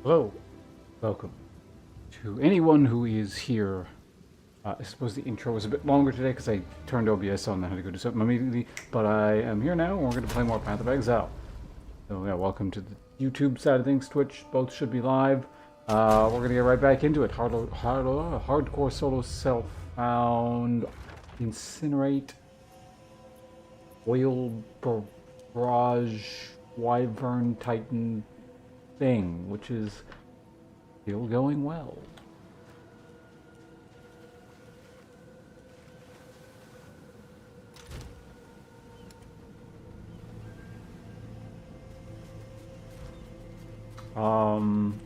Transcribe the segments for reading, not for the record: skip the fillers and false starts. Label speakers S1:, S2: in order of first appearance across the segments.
S1: Hello, welcome to anyone who is here. I suppose the intro was a bit longer today because I turned OBS on and I had to go do something immediately, but I am here now and we're going to play more Path of Exile. So yeah, welcome to the YouTube side of things. Twitch, both should be live. We're going to get right back into it. Hardcore solo self-found, Incinerate, Oil Barrage, Wyvern Titan thing, which is still going well.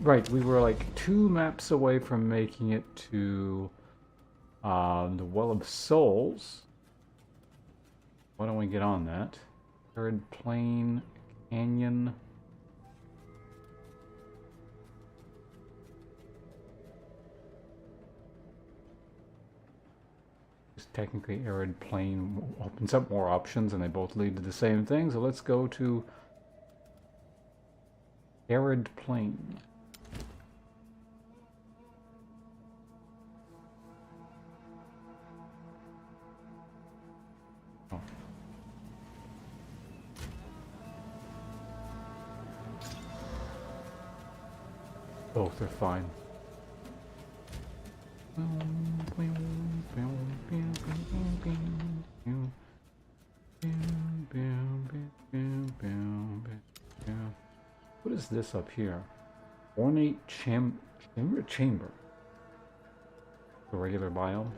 S1: Right, we were like 2 maps away from making it to the Well of Souls. Why don't we get on that? Arid Plain, Canyon. Technically, Arid Plain opens up more options and they both lead to the same thing, so let's go to Arid Plain. Oh. Both are fine. What is this up here? Ornate chamber. The regular biome.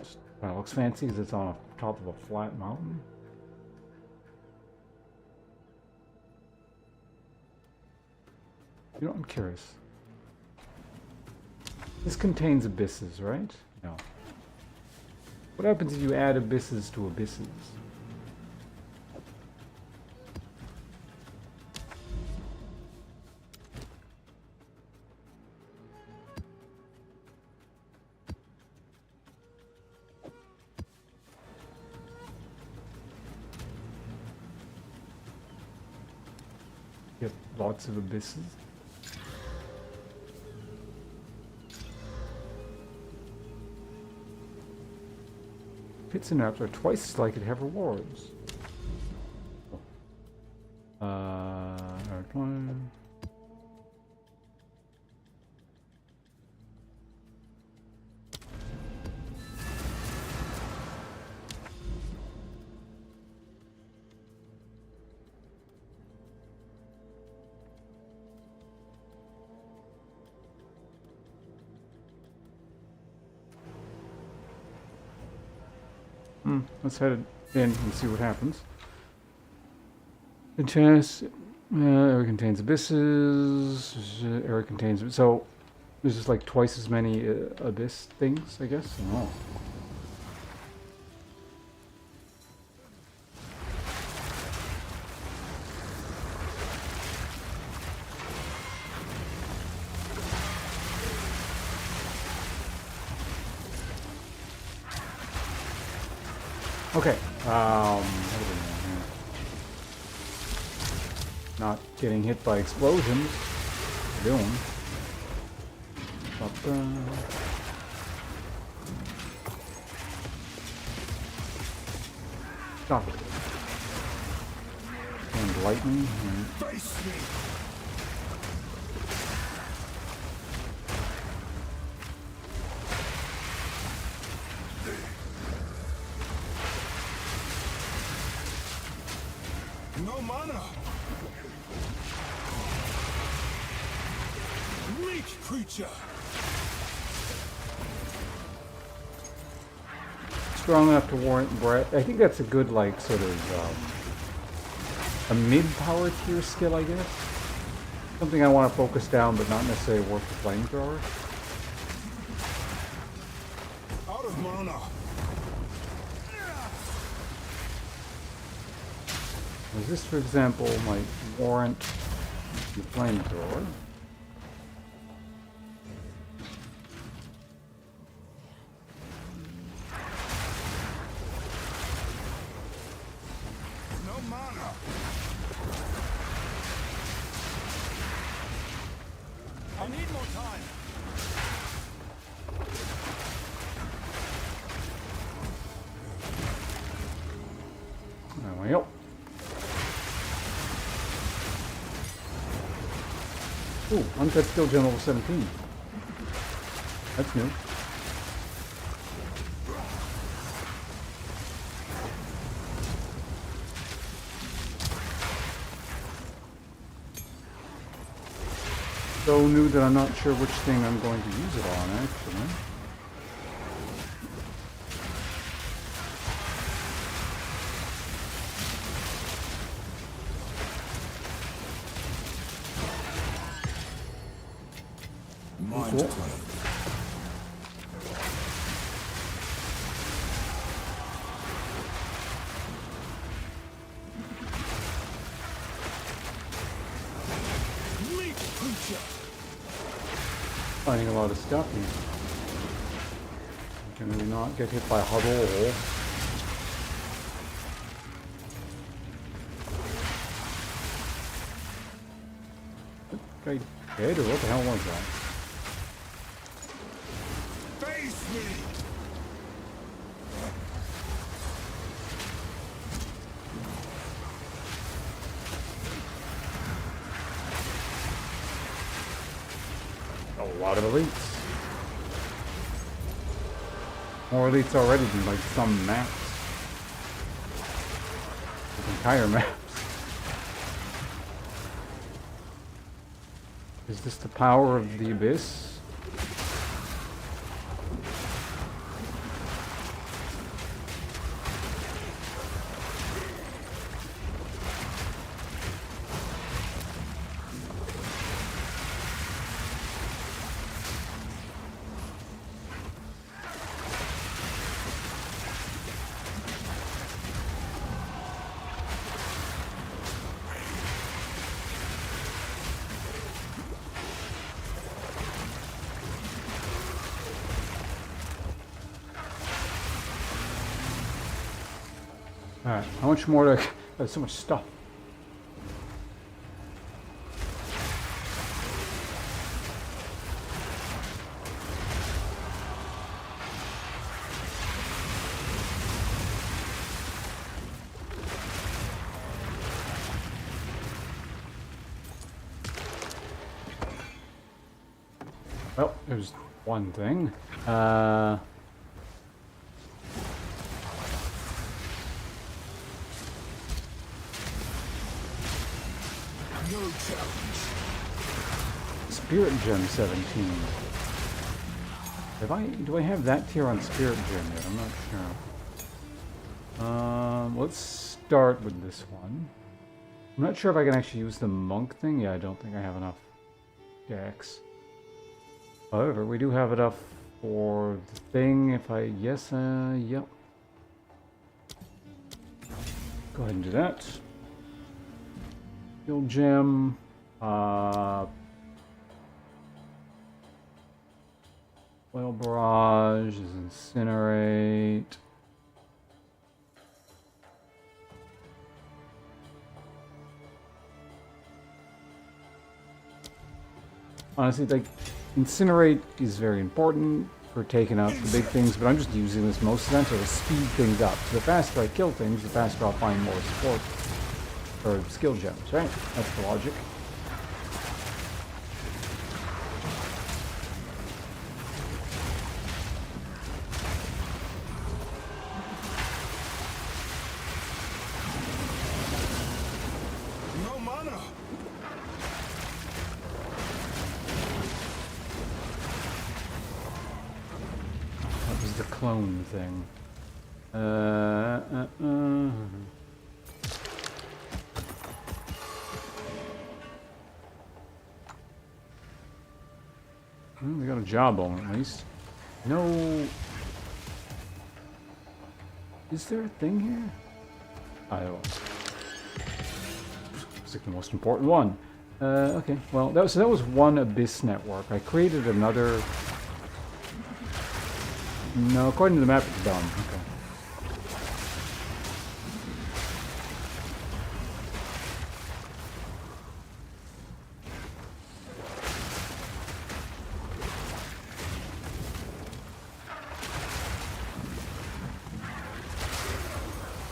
S1: It looks fancy because it's on top of a flat mountain. You know, I'm curious. This contains abysses, right? No. What happens if you add abysses to abysses? Get lots of abysses. Pits and apps are twice as likely to have rewards. Airplane. Let's head in and see what happens. The chest, area contains abysses, area contains... So, there's just like twice as many abyss things, I guess? Oh. Okay, not getting hit by explosions. What are you doing? Stop it. And lightning. Face me.
S2: No mana. Weak creature.
S1: Strong enough to warrant breath. I think that's a good, like, sort of a mid-power tier skill, I guess. Something I want to focus down, but not necessarily worth the flamethrower.
S2: Out of mana.
S1: This, for example, might warrant the flamethrower.
S2: No mana. I need more time.
S1: Well. Ooh, uncut skill gem level 17. That's new. So new that I'm not sure which thing I'm going to use it on, actually.
S2: Mind
S1: Cool.
S2: playing. Meat creature.
S1: Finding a lot of stuff here. Can we not get hit by huddle? Okay, dead or what the hell was that?
S2: Face me.
S1: A lot of elites. More elites already than like some maps. Like entire maps. Is this the power of the abyss? Alright, how much more do I... There's so much stuff. Well, there's one thing.
S2: No challenge.
S1: Spirit Gem 17. Do I have that tier on Spirit Gem yet? I'm not sure. Let's start with this one. I'm not sure if I can actually use the monk thing. Yeah, I don't think I have enough dex. However, we do have enough for the thing. If I yep. Go ahead and do that. Skill gem. Oil barrage is incinerate. Honestly, like, incinerate is very important for taking out the big things, but I'm just using this most of the time to speed things up. So the faster I kill things, the faster I'll find more support or skill gems, right? That's the logic.
S2: No mana.
S1: That was the clone thing. Well, we got a job on at least. No. Is there a thing here? I don't know. It's like the most important one. Okay. Well, that was one Abyss network. I created another. No, according to the map, it's done. Okay.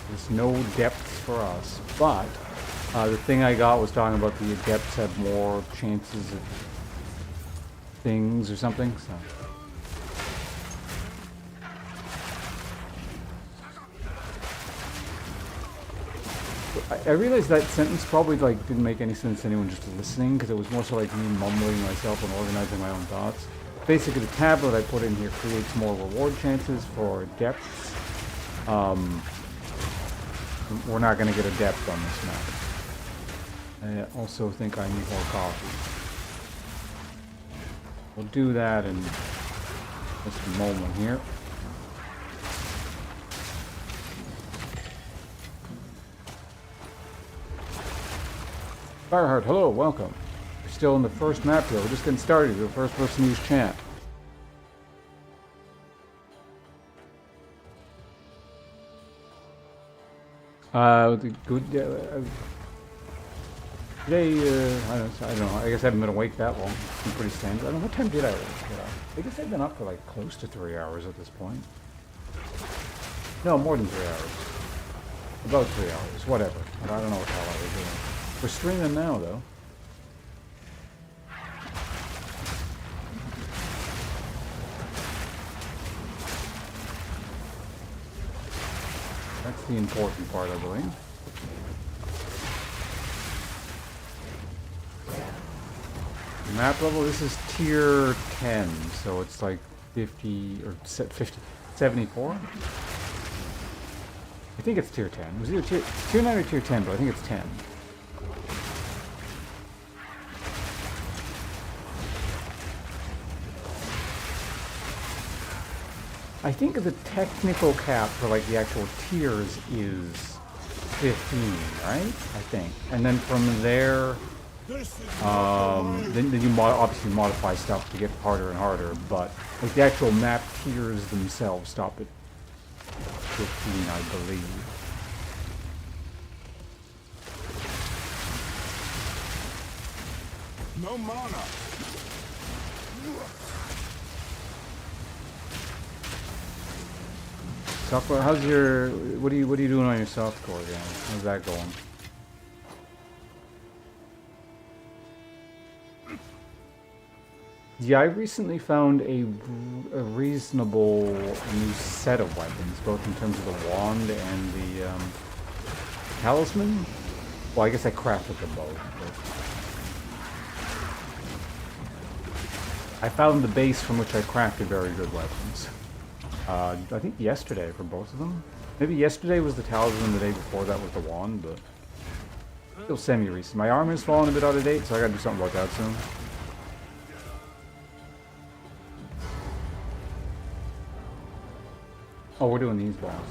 S1: There's no depth for us. But the thing I got was talking about the adepts have more chances of things or something. So. I realized that sentence probably like didn't make any sense to anyone just listening, because it was more so like me mumbling myself and organizing my own thoughts. Basically, the tablet I put in here creates more reward chances for depths. We're not going to get a depth on this map. I also think I need more coffee. We'll do that in just a moment here. Fireheart, hello, welcome. We're still in the first map here. We're just getting started. We're the first person to use chat. Today, I don't know. I guess I haven't been awake that long. It's been pretty standard. I don't know, what time did I get up? I guess I've been up for like close to 3 hours at this point. No, more than 3 hours. About 3 hours, whatever. I don't know what the hell I was doing. We're streaming now, though. That's the important part, I believe. Map level, this is tier 10, so it's like 50, or 50, 74? I think it's tier 10. It was either tier 9 or tier 10, but I think it's 10. I think the technical cap for like the actual tiers is 15, right? I think. And then from there, then you obviously modify stuff to get harder and harder, but like the actual map tiers themselves stop at 15, I believe.
S2: No mana.
S1: Software, how's your, what are you doing on your softcore again? How's that going? Yeah, I recently found a reasonable new set of weapons, both in terms of the wand and the talisman. Well, I guess I crafted them both. But I found the base from which I crafted very good weapons. I think yesterday for both of them. Maybe yesterday was the talisman, the day before that was the wand, but still semi-recent. My armor's fallen a bit out of date, so I gotta do something about that soon. Oh, we're doing these balls.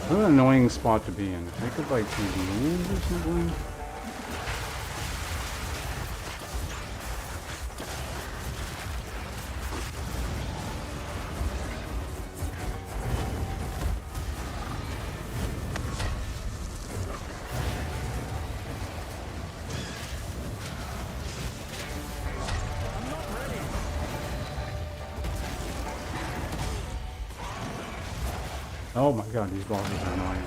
S1: What an annoying spot to be in. If I could like move or something. Oh my god, these bosses are annoying.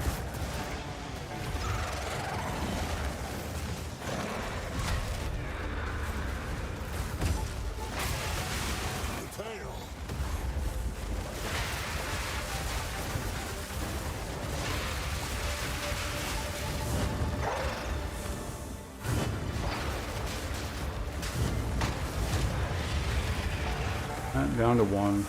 S1: Down to one.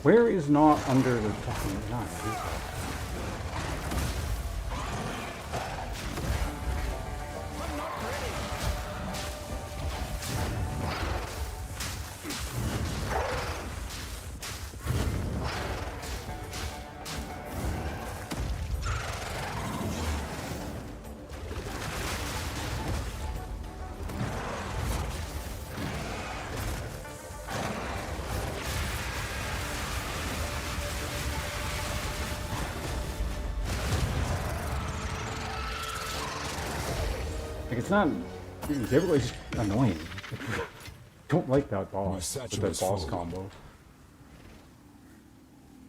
S1: Where is not under the fucking knife? Like, it's not... Everybody's just annoying. Don't like that boss. With that boss combo.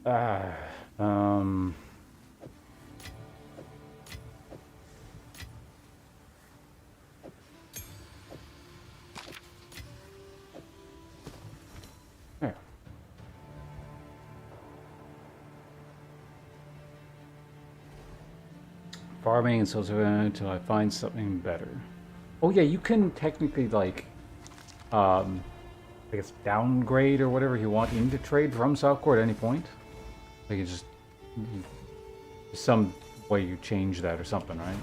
S1: There. Farming and until I find something better. Oh yeah, you can technically like, I guess downgrade or whatever you want into trade from softcore at any point. Like it's just some way you change that or something, right?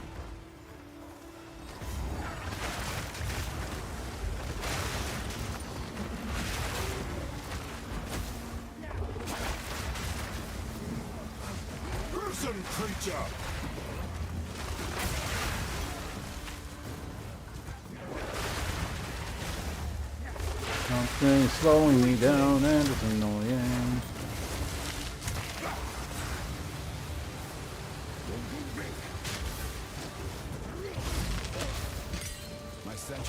S2: Person creature.
S1: Something slowing me down and it's annoying.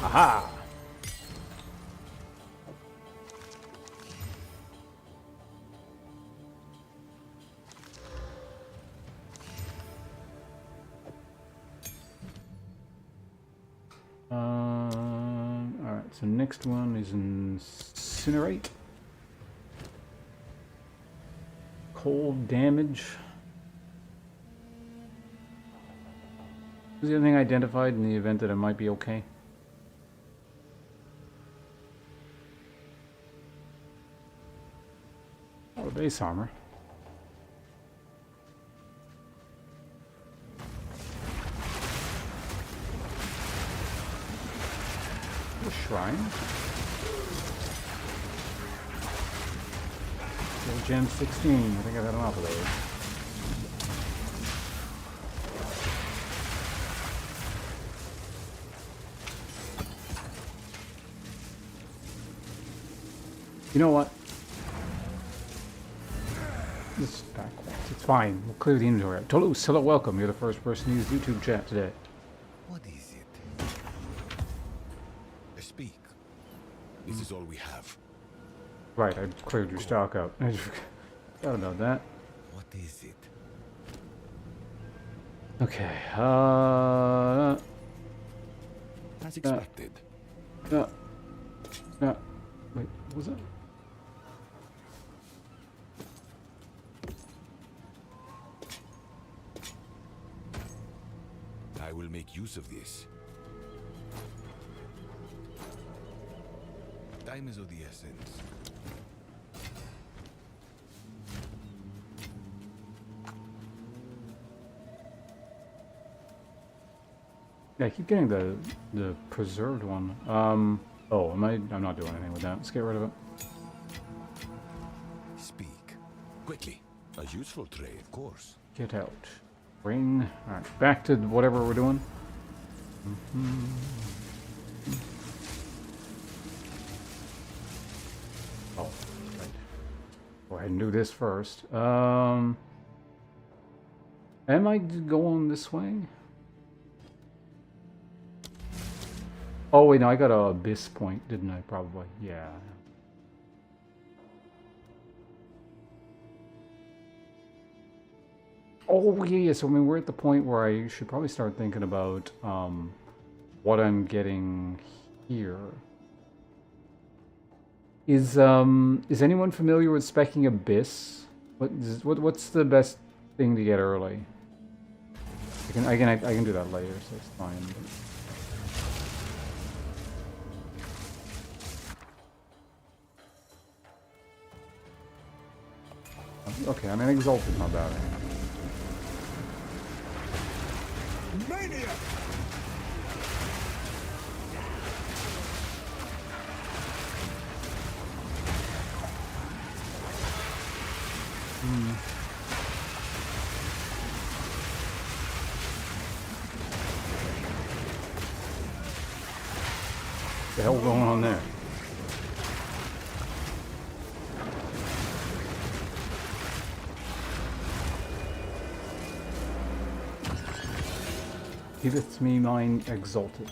S1: Aha! Alright, so next one is Incinerate. Cold damage. Is there anything identified in the event that it might be okay? Oh, base armor. A shrine. Still Gen 16. I think I've had enough of those. You know what? This is backwards. It's fine. We'll clear the inventory. Toulouse, hello, welcome. You're the first person to use YouTube chat today.
S3: What is it? Speak. This is all we have.
S1: Right, I cleared your stock out. I forgot about that.
S3: What is it?
S1: Okay,
S3: As expected.
S1: wait, what was that?
S3: I will make use of this. Time is of the essence.
S1: Yeah, I keep getting the preserved one. Oh, I'm not doing anything with that. Let's get rid of it.
S3: Speak. Quickly. A useful trade, of course.
S1: Get out. Ring. Alright, back to whatever we're doing. Oh, right. Go ahead and do this first. Am I going this way? Oh wait, no, I got a abyss point, didn't I? Probably, yeah. Oh yeah, so I mean we're at the point where I should probably start thinking about what I'm getting here. Is anyone familiar with specking abyss? What's the best thing to get early? I can do that later, so it's fine. Okay, I mean exalted, not bad.
S2: Mania!
S1: What the hell going on there? Giveth me mine exalted.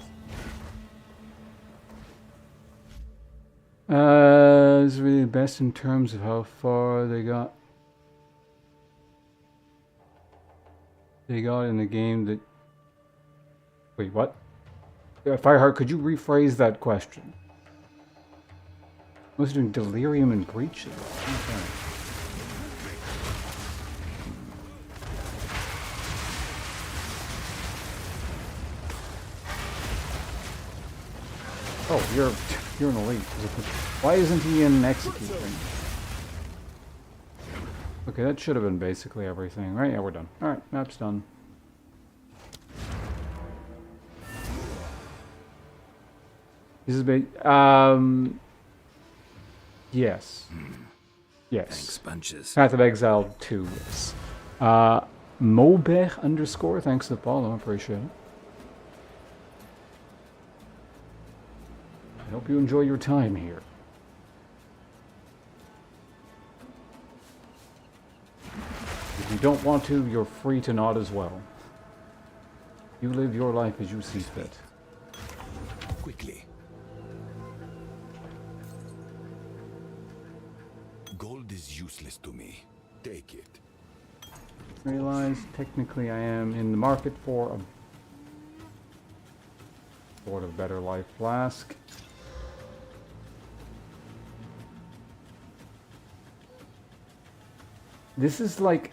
S1: Is really the best in terms of how far they got. They got in the game that. Wait, what? Fireheart, could you rephrase that question? I was doing delirium and breaches. Okay. Oh, you're an elite. Why isn't he in execute range? Okay, that should have been basically everything, right? Yeah, we're done. Alright, map's done. This is big. Yes. Yes.
S3: Thanks, bunches.
S1: Path of Exile 2, yes. Mobech underscore, thanks to the follow, I appreciate it. I hope you enjoy your time here. If you don't want to, you're free to not as well. You live your life as you see fit.
S3: Quickly. Gold is useless to me. Take it.
S1: Realize, technically I am in the market for a sort of better life flask. This is like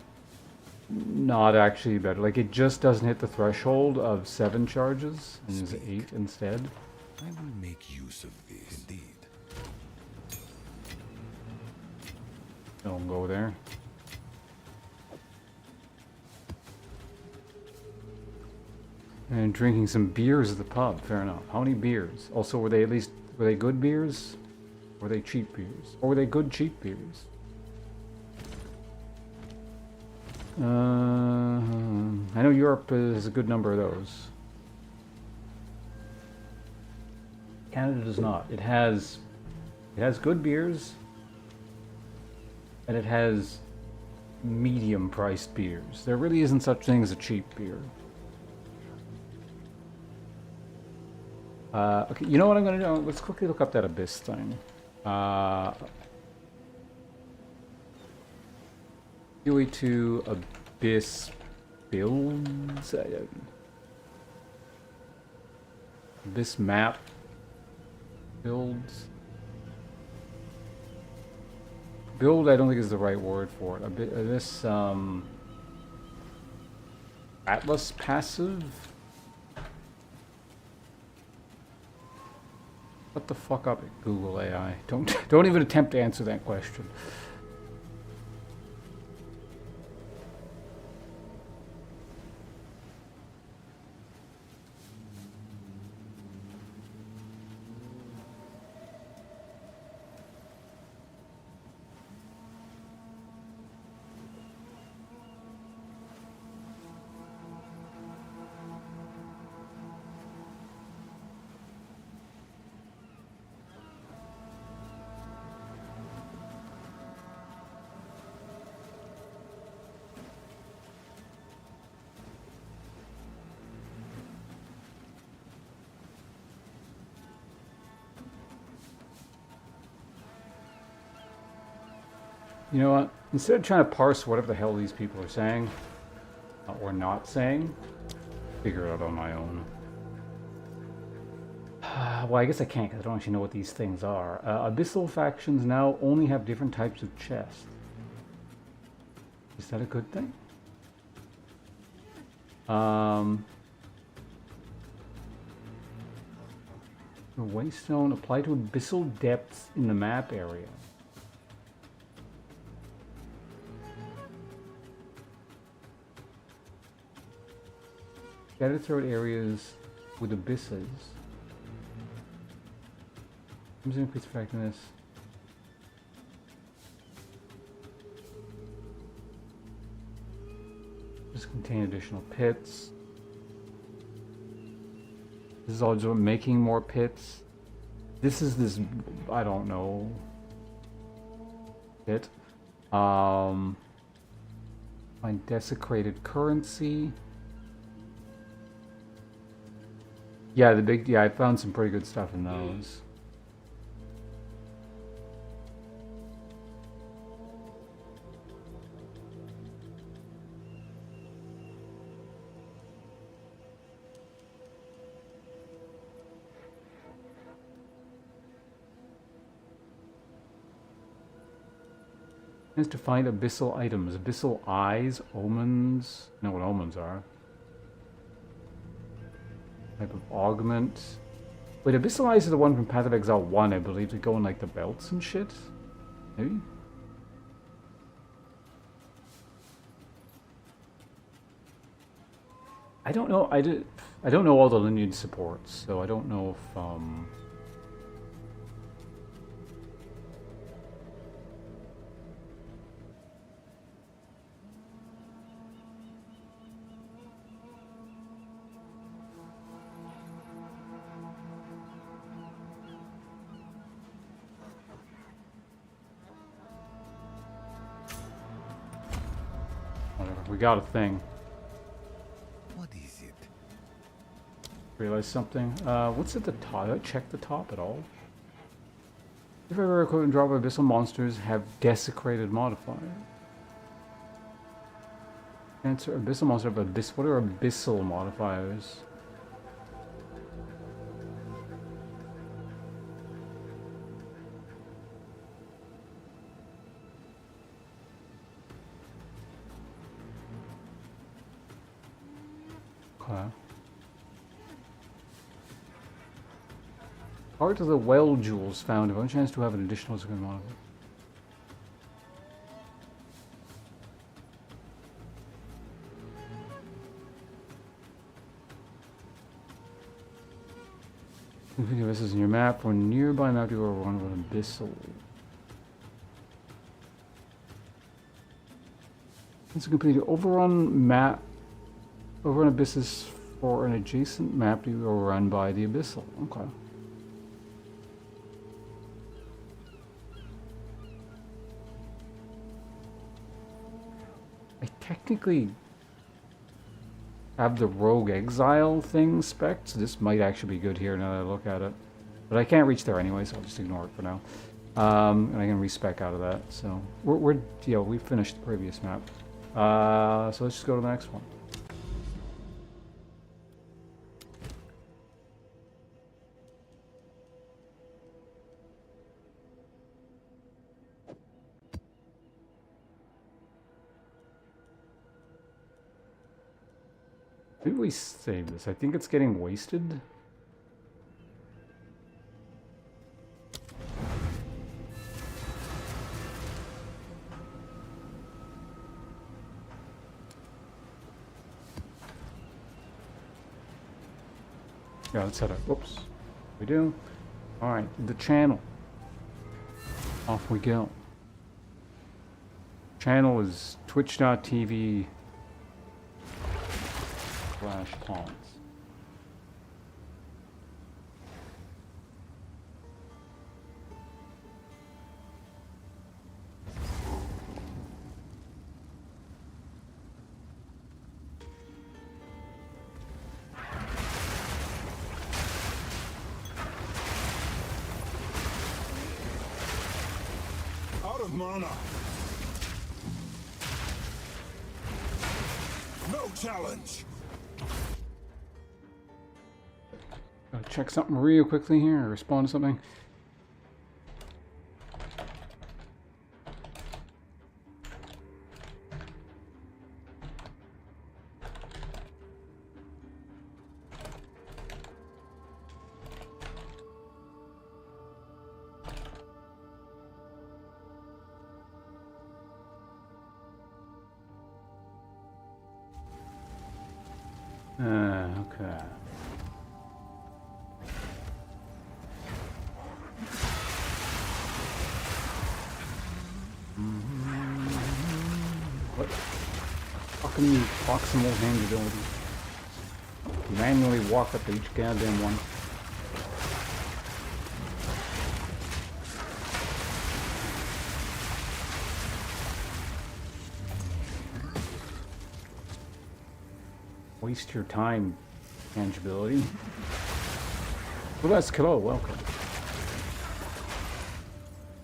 S1: not actually better. Like it just doesn't hit the threshold of 7 charges and is 8 instead.
S3: I will make use of this. Indeed.
S1: Don't go there. And drinking some beers at the pub. Fair enough. How many beers? Also, were they good beers? Or were they cheap beers? Or were they good cheap beers? I know Europe has a good number of those. Canada does not. It has good beers, and it has medium-priced beers. There really isn't such thing as a cheap beer. Okay, you know what I'm gonna do? Let's quickly look up that Abyss thing. PoE2 Abyss builds. Abyss map builds. Build, I don't think is the right word for it. Abyss Atlas passive. What the fuck up, Google AI? Don't even attempt to answer that question. You know what? Instead of trying to parse whatever the hell these people are saying, or not saying, figure it out on my own. Well, I guess I can't because I don't actually know what these things are. Abyssal factions now only have different types of chests. Is that a good thing? The Waystone apply to abyssal depths in the map area. Scattered throughout areas with abysses. I'm just increase effectiveness. Just contain additional pits. This is all just making more pits. This is this, I don't know. Pit. Find desecrated currency. Yeah, I found some pretty good stuff in those. Chance to find abyssal items. Abyssal eyes, omens. I know what omens are. Type of augment. Wait, abyssal eyes are the one from Path of Exile 1, I believe. They go in like the belts and shit. Maybe? I don't know. I don't know all the lineage supports, so I don't know if whatever. We got a thing.
S3: What is it?
S1: Realize something. What's at the top? Did I check the top at all? If ever equipped and dropped by abyssal monsters have desecrated modifier. Answer abyssal monster of abyss. What are abyssal modifiers? Okay. Part of the well jewels found. If one chance to have an additional secret modifier. Think of this as in your map. For nearby map, you are one of an abyssal. It's a complete overrun map. Overrun abysses for an adjacent map you are run by the abyssal. Okay. I technically have the rogue exile thing spec'd, so this might actually be good here now that I look at it. But I can't reach there anyway, so I'll just ignore it for now. And I can respec out of that. So we finished the previous map. So let's just go to the next one. Maybe we save this. I think it's getting wasted. Yeah, let's head up. Whoops. We do. Alright, the channel. Off we go. Channel is twitch.tv/pawns.
S2: Out of mana. No challenge.
S1: Gotta check something real quickly here, or respond to something. Okay. What fucking proximal hand ability? Manually walk up to each goddamn one. Waste your time, tangibility. Well, that's Kilo, welcome.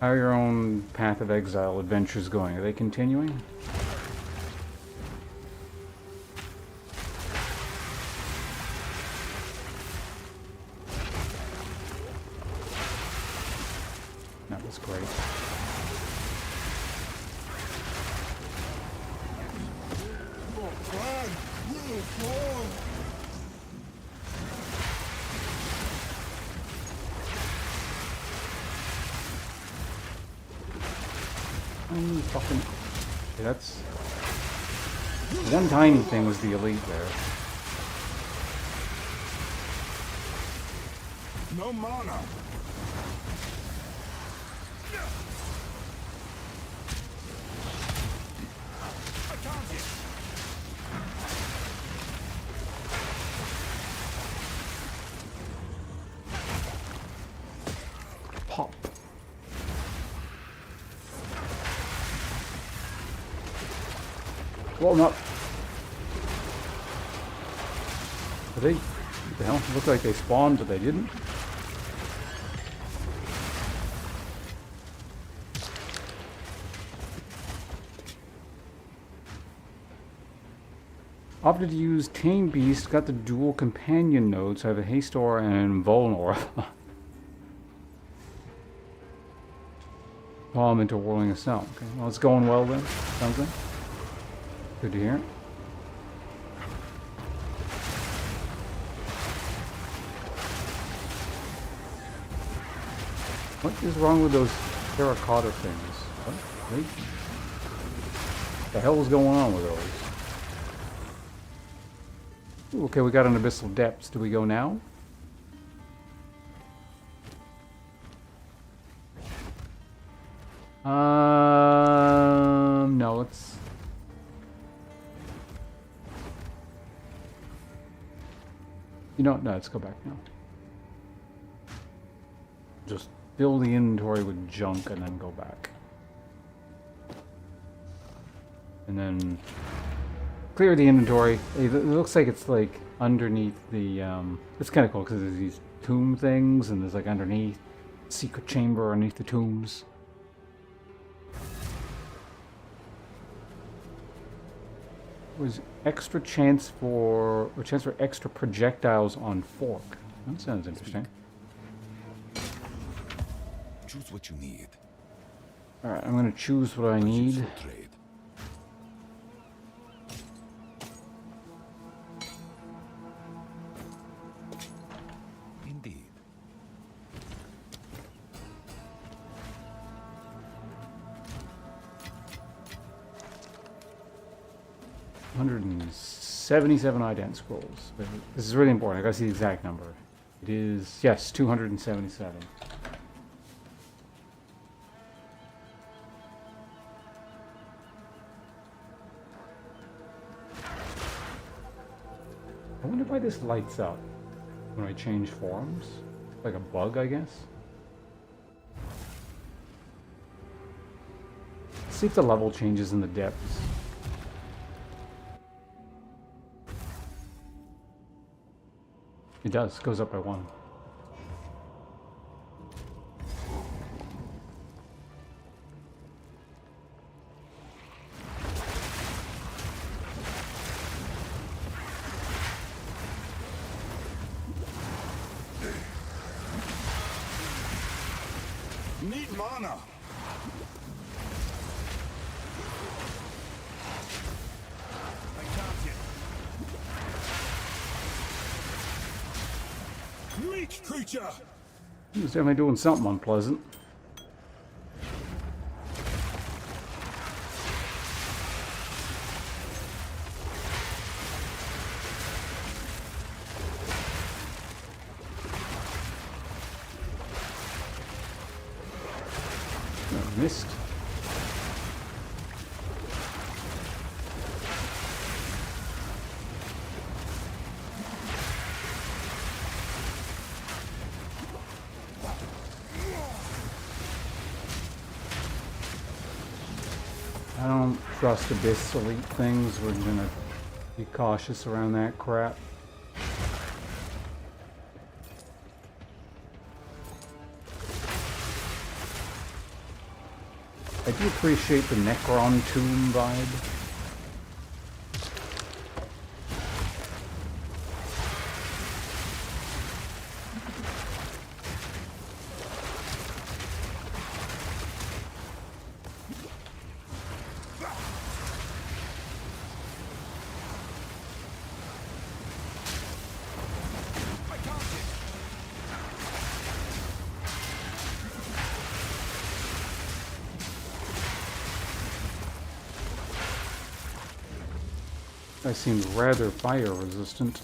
S1: How are your own Path of Exile adventures going? Are they continuing? That was great. tiny fucking... Okay, that's... One tiny thing was the elite there.
S2: No mana. I can't get.
S1: Pop. Blow them up. Did they? What the hell? It looked like they spawned, but they didn't. Opted to use Tame Beast, got the dual companion nodes. I have a haste aura and an invulnerable. Oh, I'm into whirling a snow. Okay, well, it's going well then. Sounds good. Good to hear. What is wrong with those terracotta things? What? The hell is going on with those? Ooh, okay, we got an abyssal depths. Do we go now? No, let's... You know what? No, let's go back now. Just fill the inventory with junk and then go back. And then clear the inventory. It looks like it's like underneath the... it's kind of cool because there's these tomb things and there's like underneath secret chamber underneath the tombs. Was extra chance for extra projectiles on fork. That sounds interesting.
S3: Choose what you need.
S1: All right, I'm gonna choose what I need.
S3: Useful trade. Indeed.
S1: $177 ident scrolls. This is really important. I gotta see the exact number. It is, yes, 277. I wonder why this lights up when I change forms. Like a bug, I guess. Let's see if the level changes in the depths. It does. Goes up by 1.
S2: Need mana. I can't get. Meat creature.
S1: He was definitely doing something unpleasant. Oh, missed. I don't trust Abyss elite things. We're gonna be cautious around that crap. I do appreciate the Necron tomb vibe. I seem rather fire resistant.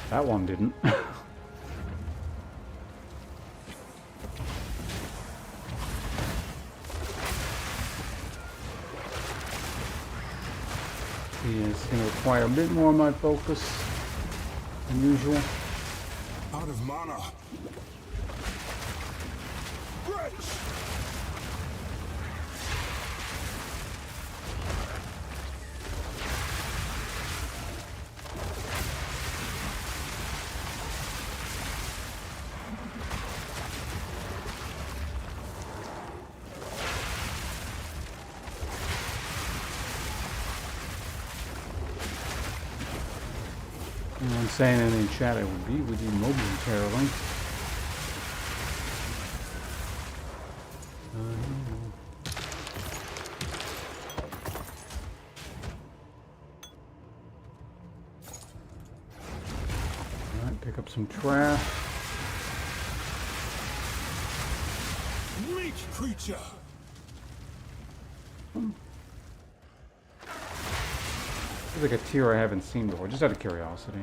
S1: That one didn't. Yeah, it's going to require a bit more of my focus than usual.
S2: Out of mana. Grace!
S1: Anyone saying anything in chat, I would be with you momentarily. Alright, pick up some trash.
S2: Leech creature!
S1: There's like a tier I haven't seen before, just out of curiosity.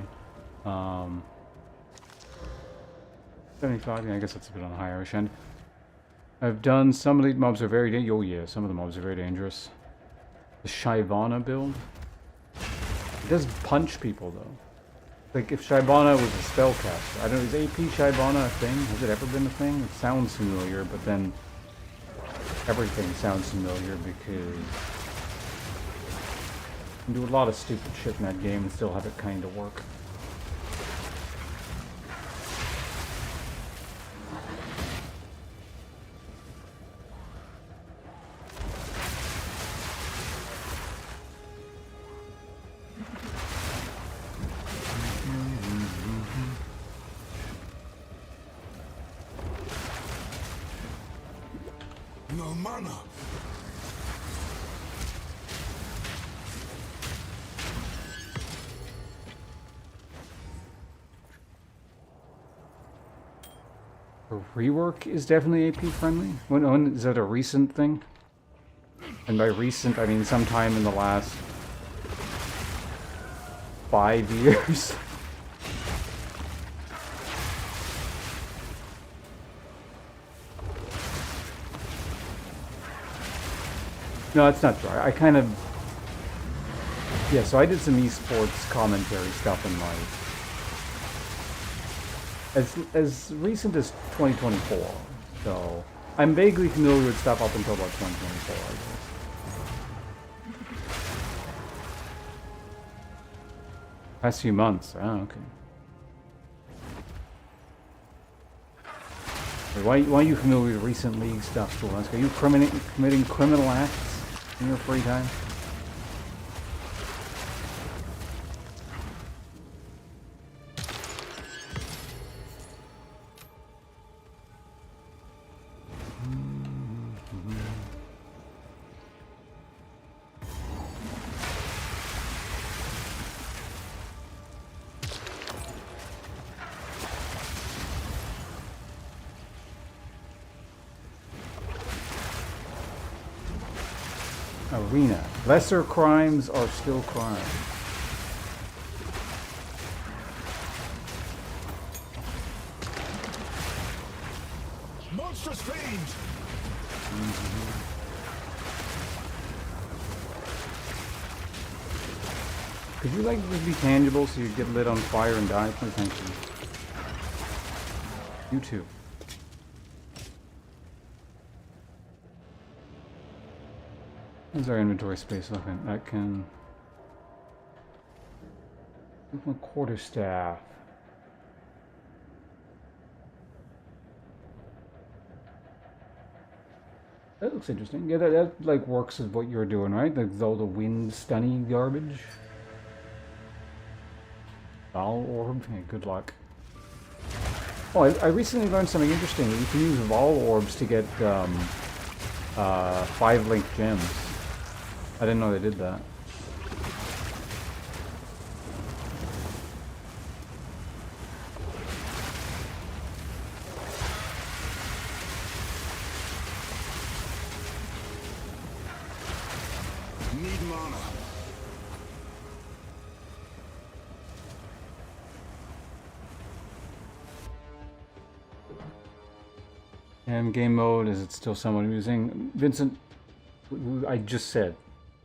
S1: 75, yeah, I guess that's a bit on the higher end. I've done some of the mobs are very dangerous. Oh yeah, some of the mobs are very dangerous. The Shyvana build. It does punch people though. Like if Shyvana was a spellcaster. I don't know, is AP Shyvana a thing? Has it ever been a thing? It sounds familiar, but then everything sounds familiar because you can do a lot of stupid shit in that game and still have it kind of work.
S2: No mana.
S1: Rework is definitely AP friendly. When is that a recent thing? And by recent, I mean sometime in the last 5 years. No, that's not true. I kind of... Yeah, so I did some esports commentary stuff in life. As recent as 2024, so I'm vaguely familiar with stuff up until about 2024, I guess. Past few months, oh, okay. Wait, why are you familiar with recent league stuff, School? Are you committing criminal acts in your free time? Arena. Lesser crimes are still crimes.
S2: Monstrous fiend!
S1: Could you like just be tangible so you get lit on fire and die? Please, thank you. You too. How's our inventory space looking? I can... My quarterstaff. That looks interesting. Yeah, that like works with what you're doing, right? Like all the wind stunning garbage. Vol orb. Hey, good luck. Oh, I recently learned something interesting. You can use Vol orbs to get 5-link gems. I didn't know they did that.
S2: mana.
S1: And game mode, is it still somewhat amusing? Vincent, I just said,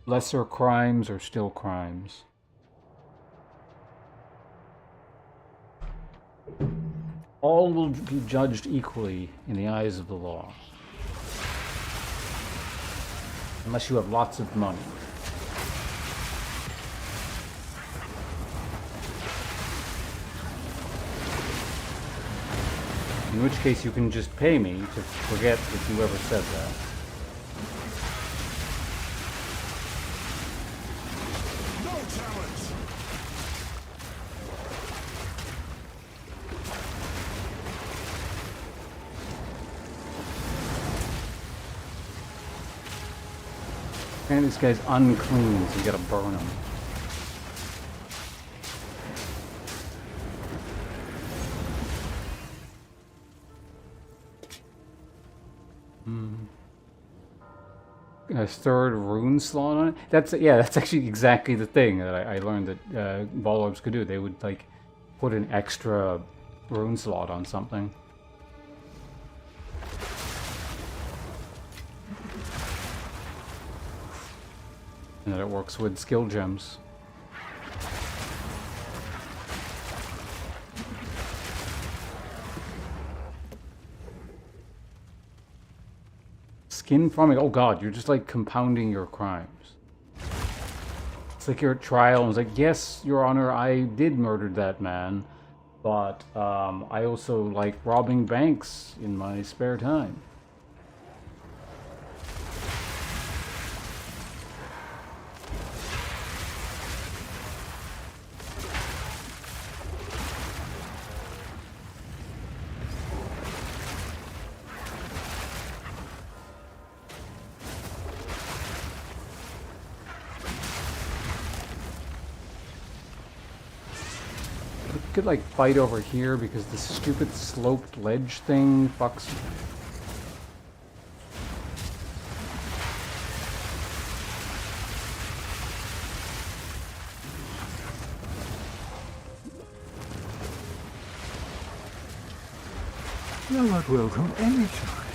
S1: lesser crimes are still crimes. All will be judged equally in the eyes of the law. Unless you have lots of money. In which case you can just pay me to forget that you ever said that.
S2: No challenge.
S1: And this guy's unclean, so you gotta burn him. A third rune slot on it. That's actually exactly the thing that I learned that Ball Orbs could do. They would like put an extra rune slot on something. And that it works with skill gems. Skin farming? Oh god, you're just like compounding your crimes. It's like you're at trial and it's like, yes, Your Honor, I did murder that man, but I also like robbing banks in my spare time. Could like fight over here because this stupid sloped ledge thing fucks.
S4: You're not welcome anytime.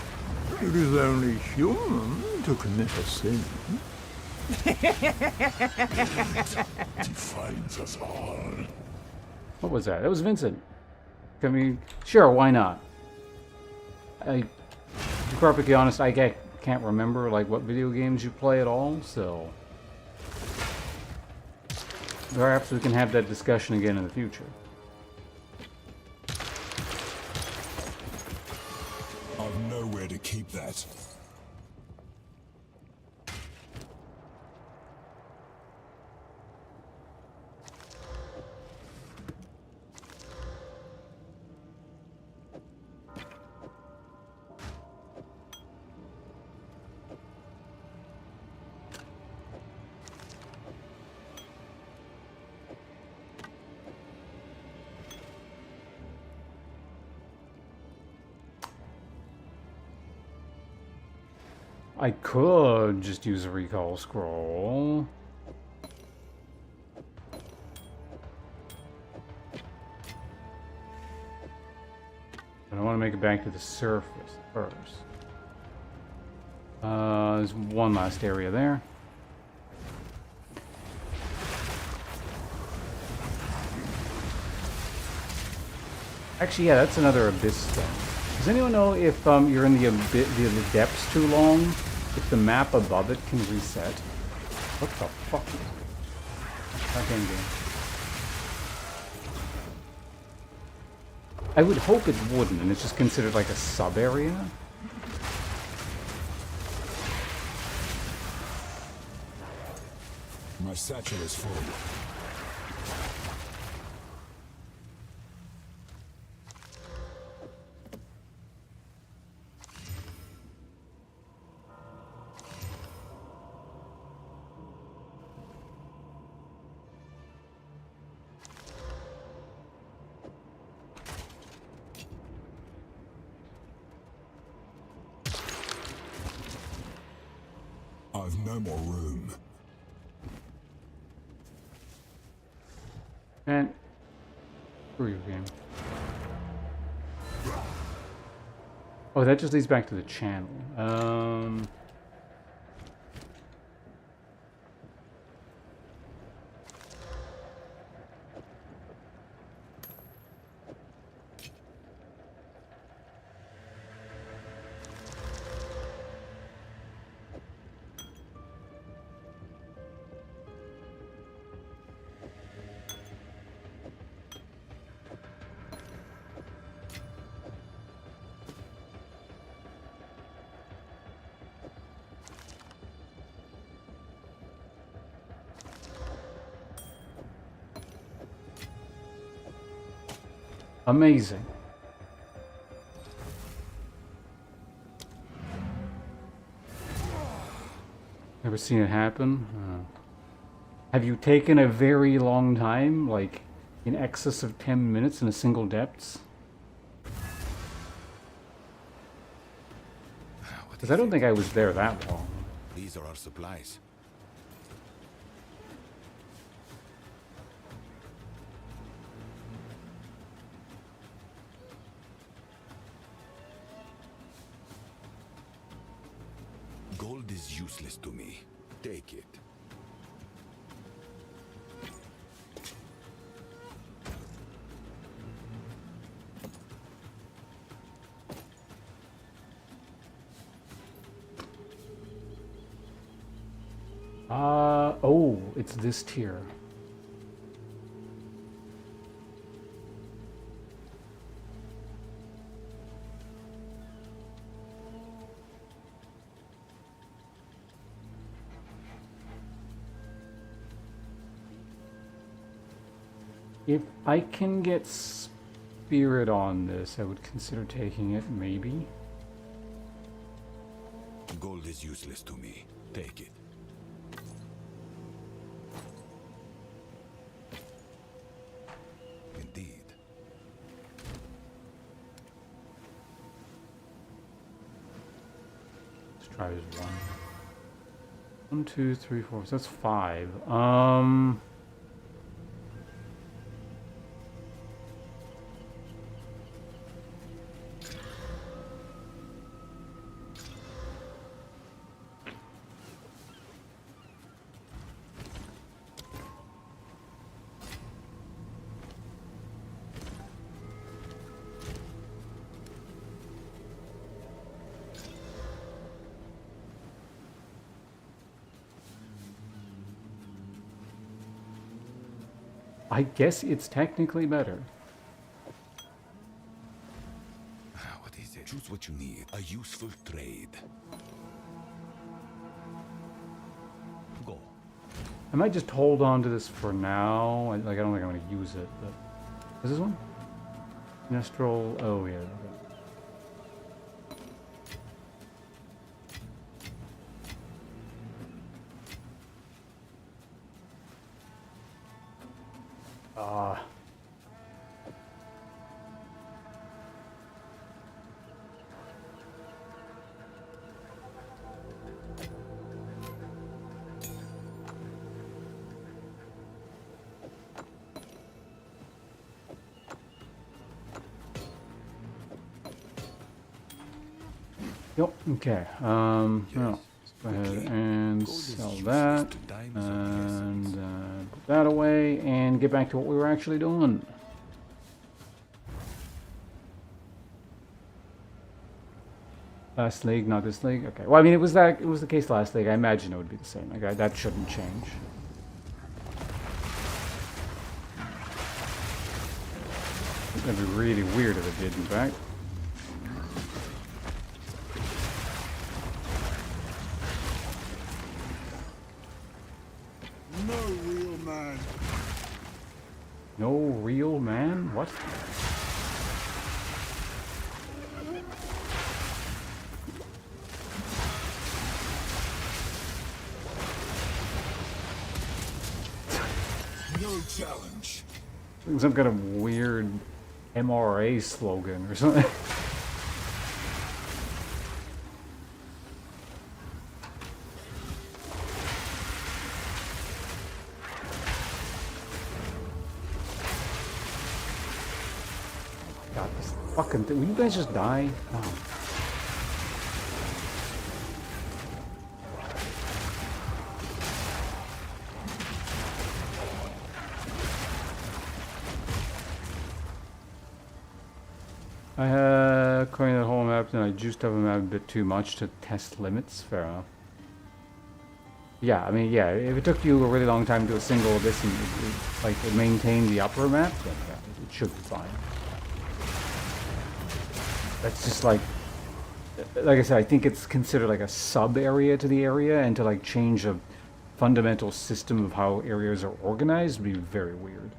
S4: It is only human to commit a sin.
S2: Defines us all.
S1: What was that? That was Vincent. I mean, sure, why not? To be perfectly honest, I can't remember like what video games you play at all, so perhaps we can have that discussion again in the future.
S2: I've nowhere to keep that.
S1: I could just use a recall scroll. But I want to make it back to the surface first. There's one last area there. Actually, yeah, that's another abyss thing. Does anyone know if you're in the depths too long, if the map above it can reset? What the fuck? Goddamn game. I would hope it wouldn't, and it's just considered like a sub-area.
S2: My satchel is full. I've no more room.
S1: And screw you, game. Oh, that just leads back to the channel. Amazing. Never seen it happen. Have you taken a very long time, like in excess of 10 minutes in a single depths? Because I don't think I was there that long.
S3: These are our supplies. Gold is useless to me. Take it.
S1: Oh, it's this tier. If I can get spirit on this, I would consider taking it, maybe.
S3: Gold is useless to me. Take it. Indeed.
S1: Let's try this one. 1, 2, 3, 4. So that's 5. I guess it's technically better.
S3: What is it? Choose what you need. A useful trade. Go.
S1: I might just hold on to this for now. I don't think I'm going to use it, but... Is this one? Nestrel... Oh, yeah. Okay. Yep, okay. Well, let's go ahead and sell that, and put that away, and get back to what we were actually doing. Last league, not this league. Okay. Well, I mean, it was the case last league. I imagine it would be the same. Like, that shouldn't change. That'd be really weird if it did, in fact.
S2: No real man.
S1: No real man? What?
S2: No challenge.
S1: Some kind of weird MRA slogan or something. Fucking will you guys just die? Wow. I had coined that whole map and I juiced up a map a bit too much to test limits. Fair enough. Yeah, I mean, yeah, if it took you a really long time to do a single of this and like maintain the upper map, then yeah, it should be fine. That's just like I said, I think it's considered like a sub area to the area, and to like change a fundamental system of how areas are organized would be very weird.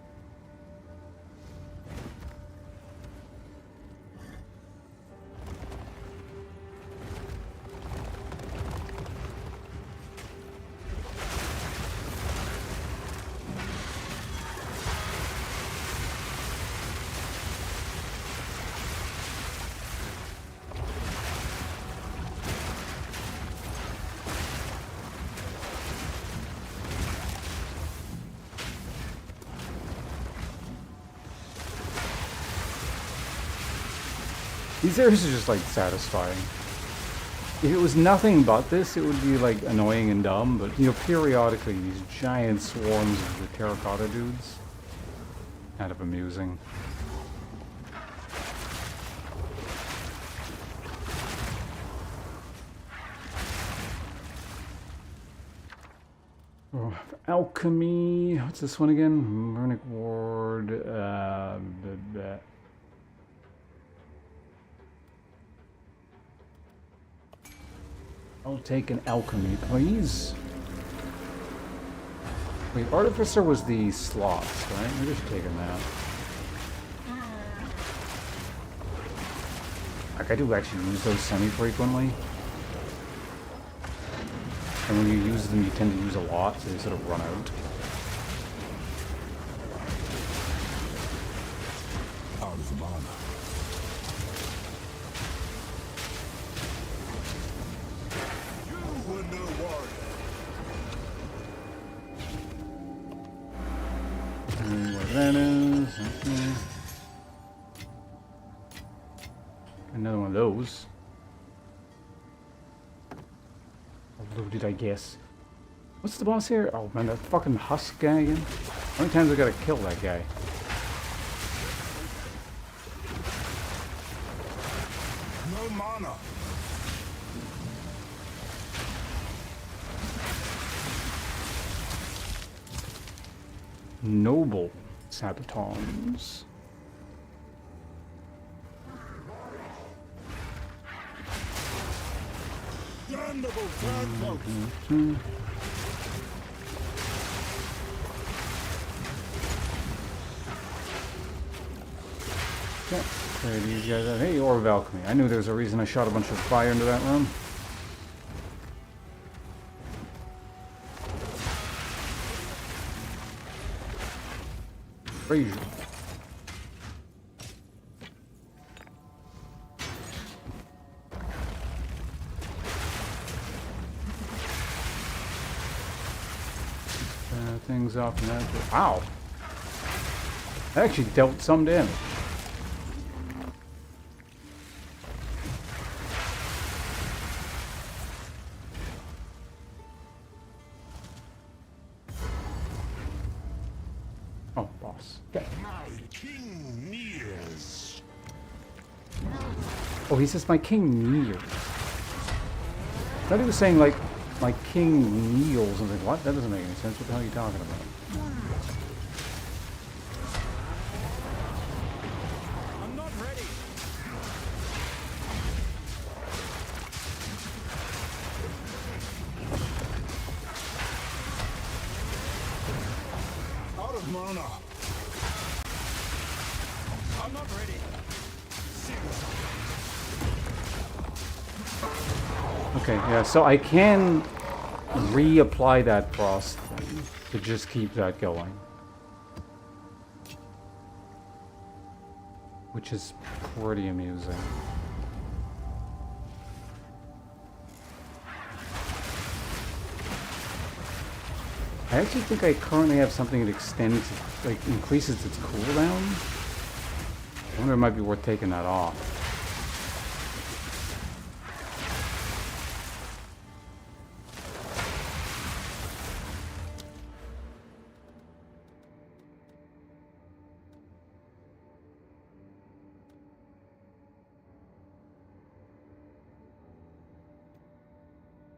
S1: These areas are just like satisfying. If it was nothing but this, it would be like annoying and dumb, but you know, periodically these giant swarms of the terracotta dudes, kind of amusing. Oh, alchemy, what's this one again? Runic Ward, I'll take an alchemy, please. Wait, Artificer was the sloths, right? We're just taking that. Like, I do actually use those semi-frequently. And when you use them, you tend to use a lot, so they sort of run out.
S3: Out of mana.
S1: That is. Okay. Another one of those. Loaded, I guess. What's the boss here? Oh man, that fucking husk guy again. How many times I gotta kill that guy?
S2: No mana.
S1: Noble Sabatons.
S2: Damnable tadpole.
S1: Okay, clear these guys out. Hey, Orb of Alchemy. I knew there was a reason I shot a bunch of fire into that room. Frazier. Things off in that. Ow! That actually dealt some damage. Oh, boss. Okay.
S2: My king nears.
S1: Oh, he says my king kneels. I thought he was saying like my king kneels. I was like, what? That doesn't make any sense. What the hell are you talking about?
S2: I'm not ready. Out of mana. I'm not ready.
S1: Okay, yeah, so I can reapply that frost thing to just keep that going. Which is pretty amusing. I actually think I currently have something that extends, like, increases its cooldown. I wonder if it might be worth taking that off.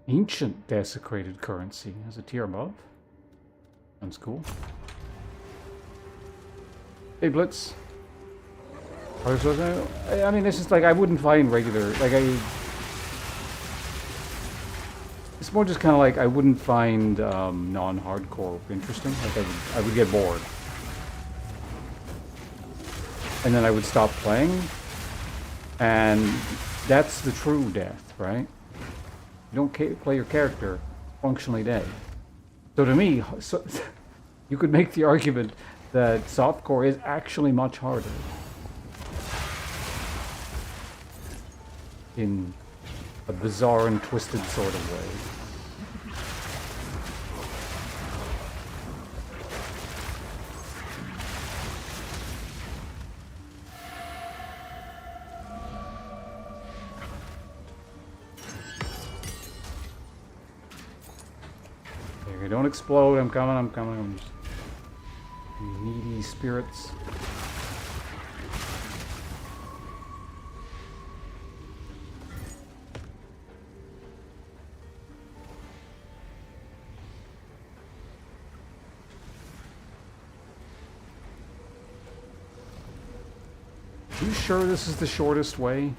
S1: Ancient desecrated currency as a tier above. Sounds cool. Hey Blitz. I mean, this is like, I wouldn't find regular, like it's more just kind of like, I wouldn't find non-hardcore interesting. Like I would get bored. And then I would stop playing. And that's the true death, right? You don't play your character functionally dead. So to me, you could make the argument that softcore is actually much harder. In a bizarre and twisted sort of way. Okay, don't explode. I'm coming. I'm just... You needy spirits. You sure this is the shortest way?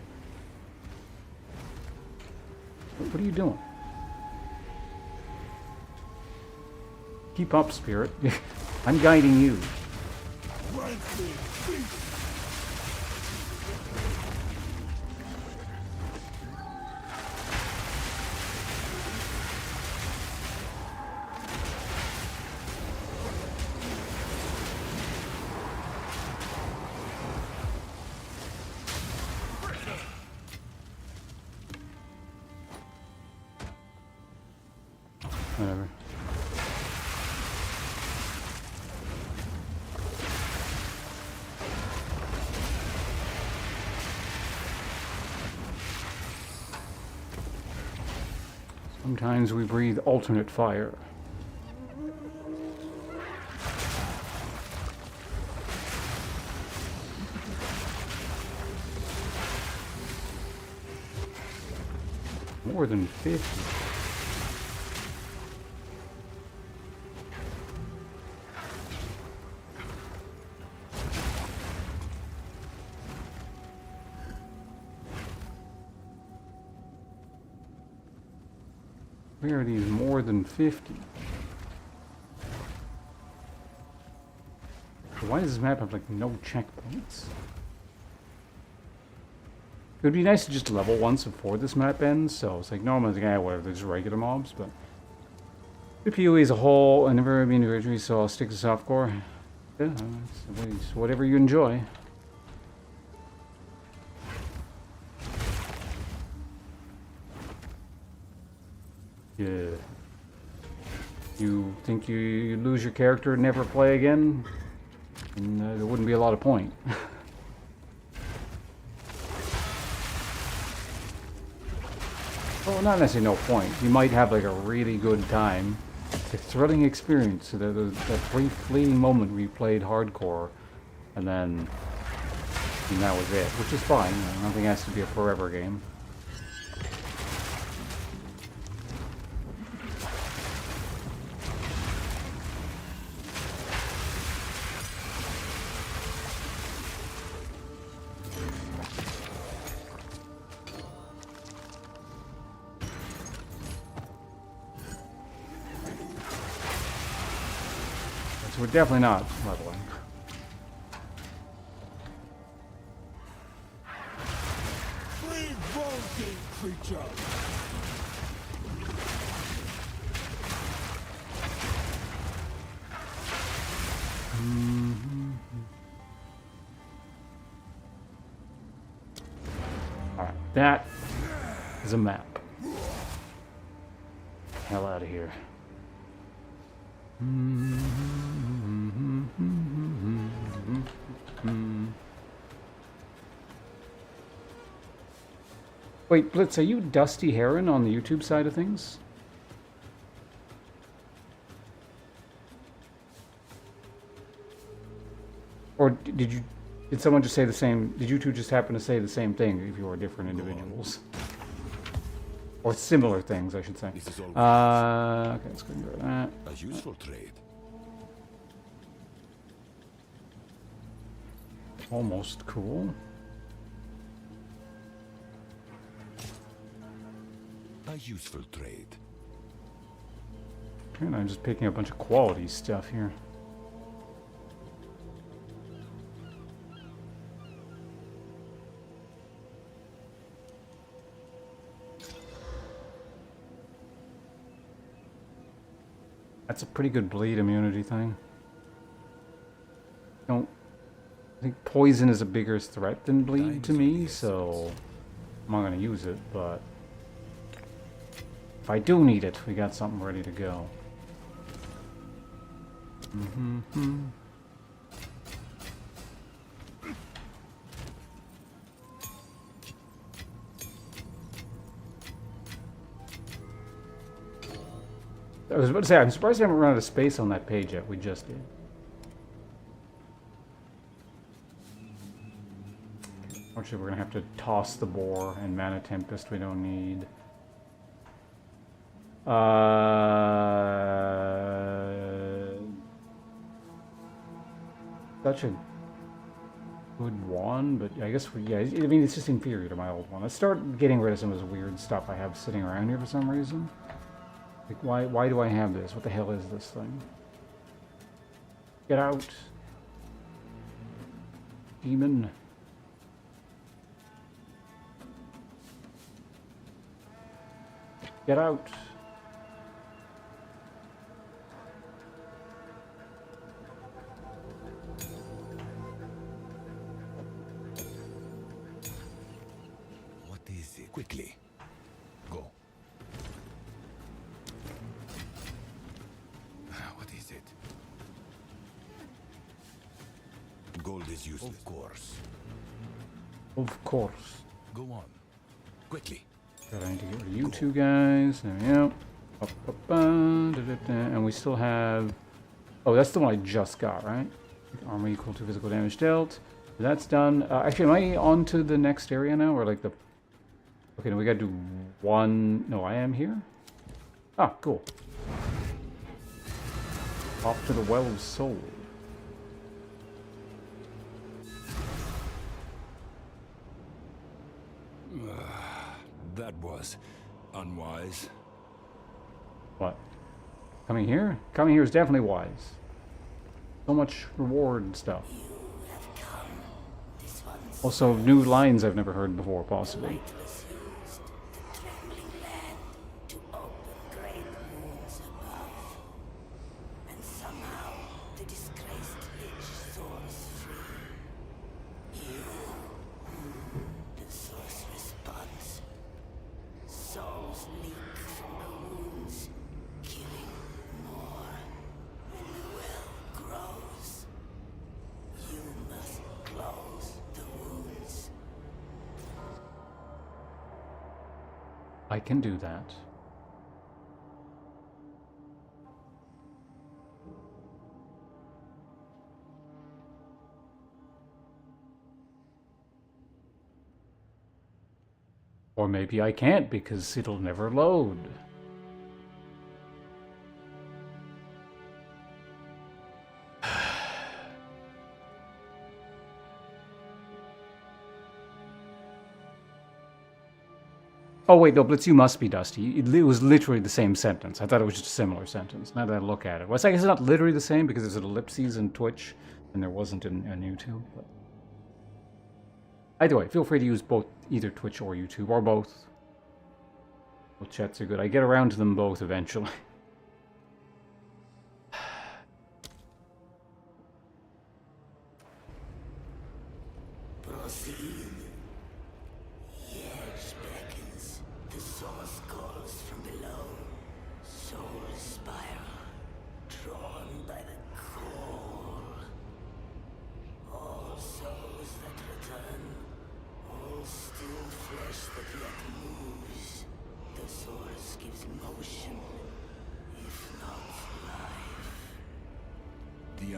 S1: What are you doing? Keep up, spirit. I'm guiding you. Whatever. Sometimes we breathe alternate fire. More than 50. Where are these more than 50? Why does this map have like no checkpoints? It would be nice to just level once before this map ends, so it's like normally it's like, whatever, they're just regular mobs, but the PoE as a whole, I never been to injury, so I'll stick to softcore. Yeah, it's whatever you enjoy. Yeah. You think you lose your character and never play again? And there wouldn't be a lot of point. Well, not necessarily no point. You might have like a really good time. It's a thrilling experience. So that brief fleeting moment where you played hardcore and then that was it, which is fine. Nothing has to be a forever game. We're definitely not leveling.
S2: Revolting creature.
S1: Alright, that is a map. Hell out of here. Wait, Blitz, are you Dusty Heron on the YouTube side of things? Or did someone just say the same, did you two just happen to say the same thing if you are different individuals? Or similar things, I should say.
S3: This is all
S1: Okay, let's go and do that.
S3: a useful trade.
S1: Almost cool.
S3: A useful trade.
S1: Okay, and I'm just picking up a bunch of quality stuff here. That's a pretty good bleed immunity thing. I think poison is a bigger threat than bleed to me, so I'm not going to use it, but if I do need it, we got something ready to go. I was about to say, I'm surprised I haven't run out of space on that page yet. We just did. Unfortunately, we're going to have to toss the boar and mana tempest we don't need. Such a good one, but I guess yeah, I mean, it's just inferior to my old one. Let's start getting rid of some of this weird stuff I have sitting around here for some reason. Like, why do I have this? What the hell is this thing? Get out. Demon. Get out.
S3: What is it? Quickly. Go. What is it? Gold is useless. Of course.
S1: Of course.
S3: Go on. Quickly.
S1: God, I need to get rid of you two guys. There we go. And we still have... Oh, that's the one I just got, right? Armor equal to physical damage dealt. That's done. Actually, am I on to the next area now? Or like the... Okay, no, we gotta do one... No, I am here? Ah, cool. Off to the Well of Soul.
S3: That was unwise.
S1: What? Coming here? Coming here is definitely wise. So much reward and stuff. Also, new lines I've never heard before, possibly. I can do that. Or maybe I can't because it'll never load. Oh wait, no, Blitz, you must be Dusty. It was literally the same sentence. I thought it was just a similar sentence. Now that I look at it. Well, I guess it's not literally the same because there's an ellipses in Twitch and there wasn't in YouTube. But either way, feel free to use both, either Twitch or YouTube, or both. Both chats are good. I get around to them both eventually.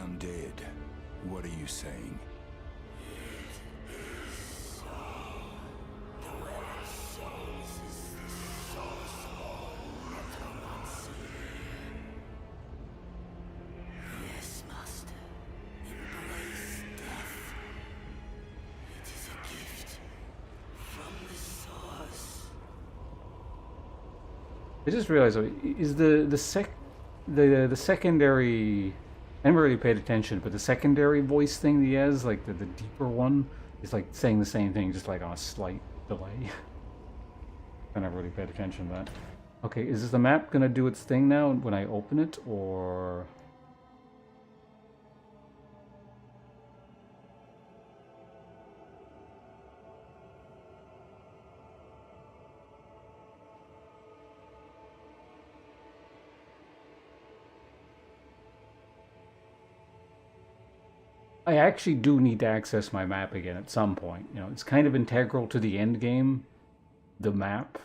S3: undead. What are you saying?
S5: Yes, Master. Embrace death. It is a gift from the source.
S1: I just realized, is the secondary, I never really paid attention, but the secondary voice thing that he has, like the deeper one, is like saying the same thing, just like on a slight delay. I never really paid attention to that. Okay, is the map gonna do its thing now when I open it, or... I actually do need to access my map again at some point. You know, it's kind of integral to the end game, the map.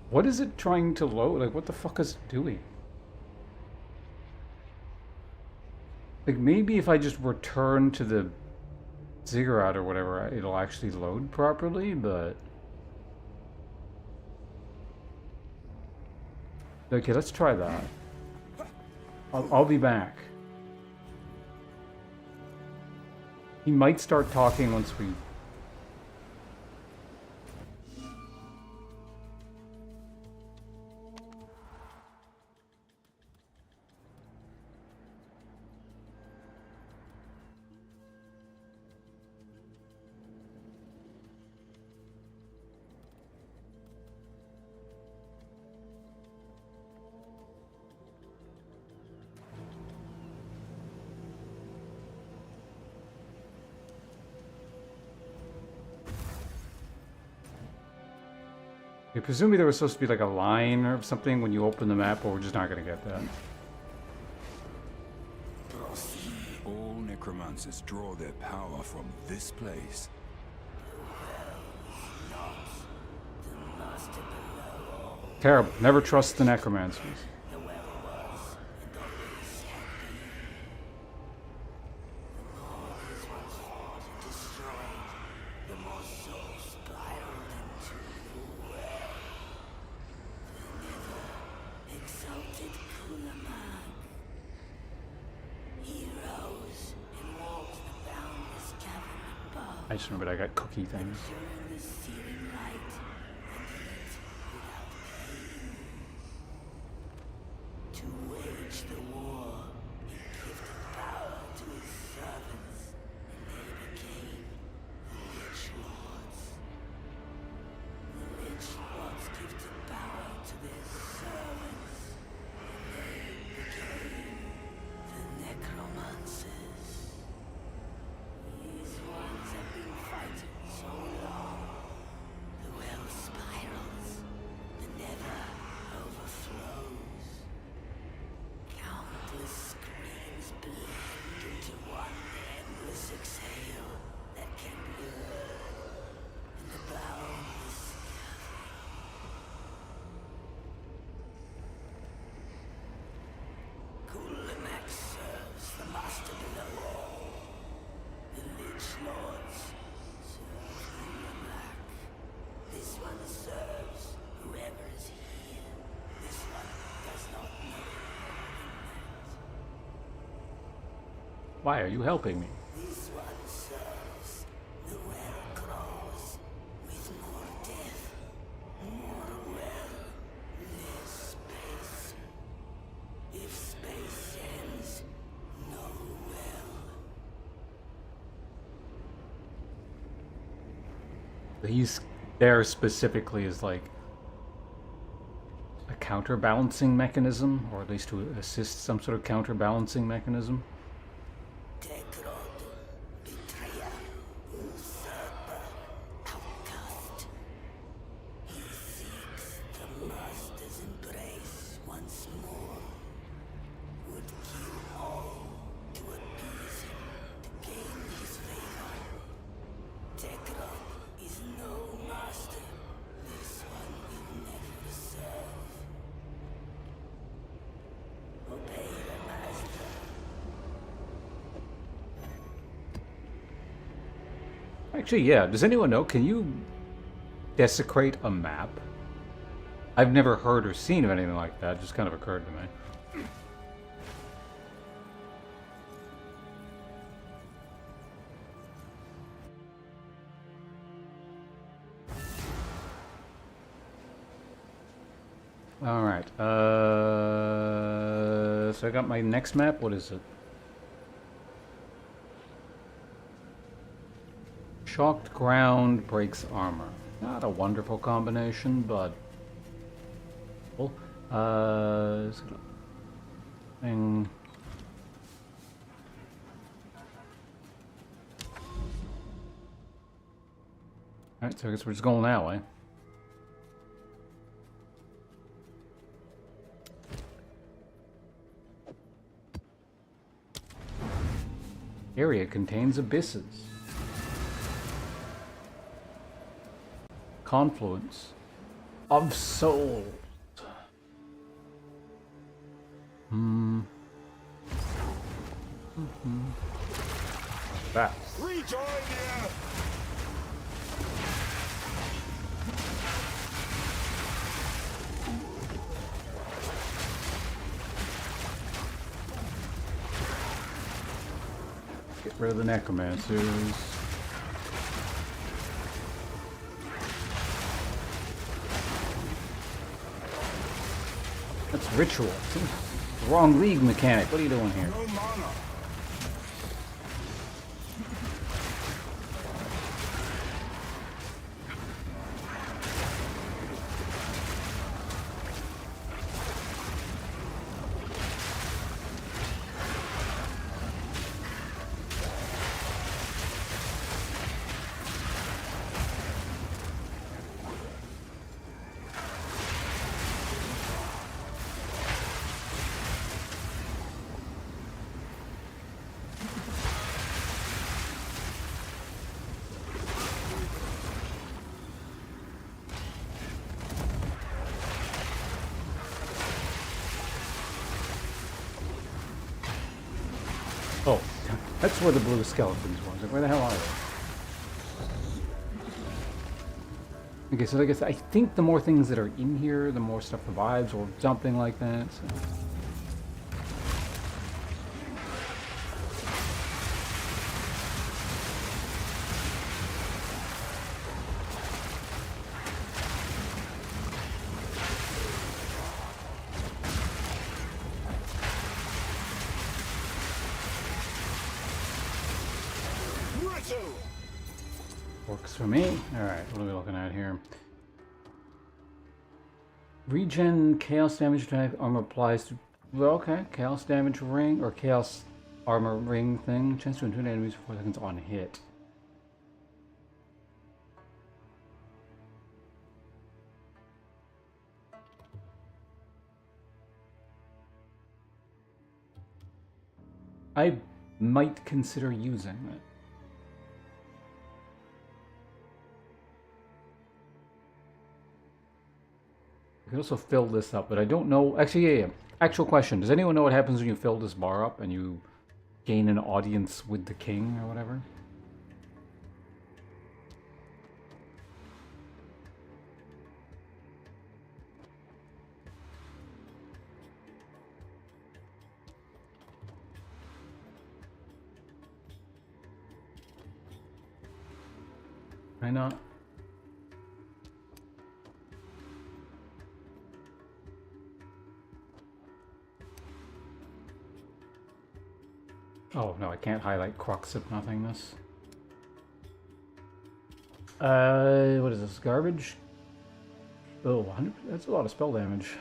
S1: What is it trying to load? Like, what the fuck is it doing? Like, maybe if I just return to the ziggurat or whatever, it'll actually load properly, but... Okay, let's try that. I'll be back. He might start talking once we... Presumably there was supposed to be like a line or something when you open the map, but we're just not going to get that.
S3: All necromancers draw their power from this place.
S1: Terrible. Never trust the necromancers. I just remembered I got cookie things.
S5: To wage the war, he gifted power to his servants, and they became the Lich Lords. The Lich Lords gifted power to their servants, and they became the Necromancers. These ones have been fighting so long. The well spirals, the nether overflows. Countless screams blend into one endless exhale that can be heard in the boundless cavern. Kulamax serves the master below all. The Lich Lords serve Kulamax. This one serves whoever is here. This one does not know.
S1: Why are you helping me?
S5: This one serves the well grows with more death, more well, less space. If space ends, no well.
S1: He's there specifically as like a counterbalancing mechanism, or at least to assist some sort of counterbalancing mechanism. Actually, yeah. Does anyone know? Can you desecrate a map? I've never heard or seen of anything like that. It just kind of occurred to me. Alright, so I got my next map. What is it? Shocked ground breaks armor. Not a wonderful combination, but... Cool. Thing... Alright, so I guess we're just going that way. Area contains abysses. Confluence of souls. That.
S2: Rejoin here!
S1: Get rid of the necromancers. That's ritual. Wrong league mechanic. What are you doing here?
S2: No mana.
S1: Oh, that's where the blue skeletons were. Like, where the hell are they? Okay, so I guess I think the more things that are in here, the more stuff revives or something like that. So. Works for me. Alright, what are we looking at here? Regen chaos damage type armor applies to... Well, okay, chaos damage ring or chaos armor ring thing. Chance to intimidate enemies for 4 seconds on hit. I might consider using it. I can also fill this up, but I don't know. Actually, yeah. Actual question. Does anyone know what happens when you fill this bar up and you gain an audience with the king or whatever? Why not? Oh no, I can't highlight Crux of Nothingness. What is this? Garbage? Oh, 100, that's a lot of spell damage.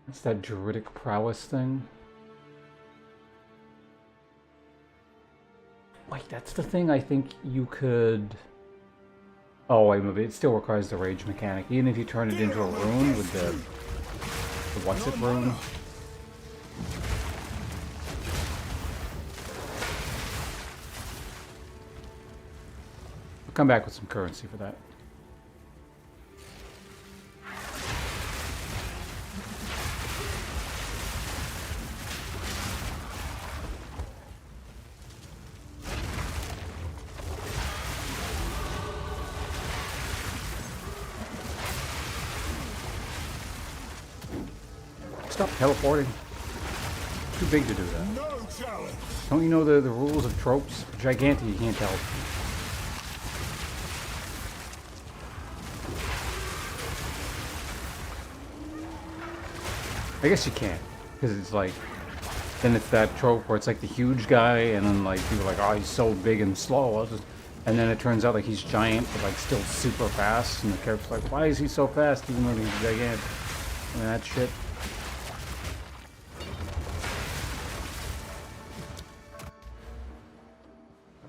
S1: That's that Druidic Prowess thing. Wait, that's the thing I think you could... Oh, wait, maybe it still requires the rage mechanic. Even if you turn it into a rune with the what's-it rune? I'll come back with some currency for that. Stop teleporting. Too big to do that.
S2: No challenge.
S1: Don't you know the rules of tropes? Gigantic, you can't tell. I guess you can't, because it's like, then it's that trope where it's like the huge guy, and then like people are like, oh, he's so big and slow. And then it turns out like he's giant, but like still super fast, and the character's like, why is he so fast even though he's gigantic? I mean, that shit.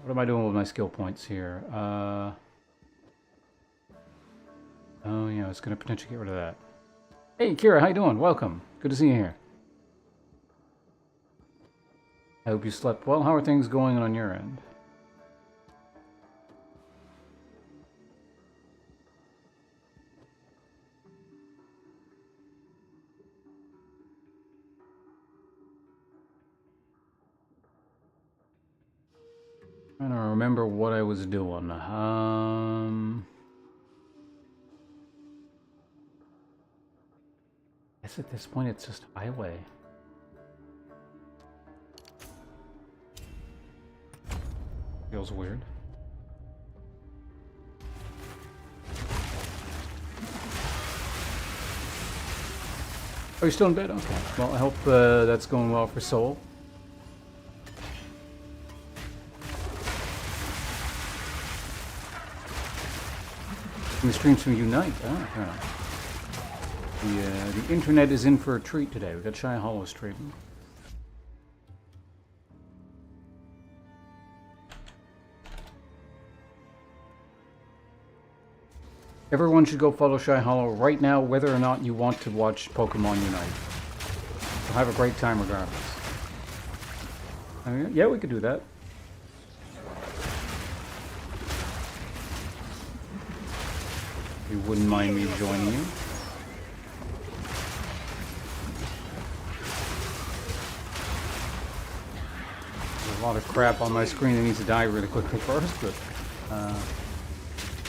S1: What am I doing with my skill points here? Oh yeah, it's gonna potentially get rid of that. Hey Kira, how you doing? Welcome. Good to see you here. I hope you slept well. How are things going on your end? Trying to remember what I was doing. I guess at this point it's just highway. Feels weird. Oh, you're still in bed? Okay. Well, I hope that's going well for Soul. And the streams from Unite. Oh, fair enough. The internet is in for a treat today. We've got Shy Hollow streaming. Everyone should go follow Shy Hollow right now, whether or not you want to watch Pokemon Unite. You'll have a great time regardless. I mean, yeah, we could do that. If you wouldn't mind me joining you. There's a lot of crap on my screen that needs to die really quickly first, but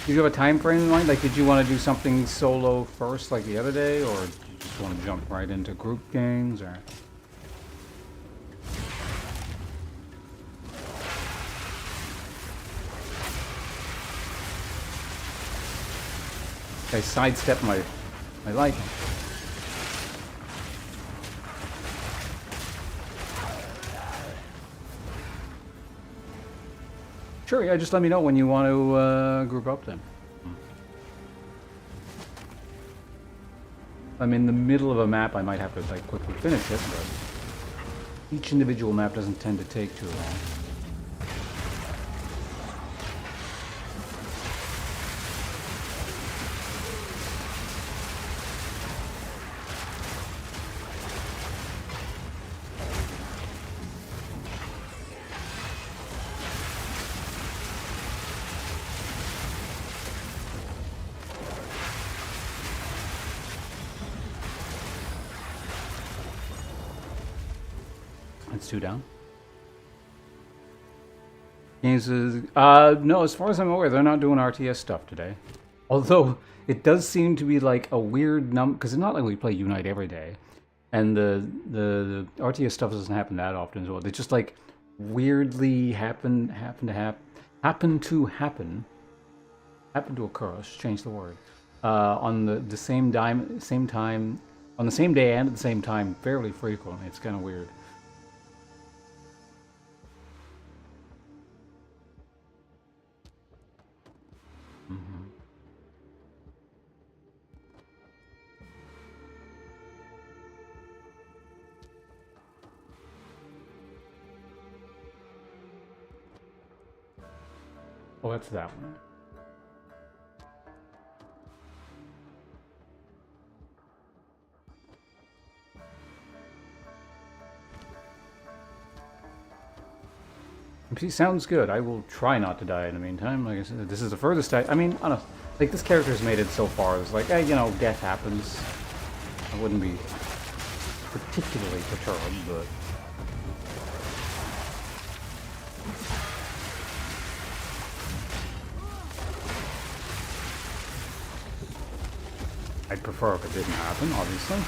S1: do you have a time frame in mind? Like, did you want to do something solo first, like the other day, or do you just want to jump right into group games, or? I sidestep my light. Sure, yeah, just let me know when you want to group up then. I'm in the middle of a map, I might have to like quickly finish it, but each individual map doesn't tend to take too long. It's 2 down. Games is no, as far as I'm aware, they're not doing RTS stuff today. Although it does seem to be like a weird because it's not like we play Unite every day, and the RTS stuff doesn't happen that often as well. They just like weirdly happen to occur. Let's change the word on the same time on the same day and at the same time fairly frequently. It's kind of weird. Oh, that's that one. See, sounds good. I will try not to die in the meantime. Like I said, this is the furthest I mean, I don't know. Like, this character's made it so far. It's like, you know, death happens. I wouldn't be particularly perturbed, but... I'd prefer if it didn't happen, obviously.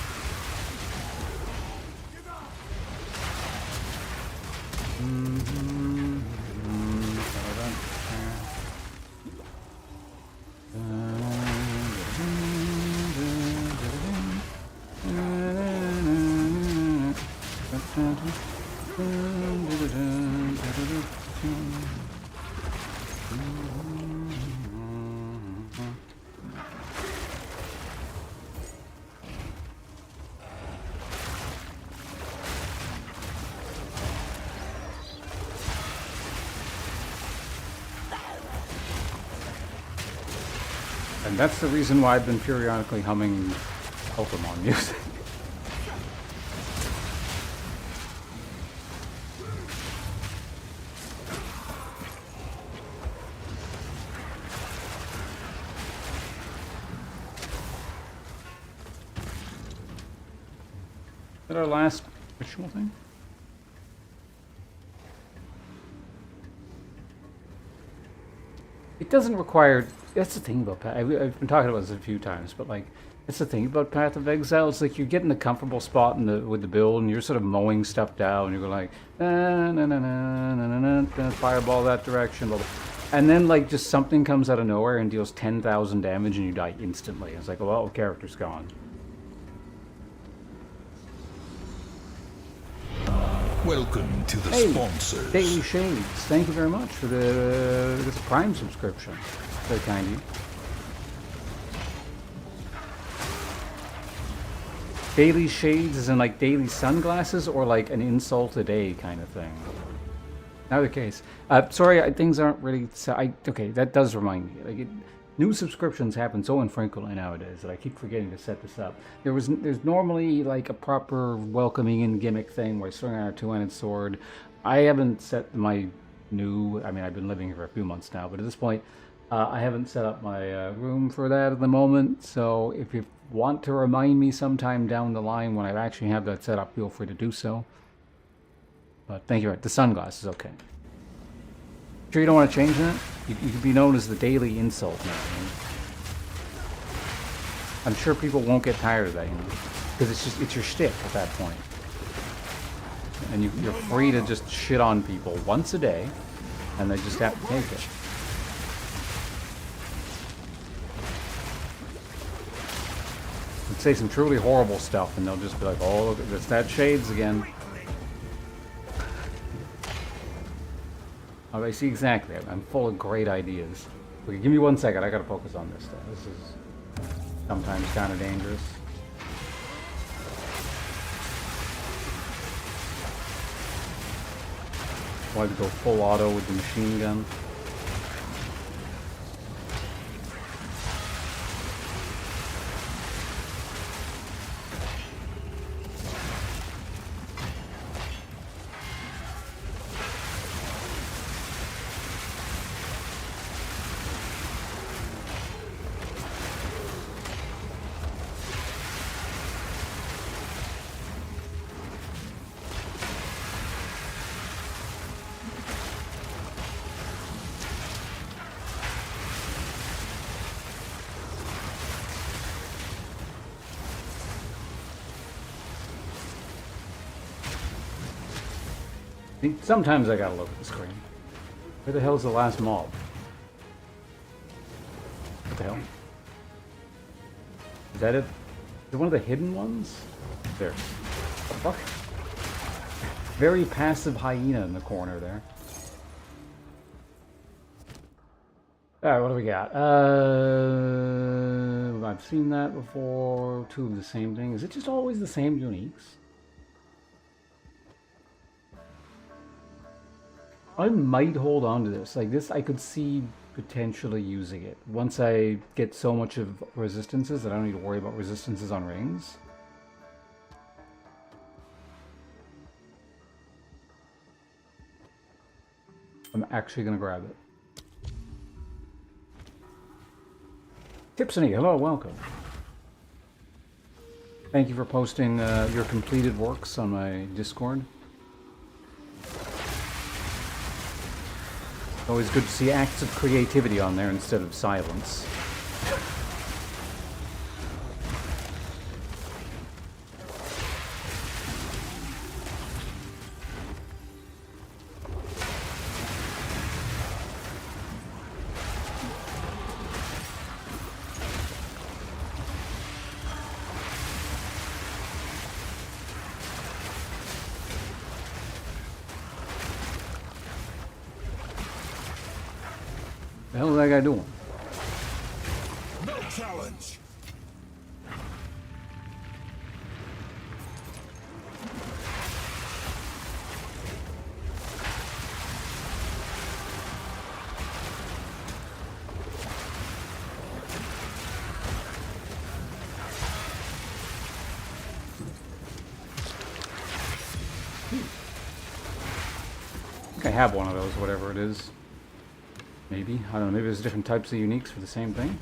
S1: And that's the reason why I've been periodically humming Pokemon music. Is that our last ritual thing? It doesn't require. That's the thing about Path. I've been talking about this a few times, but like, that's the thing about Path of Exile. It's like you're getting a comfortable spot with the build, and you're sort of mowing stuff down. You're like, na na na na na na na, fireball that direction, blah, blah. And then like just something comes out of nowhere and deals 10,000 damage, and you die instantly. It's like, well, character's gone.
S6: Welcome to the
S1: Hey,
S6: sponsors.
S1: Daily Shades, thank you very much for the Prime subscription. Very kind of you. Daily Shades is in like daily sunglasses or like an insult a day kind of thing. Neither case. Sorry, things aren't really. Okay, that does remind me. Like new subscriptions happen so infrequently nowadays that I keep forgetting to set this up. There's normally like a proper welcoming and gimmick thing where I swing out a two-handed sword. I haven't set my new. I mean, I've been living here for a few months now, but at this point, I haven't set up my room for that at the moment. So if you want to remind me sometime down the line when I actually have that set up, feel free to do so. But thank you. The sunglasses, okay. Sure you don't want to change that? You could be known as the daily insult now. I'm sure people won't get tired of that, you know, because it's your shtick at that point. And you're free to just shit on people once a day, and they just have to take it. You'd say some truly horrible stuff, and they'll just be like, "Oh, look, it's that Shades again." Oh, I see exactly. I'm full of great ideas. Okay, give me 1 second. I gotta focus on this stuff. This is sometimes kind of dangerous. Why to go full auto with the machine gun? Sometimes I gotta look at the screen. Where the hell's the last mob? What the hell? Is that it? Is it one of the hidden ones? There. What the fuck? Very passive hyena in the corner there. Alright, what do we got? I've seen that before. Two of the same thing. Is it just always the same uniques? I might hold on to this. Like this, I could see potentially using it. Once I get so much of resistances that I don't need to worry about resistances on rings. I'm actually going to grab it. Tipsony, hello, welcome. Thank you for posting your completed works on my Discord. Always good to see acts of creativity on there instead of silence. The hell is that guy doing?
S3: No challenge.
S1: I think I have one of those, whatever it is. Maybe. I don't know. Maybe there's different types of uniques for the same thing.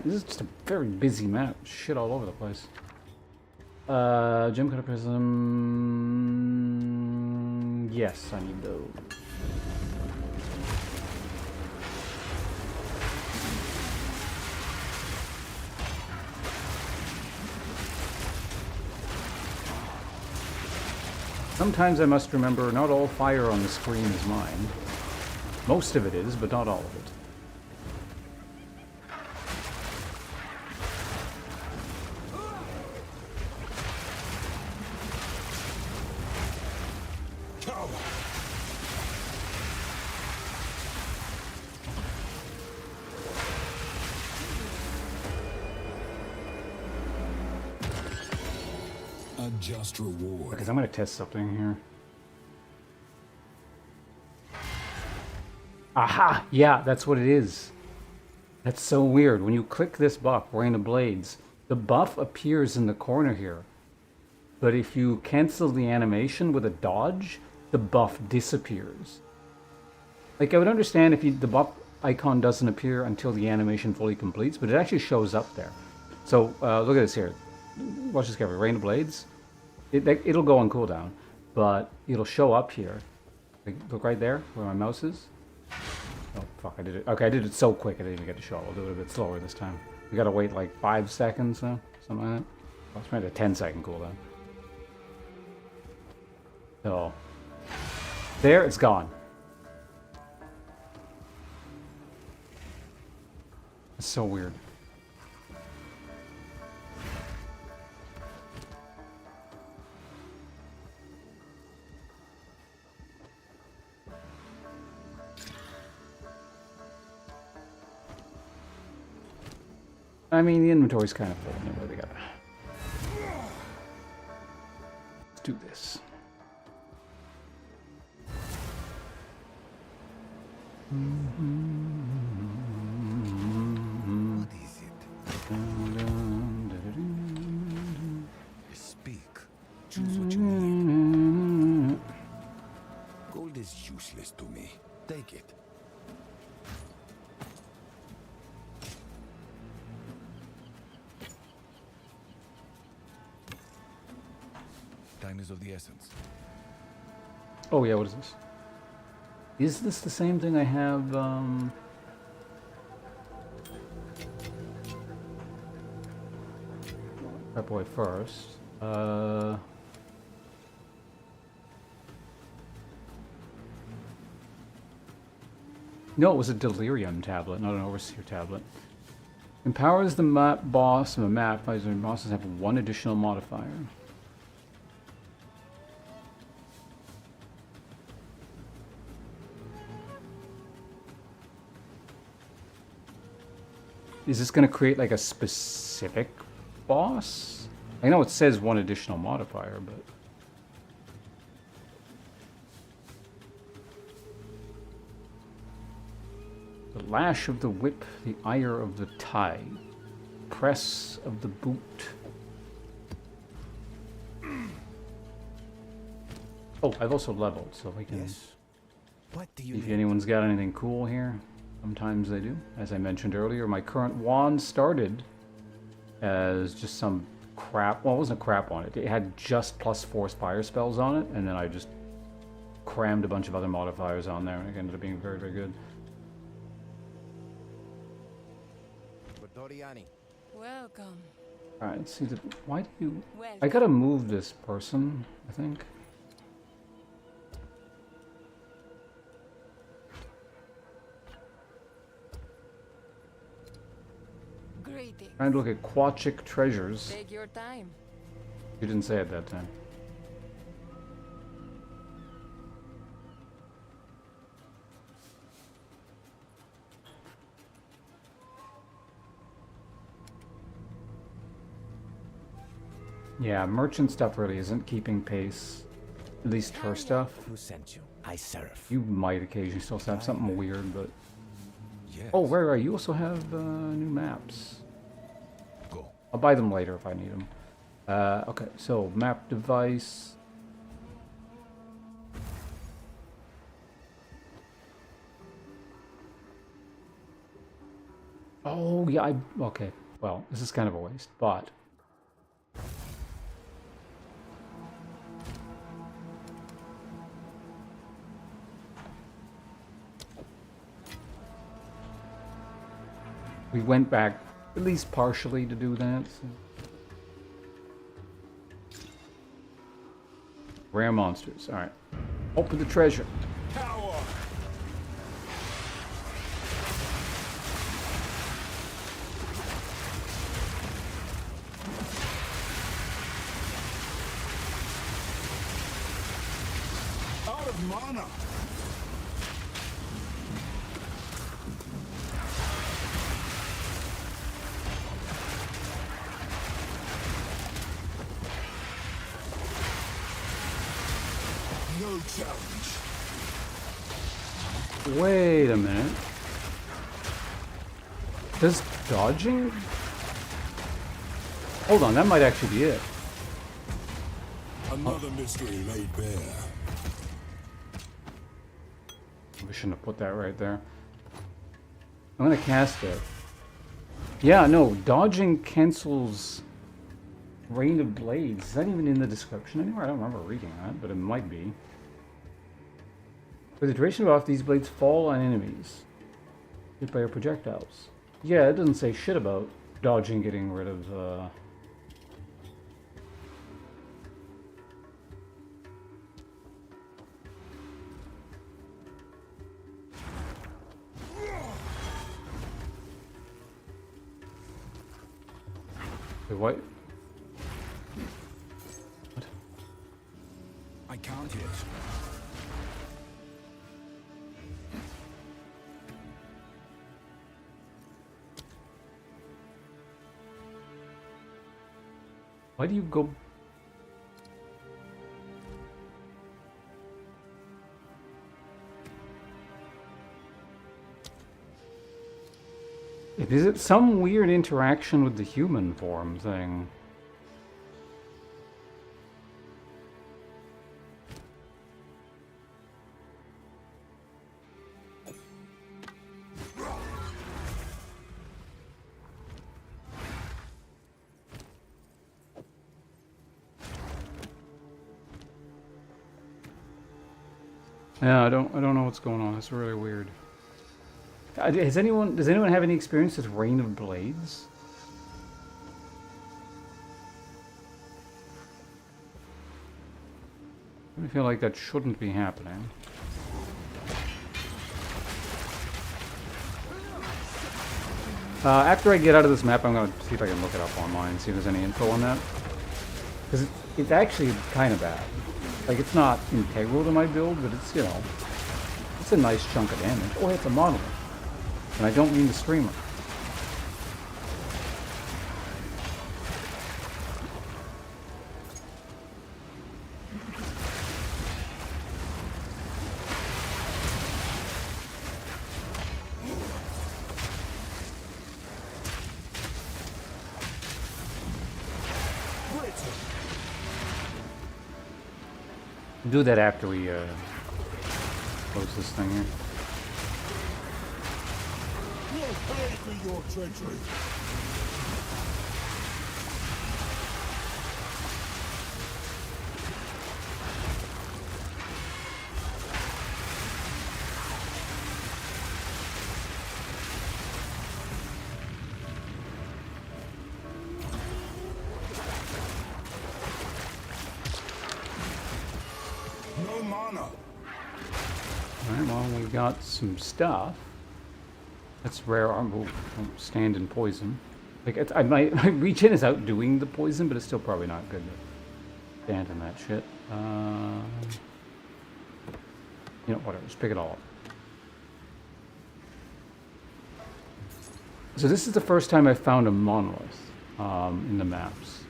S1: This is just a very busy map. Shit all over the place. Gem cutter prism. Yes, I need those. Sometimes I must remember not all fire on the screen is mine. Most of it is, but not all of it.
S3: A just reward.
S1: Because I'm going to test something here. Aha! Yeah, that's what it is. That's so weird. When you click this buff, Rain of Blades, the buff appears in the corner here. But if you cancel the animation with a dodge, the buff disappears. Like, I would understand if the buff icon doesn't appear until the animation fully completes, but it actually shows up there. So, look at this here. Watch this carefully. Rain of Blades. It'll go on cooldown, but it'll show up here. Like, look right there where my mouse is. Oh, fuck, I did it. Okay, I did it so quick I didn't even get to show. I'll do it a bit slower this time. We gotta wait like 5 seconds now, something like that. Oh, it's maybe a 10-second cooldown. So, there, it's gone. It's so weird. I mean, the inventory's kind of full. Anyway, we gotta... Let's do this.
S3: What is it? Speak. Choose what you need. Gold is useless to me. Take it. Time is of the essence.
S1: Oh yeah, what is this? Is this the same thing I have, Prep away first. No, it was a Delirium tablet, not an Overseer tablet. Empowers the boss of a map. Bosses have one additional modifier. Is this going to create like a specific boss? I know it says one additional modifier, but... The lash of the whip, the ire of the tide, press of the boot. Oh, I've also leveled, so we can
S3: Yes. What do you
S1: see if
S3: need?
S1: anyone's got anything cool here. Sometimes they do. As I mentioned earlier, my current wand started as just some crap. Well, it wasn't crap on it. It had just +4 fire spells on it, and then I just crammed a bunch of other modifiers on there, and it ended up being very, very good.
S7: Welcome.
S1: Alright, let's see. Why do you...
S7: Welcome.
S1: I gotta move this person, I think.
S7: Greetings.
S1: Trying to look at Quachic treasures.
S7: Take your time.
S1: You didn't say it that time. Yeah, merchant stuff really isn't keeping pace. At least her stuff.
S3: Who sent you? I serve.
S1: You might occasionally still have something weird, but...
S3: Yes.
S1: Oh, right. You also have new maps.
S3: Go.
S1: I'll buy them later if I need them. Okay, so map device. Oh, yeah, okay. Well, this is kind of a waste, but... We went back at least partially to do that. So. Rare monsters. Alright. Open the treasure.
S2: Power. Out of mana. No challenge.
S1: Wait a minute. Does dodging... Hold on, that might actually be it.
S2: Another mystery laid bare.
S1: We shouldn't have put that right there. I'm gonna cast it. Yeah, no, dodging cancels Rain of Blades. Is that even in the description anywhere? I don't remember reading that, but it might be. For the duration of off, these blades fall on enemies hit by your projectiles. Yeah, it doesn't say shit about dodging getting rid of Wait, what? What?
S3: I can't hit.
S1: Why do you go... Is it some weird interaction with the human form thing? Yeah, I don't know what's going on. It's really weird. Does anyone have any experience with Rain of Blades? I feel like that shouldn't be happening. After I get out of this map, I'm going to see if I can look it up online and see if there's any info on that. Because it's actually kind of bad. Like, it's not integral to my build, but it's, you know, it's a nice chunk of damage. Oh, it's a monolith. And I don't mean the streamer. Do that after we close this thing here.
S2: You'll pay for your treachery. No mana.
S1: Alright, well, we got some stuff. That's rare arm. Don't stand in poison. Like, my regen is outdoing the poison, but it's still probably not good to stand in that shit. You know, whatever. Just pick it all up. So this is the first time I found a monolith in the maps.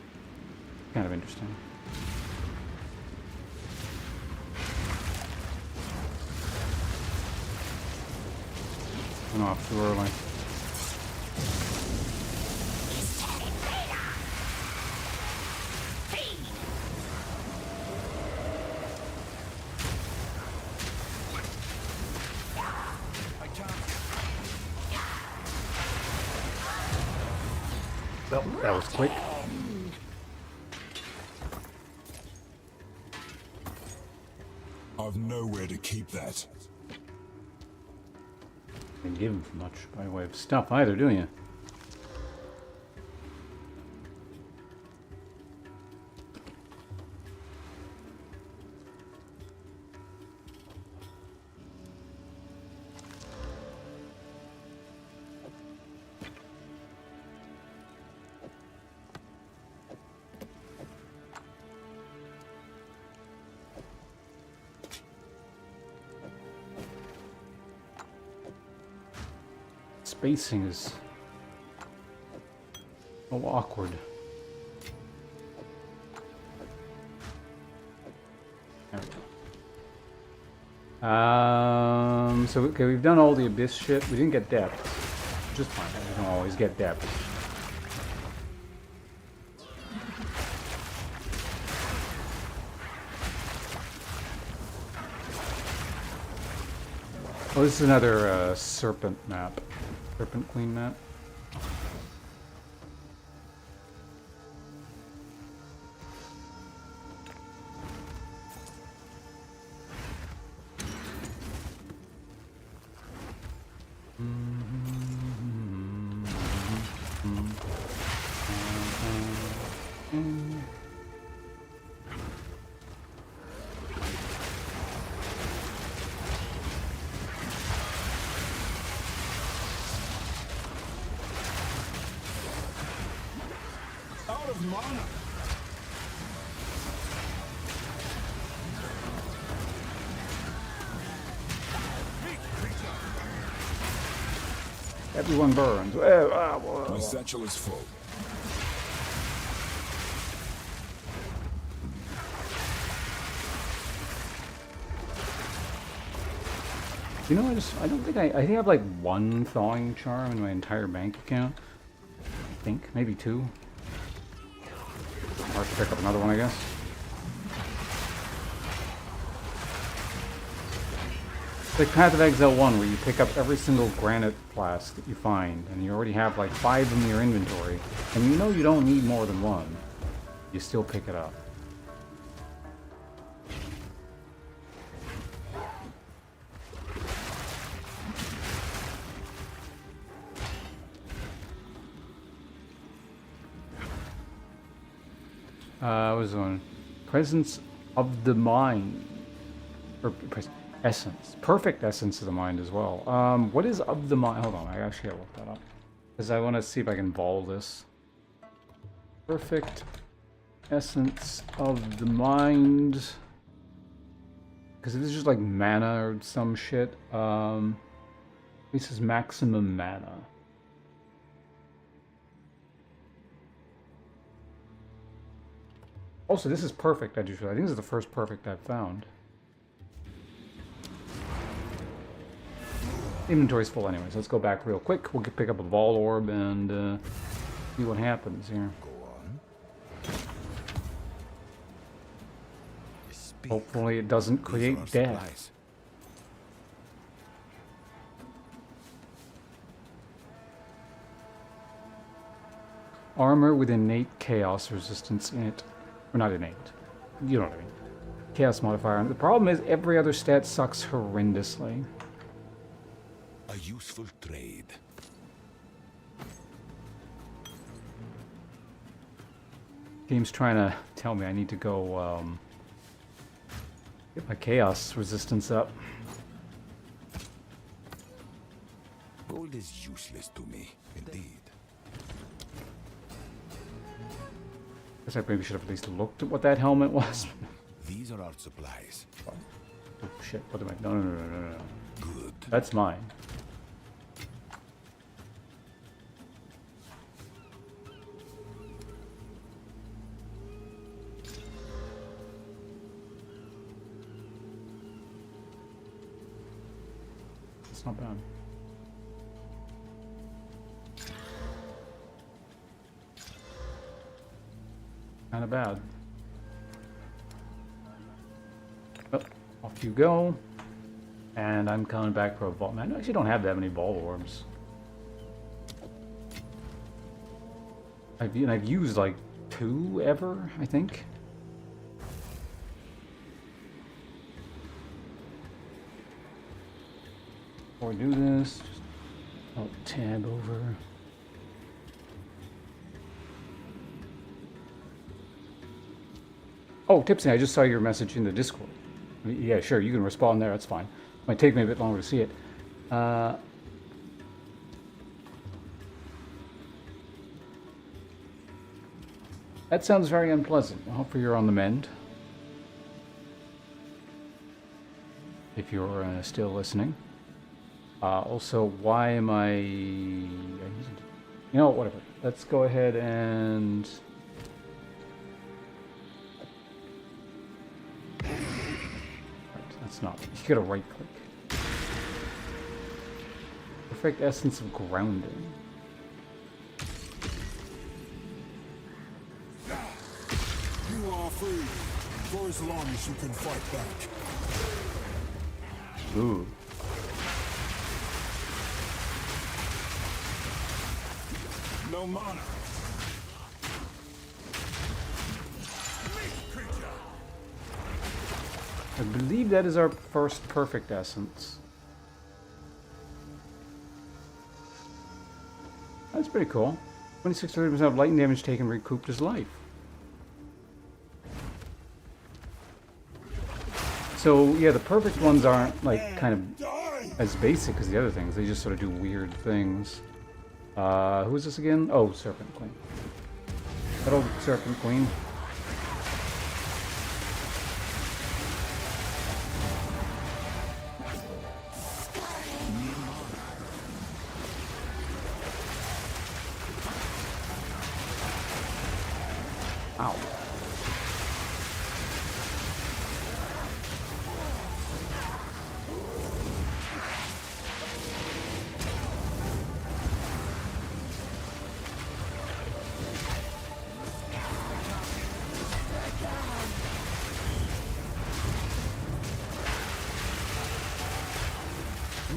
S1: kind of interesting. Went off too early. Well, that was quick.
S2: I've nowhere to keep that.
S1: Didn't give him much by way of stuff either, do you? Spacing is so awkward. There we go. So okay, we've done all the abyss shit. We didn't get depth, which is fine. We don't always get depth. Oh, this is another serpent map. Serpent Queen map.
S2: Out of mana.
S1: Everyone burns. Whoa.
S2: My satchel is full.
S1: You know, I don't think I think I have like one thawing charm in my entire bank account. I think, maybe two. I'll have to pick up another one, I guess. It's like Path of Exile 1, where you pick up every single granite flask that you find, and you already have like 5 in your inventory, and you know you don't need more than one. You still pick it up. Was on presence of the mind, or essence, perfect essence of the mind as well. What is of the mind? Hold on, I actually gotta look that up because I want to see if I can vol this. Perfect essence of the mind, because this is just like mana or some shit. This is maximum mana. Also, this is perfect, I just realized. I think this is the first perfect I've found. Inventory's full anyways. Let's go back real quick. We'll pick up a Vol Orb and see what happens here. Hopefully it doesn't create death. Armor with innate chaos resistance in it. Or not innate. You know what I mean. Chaos modifier. The problem is every other stat sucks horrendously.
S3: A useful trade.
S1: Game's trying to tell me I need to go get my chaos resistance up.
S3: Gold is useless to me, indeed.
S1: Guess I maybe should have at least looked at what that helmet was.
S3: These are our supplies.
S1: Oh shit, what am I? No.
S3: Good.
S1: That's mine. That's not bad. Kind of bad. Oh, off you go. And I'm coming back for a vault. Man, I actually don't have that many ball orbs. I've used like 2 ever, I think. Before we do this, just tab over. Oh, Tipsy, I just saw your message in the Discord. Yeah, sure, you can respond there, that's fine. Might take me a bit longer to see it. That sounds very unpleasant. Hopefully you're on the mend. If you're still listening. Also, why am I... You know what, whatever. Let's go ahead and... That's not... You gotta right click. Perfect essence of grounding.
S3: You are free, for as long as you can fight back.
S1: Ooh.
S3: No mana.
S1: I believe that is our first perfect essence. That's pretty cool. 26 to 30% of lightning damage taken recouped his life. So yeah, the perfect ones aren't like kind of as basic as the other things. They just sort of do weird things. Who is this again? Oh, Serpent Queen. That old Serpent Queen. Ow.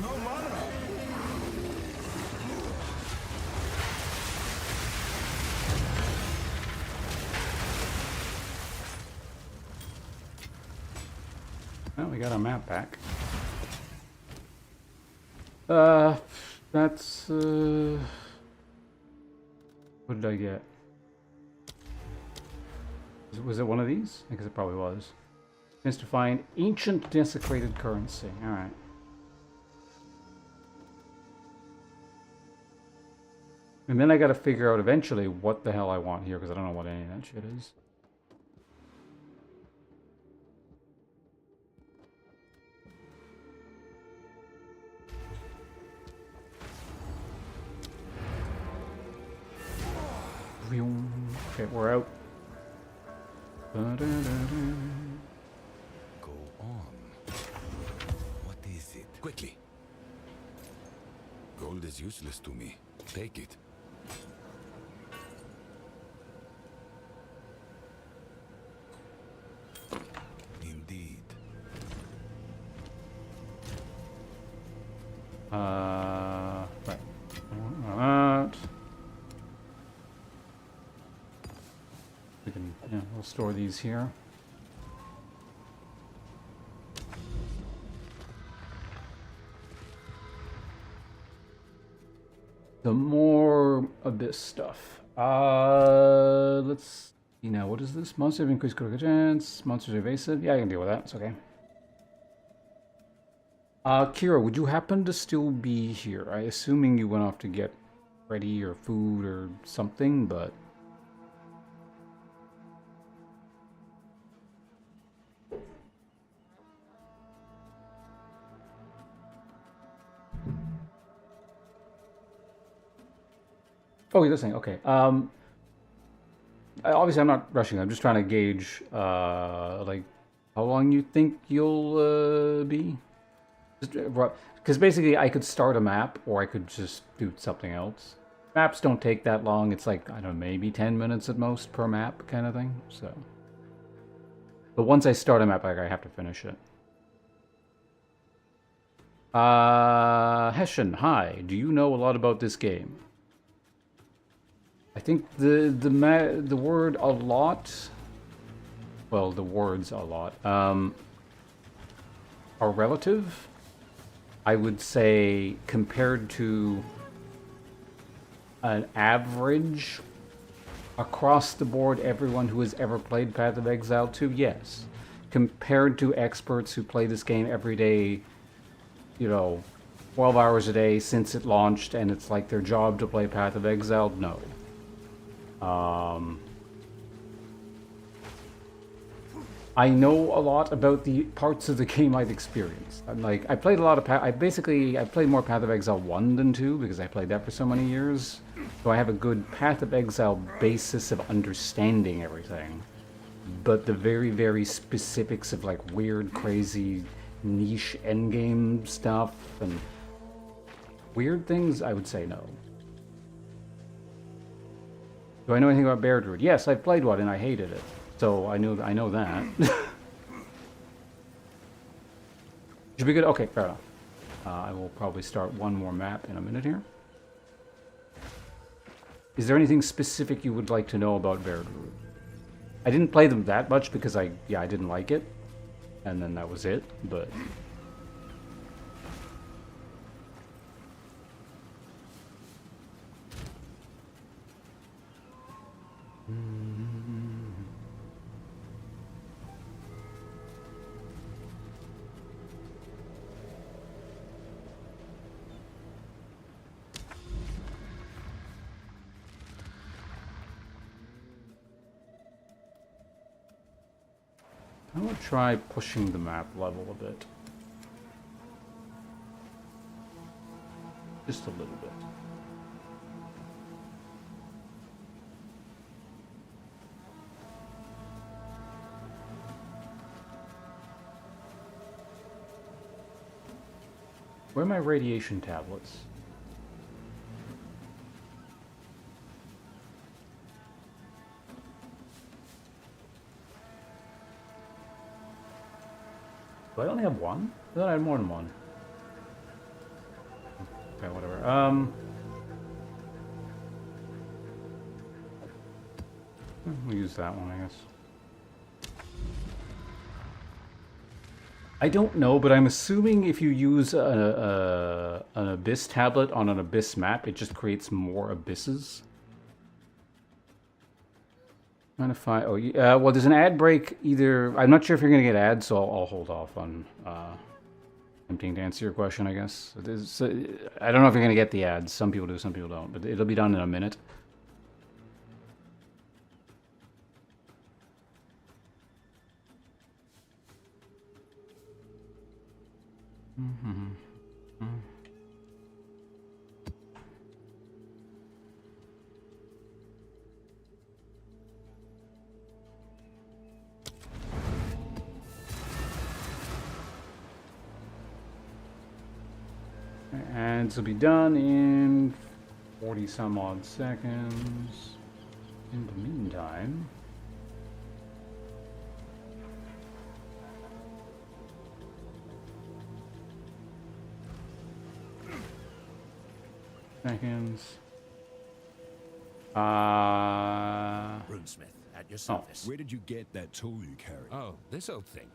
S3: No mana.
S1: Well, we got our map back. That's, what did I get? Was it one of these? I guess it probably was. Chance to find ancient desecrated currency. Alright. And then I gotta figure out eventually what the hell I want here, because I don't know what any of that shit is. Okay, we're out. Da-da-da-da.
S3: Go on. What is it? Quickly. Gold is useless to me. Take it. Indeed.
S1: Right. That. We can, yeah, we'll store these here. The more Abyss stuff. Let's see now. What is this? Monsters have increased critical chance. Monsters are evasive. Yeah, I can deal with that. It's okay. Kira, would you happen to still be here? I assuming you went off to get ready or food or something, but... Oh, you're listening. Okay. Obviously, I'm not rushing. I'm just trying to gauge, like, how long you think you'll be. Because basically I could start a map, or I could just do something else. Maps don't take that long. It's like, I don't know, maybe 10 minutes at most per map kind of thing. So, but once I start a map, I have to finish it. Hessian, hi. Do you know a lot about this game? I think the word a lot, well, the words a lot, are relative. I would say compared to an average across the board, everyone who has ever played Path of Exile 2, yes. Compared to experts who play this game every day, you know, 12 hours a day since it launched, and it's like their job to play Path of Exile, no. I know a lot about the parts of the game I've experienced. Like, I played a lot of I played more Path of Exile 1 than 2 because I played that for so many years. So I have a good Path of Exile basis of understanding everything. But the very, very specifics of like weird, crazy, niche endgame stuff and weird things, I would say no. Do I know anything about Bear Druid? Yes, I played one and I hated it. So I know that. Should be good? Okay, fair enough. I will probably start one more map in a minute here. Is there anything specific you would like to know about Bear Druid? I didn't play them that much because I didn't like it. And then that was it, but... I will try pushing the map level a bit. Just a little bit. Where are my radiation tablets? Do I only have one? I thought I had more than one. Okay, whatever. We'll use that one, I guess. I don't know, but I'm assuming if you use an Abyss tablet on an Abyss map, it just creates more Abysses. Trying to find. Oh, well, there's an ad break. Either I'm not sure if you're gonna get ads, so I'll hold off on attempting to answer your question. I guess I don't know if you're gonna get the ads. Some people do, some people don't. But it'll be done in a minute. Ads will be done in 40 some odd seconds. In the meantime, seconds.
S3: Runesmith, at your service.
S2: Where did you get that tool you carry?
S3: Oh, this old thing.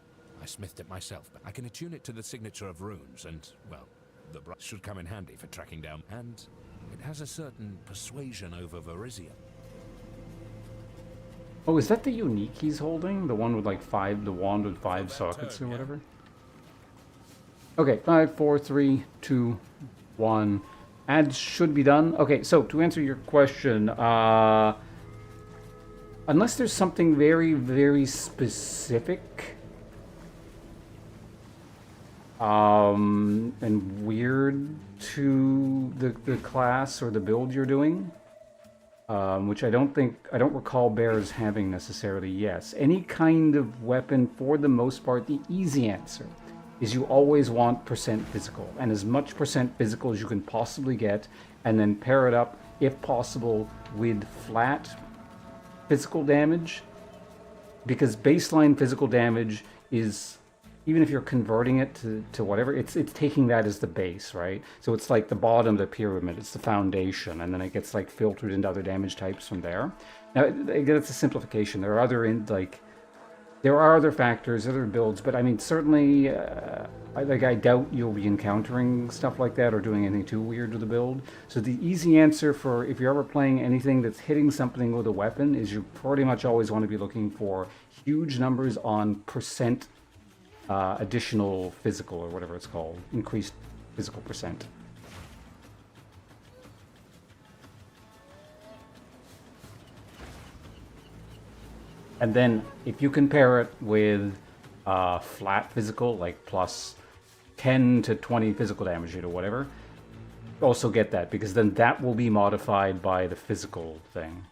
S3: I smithed it myself, but I can attune it to the signature of runes, and, well, the brush should come in handy for tracking down. And it has a certain persuasion over Verizium.
S1: Oh, is that the unique he's holding? The one with like the wand with 5 sockets or whatever? Okay, 5, 4, 3, 2, 1. Ads should be done. Okay, so to answer your question, unless there's something very, very specific and weird to the class or the build you're doing, which I don't recall bears having necessarily. Yes, any kind of weapon, for the most part, the easy answer is you always want percent physical, and as much percent physical as you can possibly get, and then pair it up, if possible, with flat physical damage, because baseline physical damage is, even if you're converting it to whatever, it's taking that as the base, right? So it's like the bottom of the pyramid, it's the foundation, and then it gets like filtered into other damage types from there. Now, again, it's a simplification. There are other there are other factors, other builds, but I mean, certainly, I doubt you'll be encountering stuff like that or doing anything too weird with the build. So the easy answer for if you're ever playing anything that's hitting something with a weapon is you pretty much always want to be looking for huge numbers on percent additional physical, or whatever it's called, increased physical percent. And then if you compare it with flat physical, like plus 10 to 20 physical damage or whatever, also get that, because then that will be modified by the physical thing,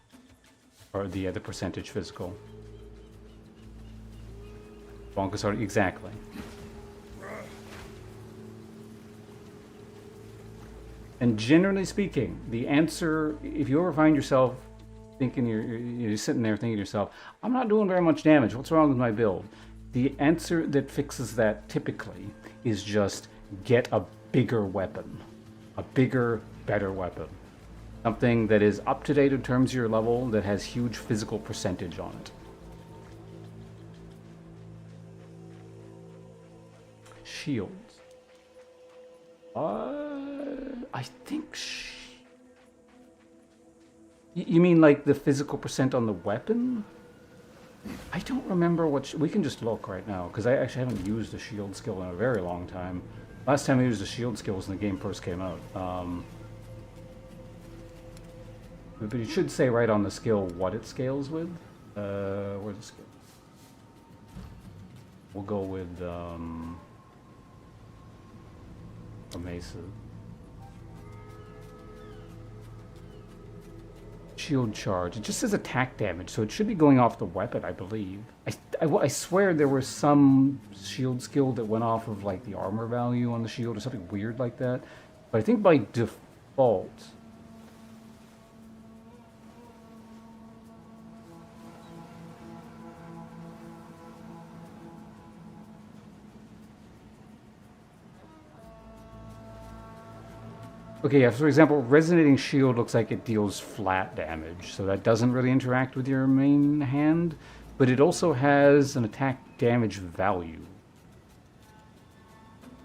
S1: or the percentage physical. Bonkers, exactly. And generally speaking, the answer, if you ever find yourself thinking you're sitting there thinking to yourself, I'm not doing very much damage, what's wrong with my build? The answer that fixes that typically is just get a bigger weapon. A bigger, better weapon. Something that is up to date in terms of your level, that has huge physical percentage on it. Shields. I think you mean like the physical percent on the weapon? I don't remember what... we can just look right now, because I actually haven't used the shield skill in a very long time. Last time I used the shield skill was when the game first came out. But it should say right on the skill what it scales with. Where's the skill? We'll go with a Mesa. Shield charge. It just says attack damage, so it should be going off the weapon, I believe. I swear there was some shield skill that went off of like the armor value on the shield or something weird like that. But I think by default... Okay, yeah, for example, Resonating Shield looks like it deals flat damage, so that doesn't really interact with your main hand, but it also has an attack damage value.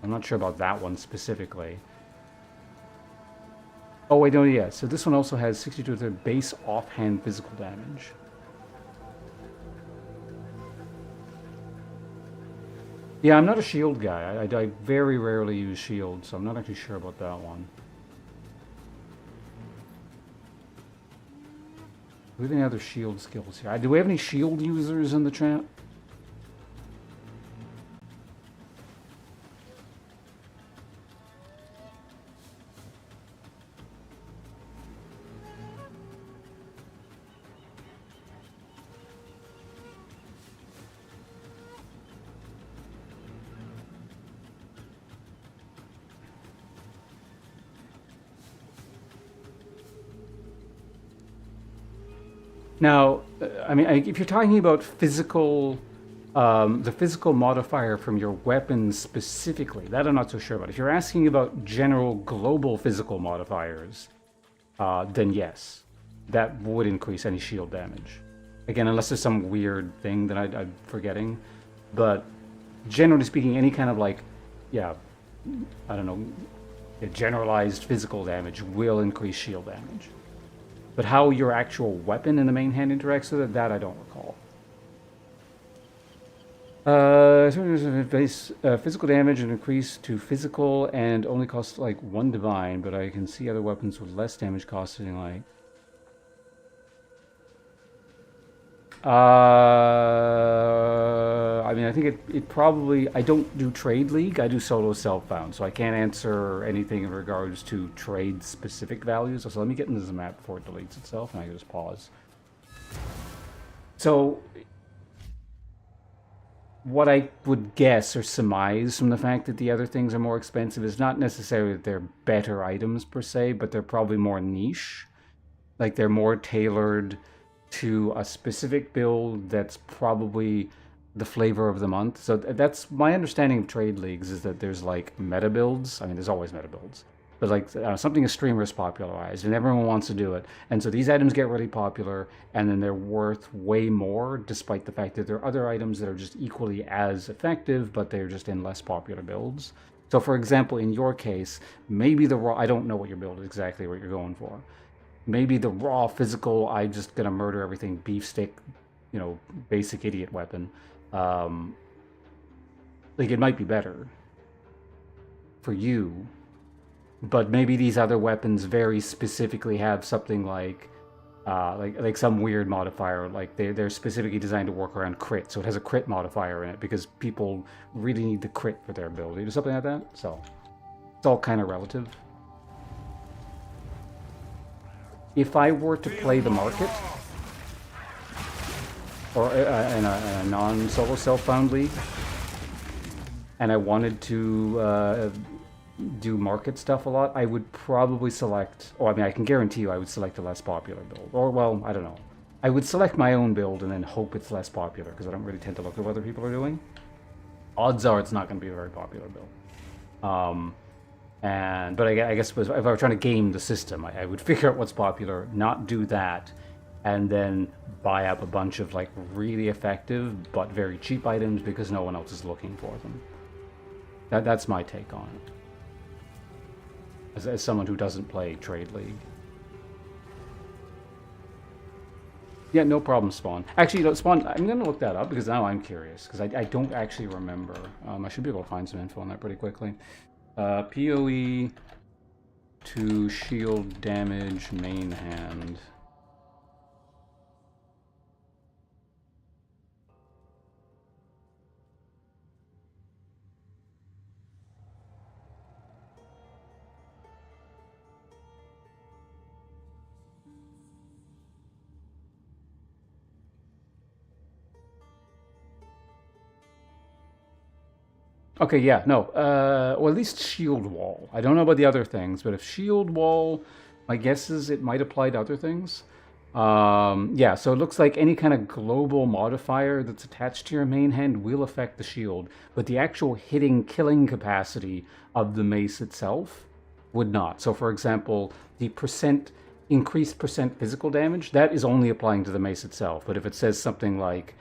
S1: I'm not sure about that one specifically. Oh, wait, no, yeah, so this one also has 62 to base offhand physical damage. Yeah, I'm not a shield guy. I very rarely use shield, so I'm not actually sure about that one. Do we have any other shield skills here? Do we have any shield users in the chat? Now, I mean, if you're talking about physical, the physical modifier from your weapon specifically, that I'm not so sure about. If you're asking about general global physical modifiers, then yes, that would increase any shield damage. Again, unless there's some weird thing that I'm forgetting. But generally speaking, any kind of like, yeah, I don't know, generalized physical damage will increase shield damage. But how your actual weapon in the main hand interacts with it, that I don't recall. Base physical damage and increase to physical and only costs like 1 divine, but I can see other weapons with less damage costing like... I mean, I think it probably... I don't do Trade League, I do solo self-bound, so I can't answer anything in regards to trade-specific values. So let me get into the map before it deletes itself, and I can just pause. So, what I would guess or surmise from the fact that the other things are more expensive is not necessarily that they're better items per se, but they're probably more niche. Like they're more tailored to a specific build that's probably the flavor of the month. So that's my understanding of trade leagues, is that there's like meta builds. I mean, there's always meta builds, but like something a streamer is popularized and everyone wants to do it. And so these items get really popular and then they're worth way more, despite the fact that there are other items that are just equally as effective, but they're just in less popular builds. So for example, in your case, maybe the raw, I don't know what your build is exactly, what you're going for. Maybe the raw physical, I just gonna murder everything, beefstick, you know, basic idiot weapon. Like it might be better for you, but maybe these other weapons very specifically have something like some weird modifier, like they're specifically designed to work around crit, so it has a crit modifier in it because people really need the crit for their ability or something like that. So it's all kind of relative. If I were to play the market, or in a non-solo self-found league, and I wanted to do market stuff a lot, I would probably select, or I mean, I can guarantee you I would select a less popular build. Or, well, I don't know. I would select my own build and then hope it's less popular, because I don't really tend to look at what other people are doing. Odds are it's not going to be a very popular build. But I guess if I were trying to game the system, I would figure out what's popular, not do that, and then buy up a bunch of like really effective but very cheap items because no one else is looking for them. That's my take on it. As someone who doesn't play Trade League. Yeah, no problem, Spawn. Actually, you know, Spawn, I'm going to look that up because now I'm curious, because I don't actually remember. I should be able to find some info on that pretty quickly. PoE to shield damage main hand. Okay, yeah, no. Or at least shield wall. I don't know about the other things, but if shield wall, my guess is it might apply to other things. Yeah, so it looks like any kind of global modifier that's attached to your main hand will affect the shield, but the actual killing capacity of the mace itself would not. So for example, the increased percent physical damage, that is only applying to the mace itself. But if it says something like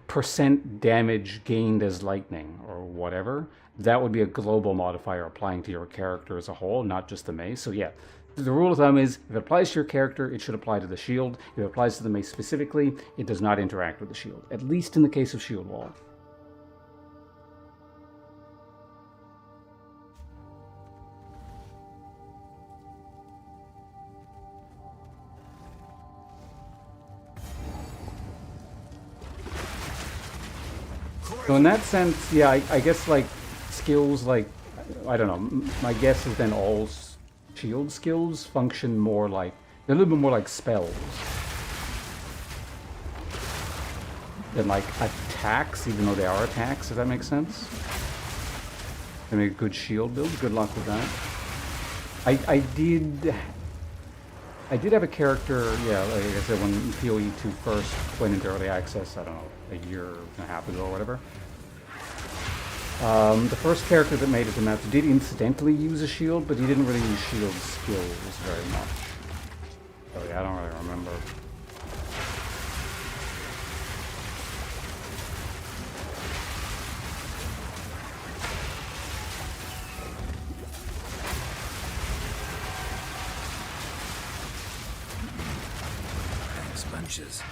S1: percent damage gained as lightning or whatever, that would be a global modifier applying to your character as a whole, not just the mace. So yeah, the rule of thumb is if it applies to your character, it should apply to the shield. If it applies to the mace specifically, it does not interact with the shield, at least in the case of shield wall. So in that sense, yeah, I guess like skills like, I don't know, my guess is then all shield skills function more like, they're a little bit more like spells than like attacks, even though they are attacks, if that makes sense. They make a good shield build, good luck with that. I did have a character, yeah, like I said, when PoE2 first went into early access, I don't know, a year and a half ago or whatever. The first character that made it to match did incidentally use a shield, but he didn't really use shield skills very much. So yeah, I don't really remember.
S3: Thanks, bunches.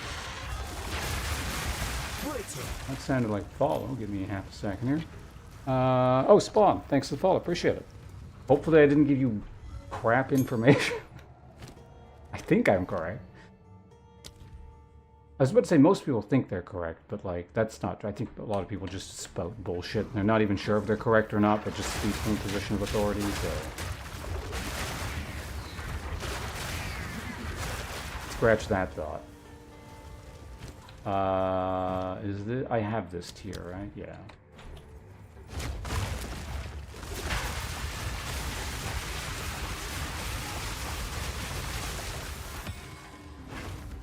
S1: That sounded like follow. Give me half a second here. Oh, Spawn, thanks for the follow. Appreciate it. Hopefully I didn't give you crap information. I think I'm correct. I was about to say most people think they're correct, but like that's not. I think a lot of people just spout bullshit. They're not even sure if they're correct or not, but just speak from a position of authority. So scratch that thought. Is this? I have this tier, right? Yeah.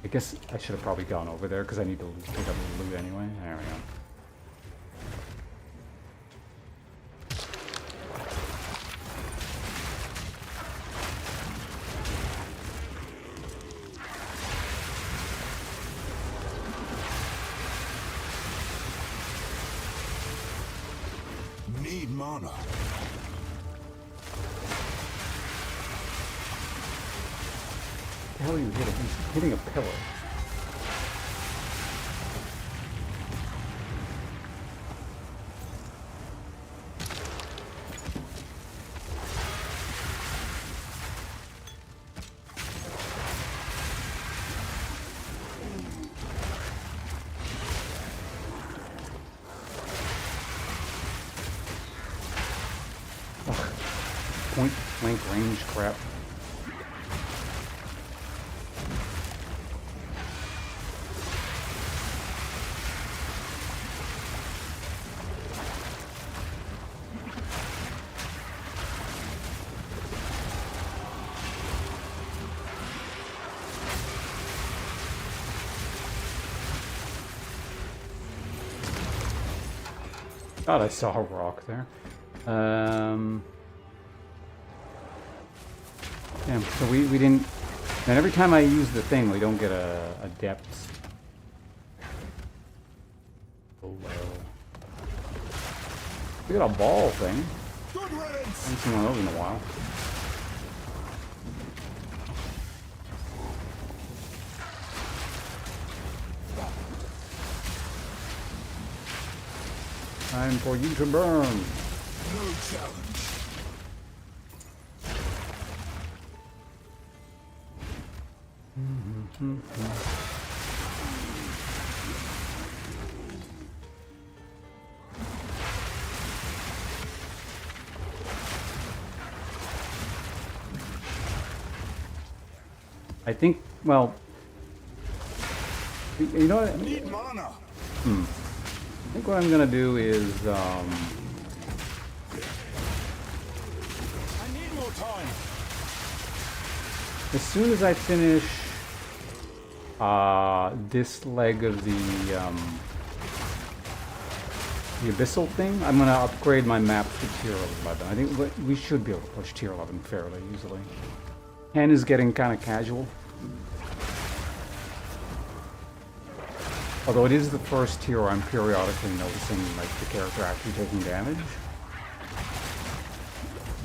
S1: I guess I should have probably gone over there because I need to pick up the loot anyway. There we go.
S2: Need mana.
S1: What the hell are you hitting? He's hitting a pillar. Point blank range crap. God, I saw a rock there. Damn, so we didn't... And every time I use the thing, we don't get a depth. Oh, well. We got a ball thing.
S2: Good riddance.
S1: I haven't seen one of those in a while. Time for you to burn.
S2: No challenge.
S1: I think, well, you know what?
S2: Need mana.
S1: I think what I'm gonna do is,
S2: I need more time.
S1: as soon as I finish this leg of the abyssal thing, I'm gonna upgrade my map to tier 11. I think we should be able to push tier 11 fairly easily. 10 is getting kind of casual. Although it is the first tier where I'm periodically noticing like the character actually taking damage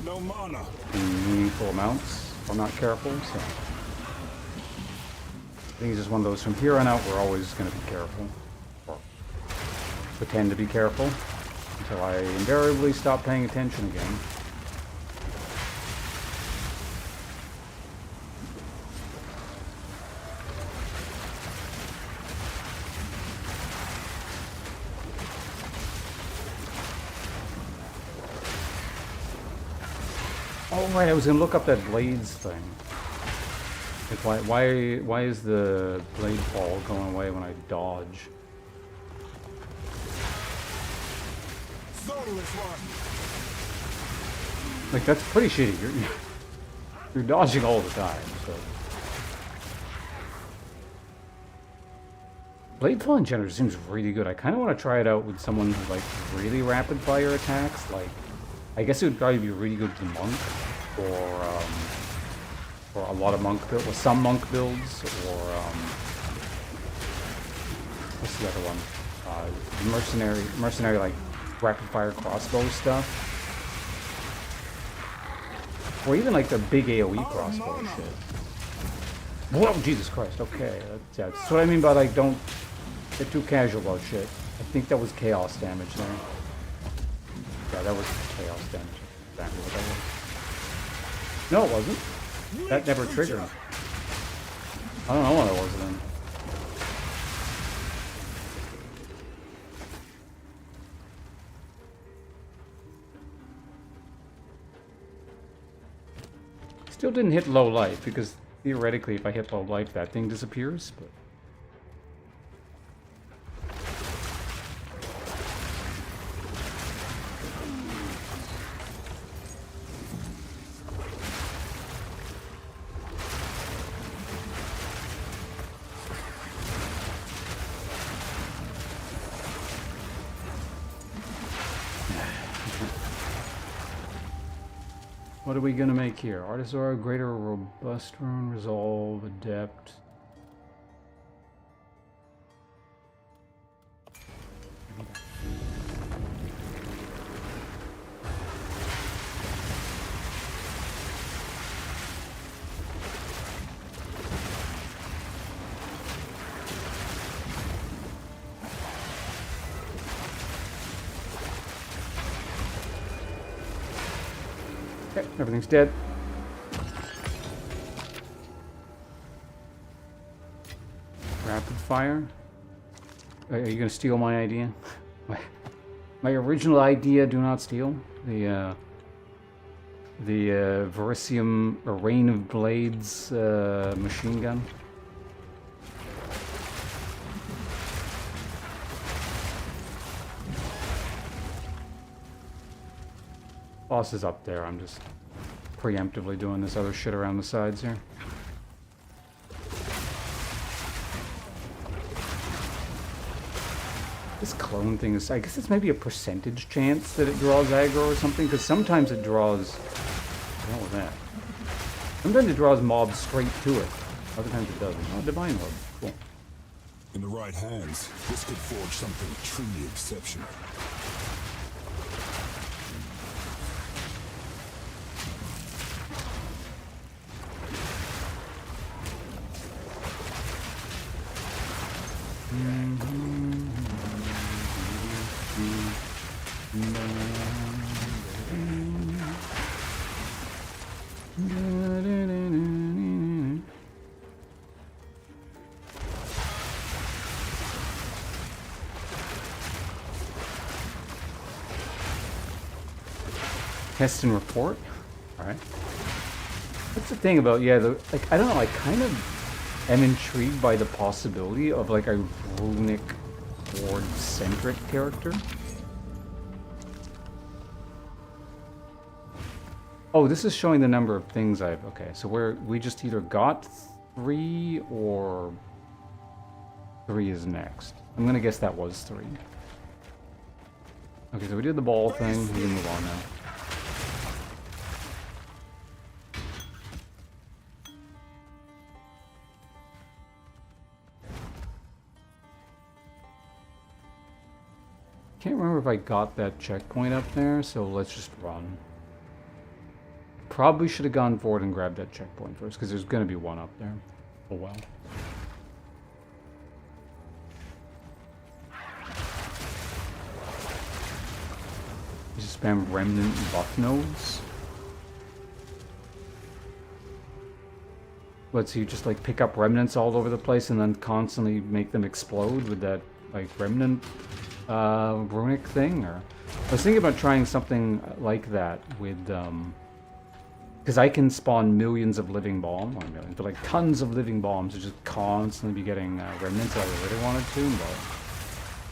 S2: No mana.
S1: in meaningful amounts if I'm not careful, so I think it's just one of those from here on out we're always gonna be careful. Or pretend to be careful until I invariably stop paying attention again. Oh right, I was gonna look up that blades thing. Like why is the blade fall going away when I dodge?
S2: Soulless one.
S1: Like that's pretty shitty. You're dodging all the time, so. Blade fall in general seems really good. I kind of want to try it out with someone who like really rapid fire attacks. Like, I guess it would probably be really good to monk, or a lot of monk builds, or some monk builds, or what's the other one? Mercenary like rapid fire crossbow stuff, or even like the big AOE crossbow shit. Whoa, Jesus Christ! Okay, that's what I mean by like don't get too casual about shit. I think that was chaos damage there. Yeah, that was chaos damage. Exactly what that was. No, it wasn't. That never triggered. I don't know what it was then. Still didn't hit low life because theoretically if I hit low life that thing disappears, but What are we gonna make here? Artisaur, greater robust rune, resolve, adept. Okay, everything's dead. Rapid fire. Are you gonna steal my idea? My original idea, do not steal. The Verisium Rain of Blades machine gun. Boss is up there, I'm just preemptively doing this other shit around the sides here. This clone thing is, I guess it's maybe a percentage chance that it draws aggro or something, because sometimes it draws, what the hell was that? Sometimes it draws mobs straight to it, other times it doesn't. Oh, Divine Orb, cool.
S2: In the right hands, this could forge something truly exceptional.
S1: Test and report. All right. What's the thing about, yeah, like, I don't know, I kind of am intrigued by the possibility of like a runic ward-centric character. Oh, this is showing the number of things I've, okay, so we just either got 3 or 3 is next. I'm gonna guess that was 3. Okay, so we did the ball thing, we can move on now. Can't remember if I got that checkpoint up there, so let's just run. Probably should have gone forward and grabbed that checkpoint first, because there's going to be one up there. Oh well. You just spam remnant buff nodes. What, so you just like pick up remnants all over the place and then constantly make them explode with that like remnant runic thing? Or I was thinking about trying something like that with because I can spawn millions of living bombs, or millions, but like tons of living bombs to just constantly be getting remnants if I really wanted to, but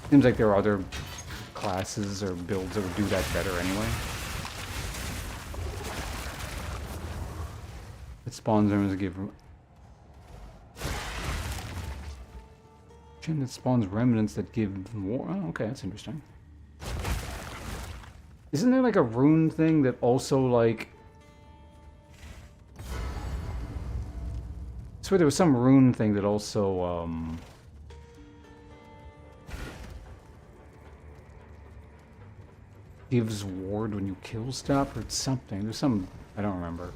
S1: it seems like there are other classes or builds that would do that better anyway. It spawns remnants to give that spawns remnants that give more. Oh, okay, that's interesting. Isn't there like a rune thing that also like? I swear there was some rune thing that also gives ward when you kill stuff or something. There's some, I don't remember.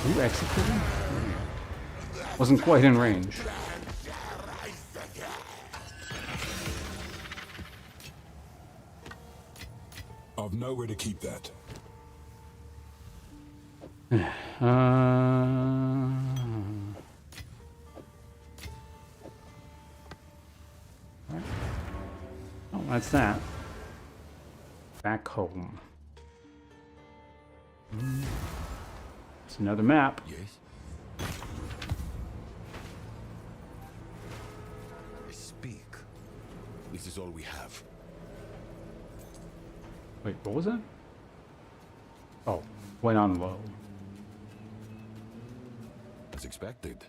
S1: Who executed? Wasn't quite in range.
S2: I've nowhere to keep that.
S1: Right. Oh, that's that. Back home. It's another map.
S6: Yes? Speak.
S2: This is all we have.
S1: Wait, what was that? Oh, went on low.
S2: As expected.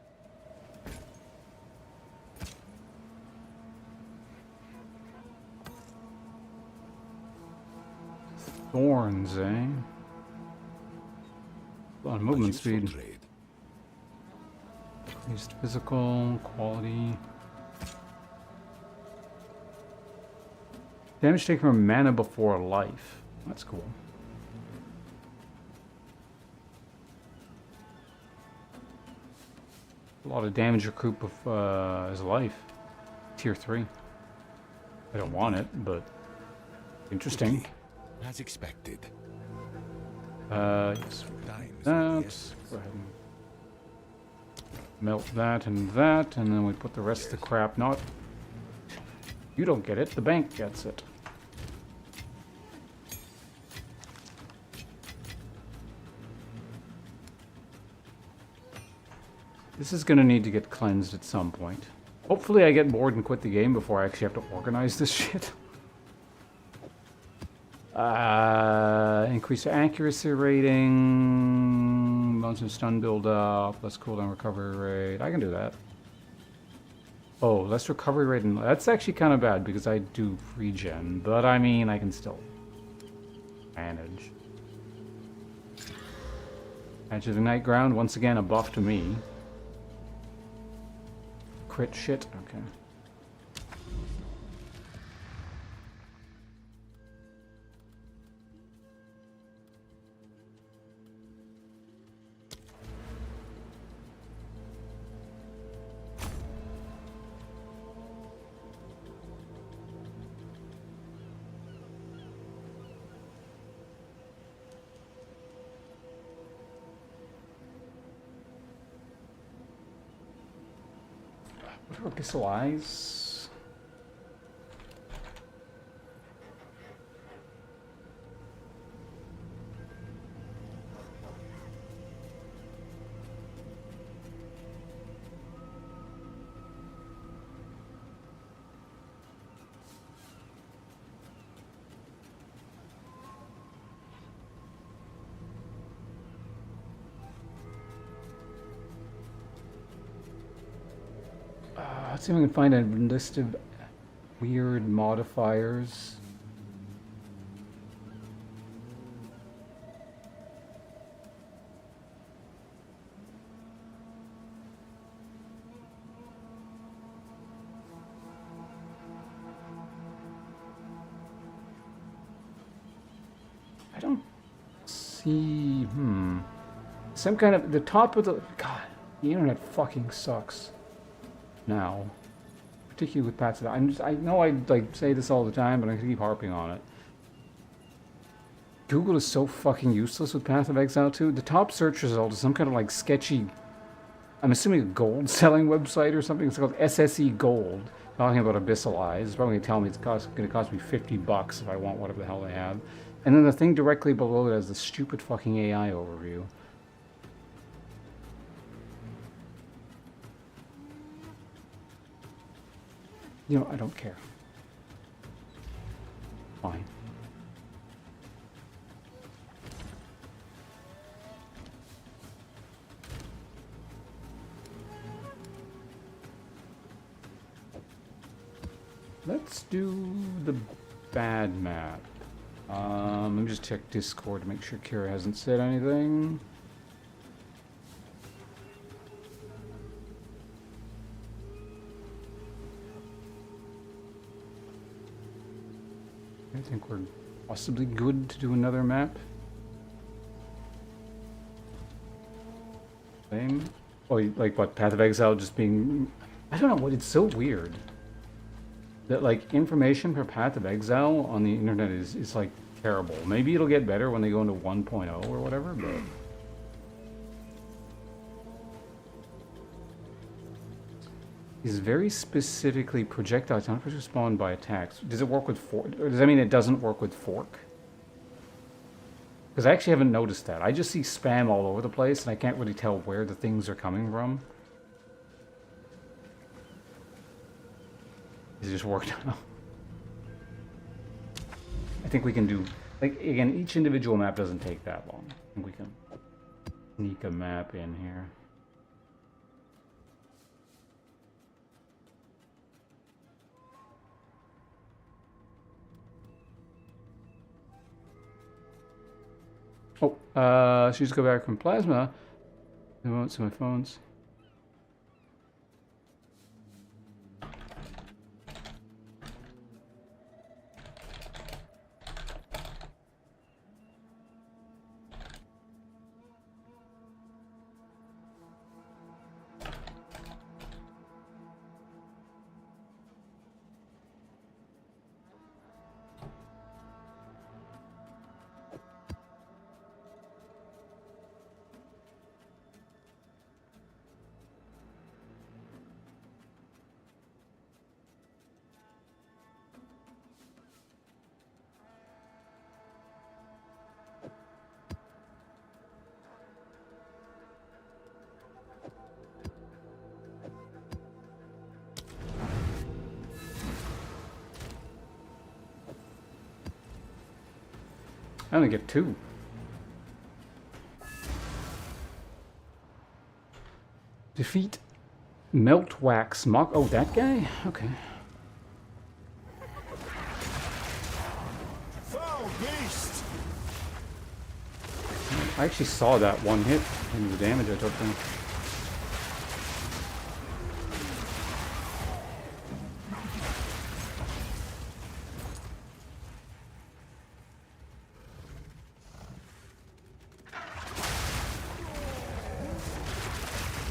S1: Thorns, eh? A lot of movement
S2: Useful
S1: speed.
S2: trade.
S1: Increased physical quality. Damage taken from mana before life. That's cool. A lot of damage recoup of his life. Tier 3. I don't want it, but interesting.
S2: As expected.
S1: Yes.
S2: Times
S1: That.
S2: yes.
S1: Go ahead and melt that, and then we put the rest of the crap. Not. You don't get it. The bank gets it. This is going to need to get cleansed at some point. Hopefully I get bored and quit the game before I actually have to organize this shit. Increase accuracy rating, bunch of stun build up, less cooldown recovery rate. I can do that. Oh, less recovery rate, and that's actually kind of bad because I do regen, but I mean, I can still manage. Edge of the Night Ground, once again, a buff to me. Crit shit, okay. What are Abyssal Eyes? Let's see if we can find a list of weird modifiers. I don't see, some kind of, the top of the, God, the internet fucking sucks now, particularly with Paths of Exile. I know I like say this all the time, but I keep harping on it. Google is so fucking useless with Path of Exile 2. The top search result is some kind of like sketchy, I'm assuming a gold selling website or something. It's called SSE Gold, talking about Abyssal Eyes. It's probably going to tell me it's going to cost me $50 if I want whatever the hell they have. And then the thing directly below it has the stupid fucking AI overview. You know, I don't care. Fine. Let's do the bad map. Let me just check Discord to make sure Kira hasn't said anything. I think we're possibly good to do another map. Same. Oh, like what? Path of Exile just being... I don't know what, it's so weird. That like information for Path of Exile on the internet is like terrible. Maybe it'll get better when they go into 1.0 or whatever, but... is very specifically projectiles not spawned by attacks. Does it work with fork? Or does that mean it doesn't work with fork? Because I actually haven't noticed that. I just see spam all over the place, and I can't really tell where the things are coming from. It just worked out. I think we can do... Like, again, each individual map doesn't take that long. I think we can sneak a map in here. Oh, should just go back from plasma. I won't see my phones. I only get 2. Defeat Melt Wax Mock. Oh, that guy? Okay.
S2: Foul beast!
S1: I actually saw that one hit and the damage I took there.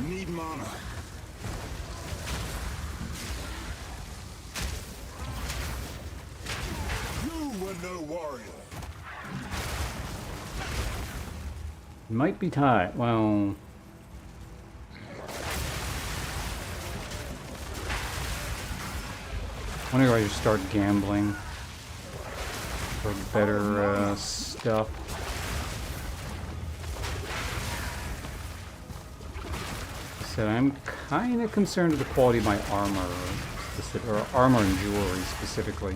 S2: Need mana. You were no warrior.
S1: Might be tied. Well... I wonder if I just start gambling for better stuff. I said I'm kind of concerned with the quality of my armor, or armor and jewelry specifically.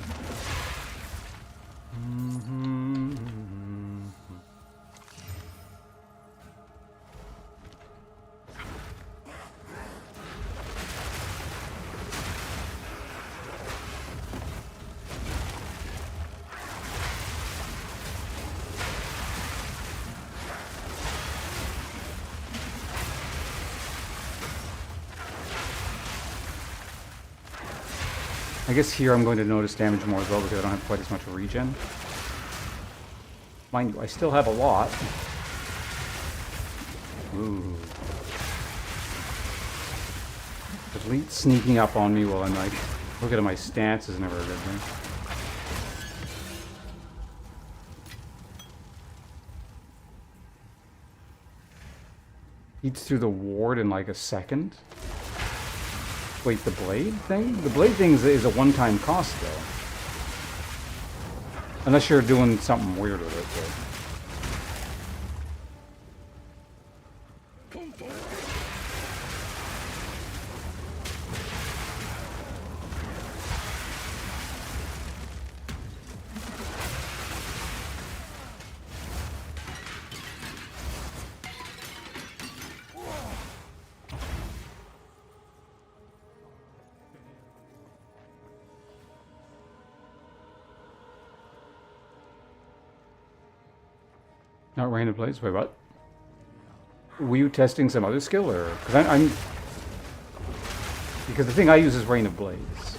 S1: I guess here I'm going to notice damage more as well because I don't have quite as much regen. Mind you, I still have a lot. Ooh. Elite sneaking up on me while I'm like, looking at my stance is never a good thing. Eats through the ward in like a second. Wait, the blade thing? The blade thing is a one-time cost, though. Unless you're doing something weird with it, but... Not random plays? Wait, what? Were you testing some other skill, or... Because I'm... Because the thing I use is Rain of Blades.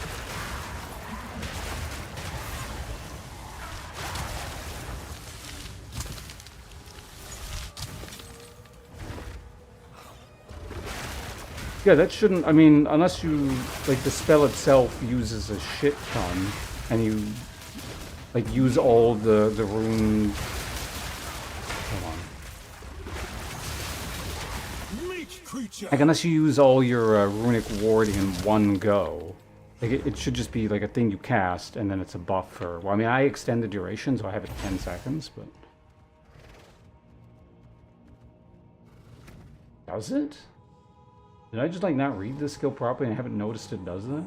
S1: Yeah, that shouldn't... I mean, unless you... Like, the spell itself uses a shit ton, and you... Like, use all the rune...
S2: creature.
S1: Like, unless you use all your runic ward in one go. Like, it should just be like a thing you cast, and then it's a buff for... Well, I mean, I extend the duration, so I have it 10 seconds, but... Does it? Did I just, like, not read this skill properly and I haven't noticed it does that?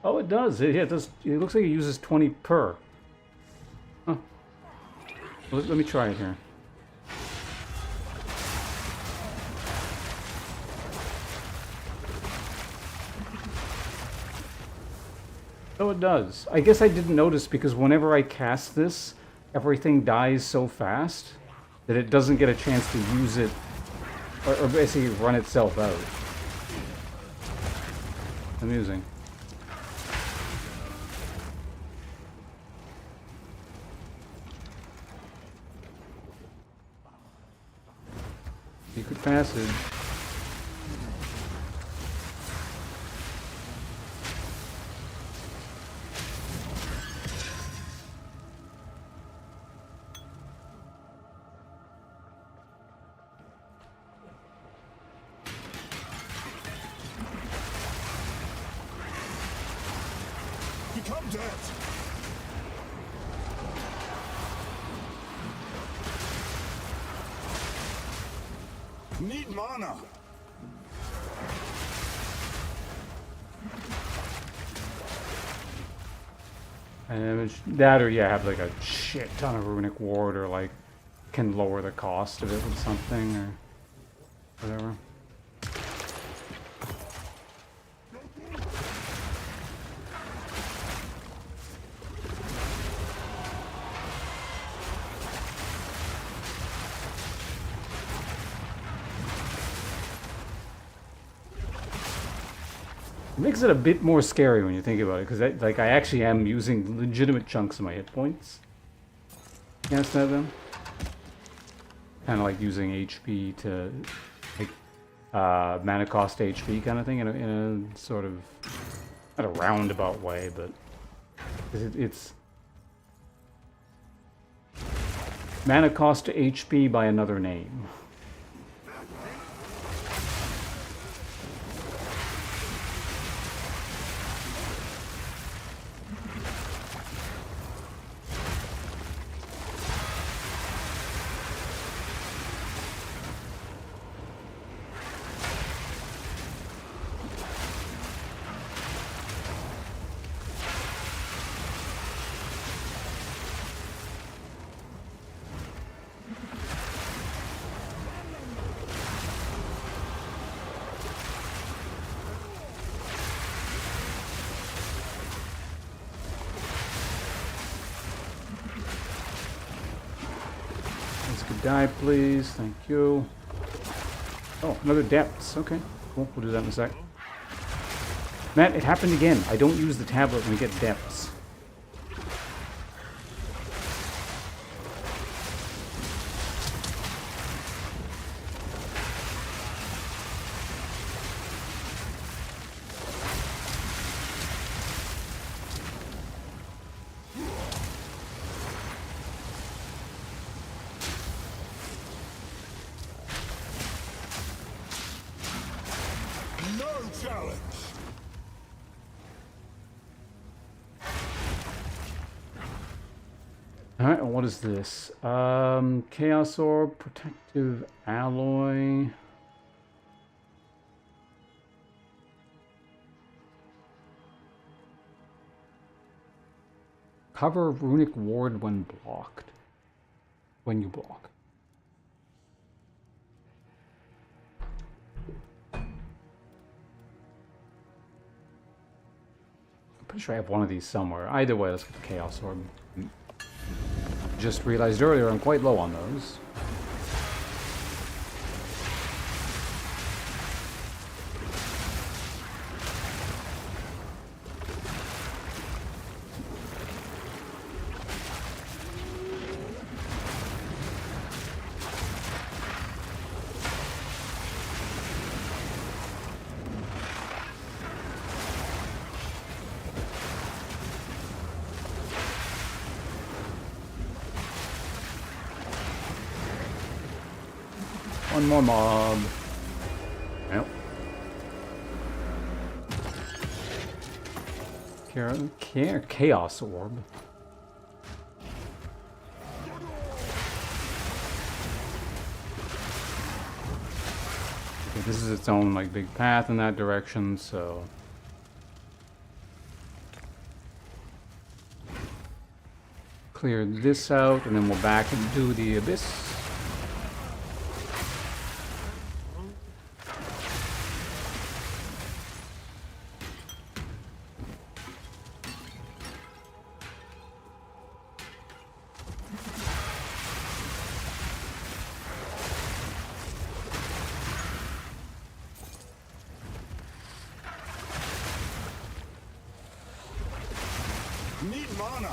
S1: Oh, it does. Yeah, it does. It looks like it uses 20 per. Huh. Let me try it here. Oh, it does. I guess I didn't notice because whenever I cast this, everything dies so fast that it doesn't get a chance to use it, or basically run itself out. Amusing. Secret passage.
S2: Become dead. Need mana.
S1: Damage. That or yeah, have like a shit ton of runic ward, or like can lower the cost of it with something or whatever. It makes it a bit more scary when you think about it, because like I actually am using legitimate chunks of my hit points. Against them. Kind of like using HP to, like, mana cost HP kind of thing in a sort of, not a roundabout way, but it's mana cost to HP by another name. Die, please. Thank you. Oh, another depths. Okay, cool. We'll do that in a sec. Matt, it happened again. I don't use the tablet when we get depths. Alright, and what is this? Chaos Orb, Protective Alloy. Cover Runic Ward when blocked. When you block. I'm pretty sure I have one of these somewhere. Either way, let's get the Chaos Orb. Just realized earlier I'm quite low on those. One more mob. Yep. Chaos orb. Okay, this is its own like big path in that direction, so clear this out, and then we'll back into the abyss.
S2: Need mana.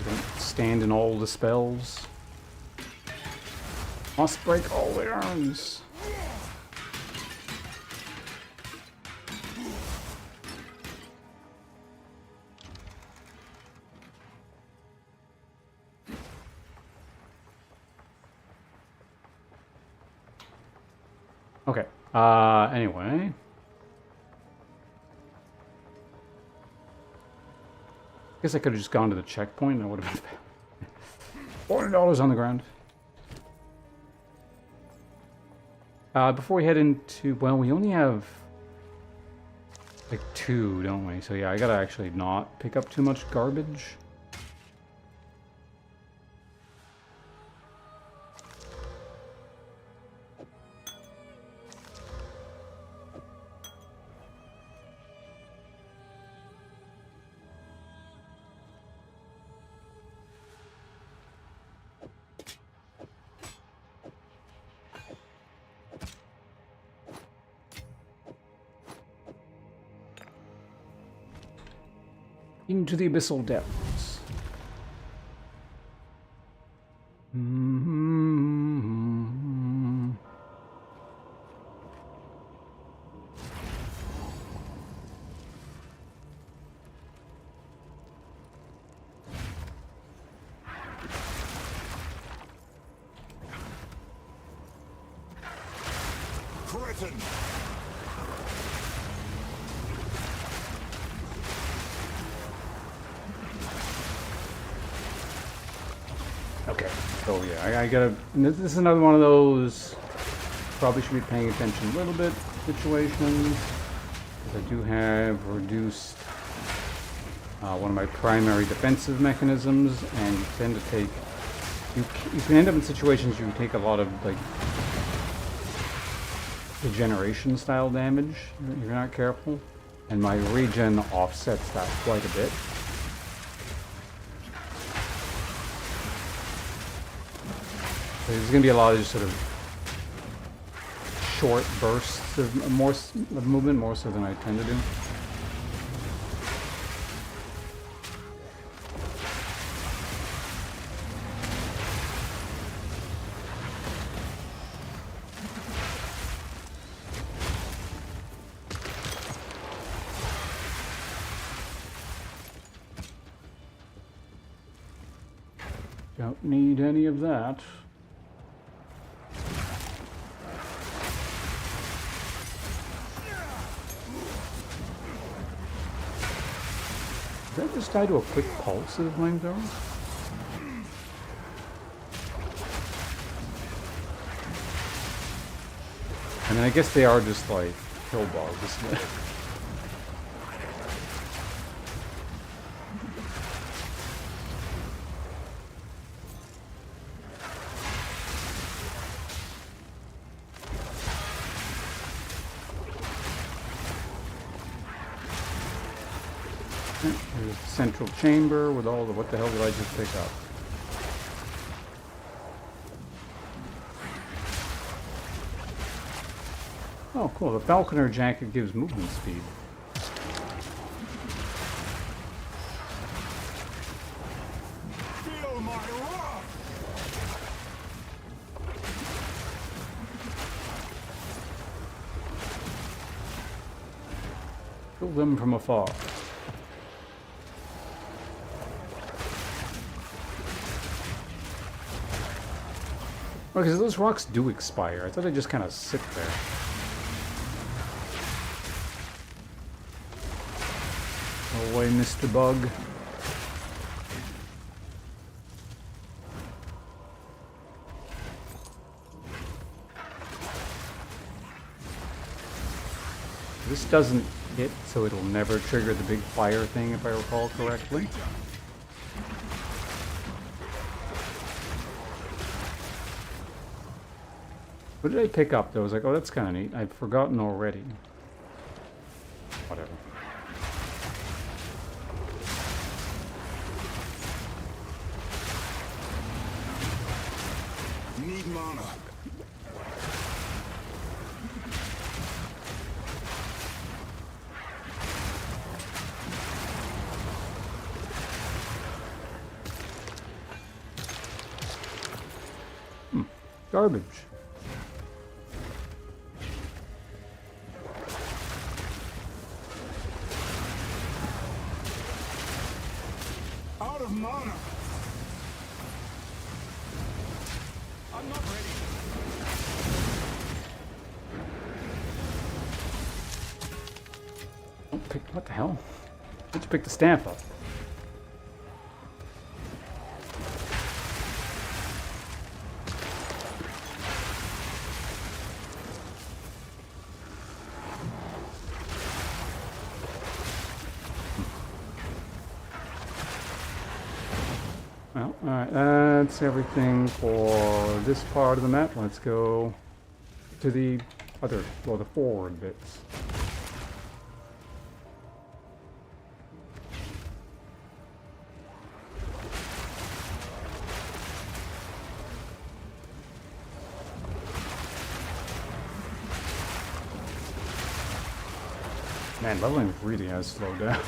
S1: Don't stand in all the spells. Must break all the arms. Okay. Anyway. Guess I could have just gone to the checkpoint and I would have been $400 on the ground. Before we head into, well, we only have like 2, don't we? So yeah, I gotta actually not pick up too much garbage. Into the abyssal depths.
S2: Cretin.
S1: Okay, so yeah, I gotta. This is another one of those. Probably should be paying attention a little bit situations. I do have reduced one of my primary defensive mechanisms, and you tend to take. You can end up in situations you take a lot of like regeneration style damage if you're not careful, and my regen offsets that quite a bit. There's going to be a lot of just sort of short bursts of movement, more so than I tend to do. Don't need any of that. Did that just die to a quick pulse of the flamethrower? I mean, I guess they are just like kill bugs. There's the central chamber with all the, what the hell did I just pick up? Oh cool, the Falconer jacket gives movement speed.
S2: Feel my wrath.
S1: Kill them from afar. because those rocks do expire. I thought they just kind of sit there. Go away, Mr. Bug. This doesn't hit, so it'll never trigger the big fire thing, if I recall correctly. What did I pick up, though? I was like, oh, that's kind of neat. I've forgotten already. Whatever.
S2: Need mana.
S1: Garbage.
S2: Out of mana. I'm not ready.
S1: Don't pick. What the hell? Let's pick the stamp up. Well, alright, that's everything for this part of the map. Let's go to the other, well, the forward bits. Man, leveling really has slowed down.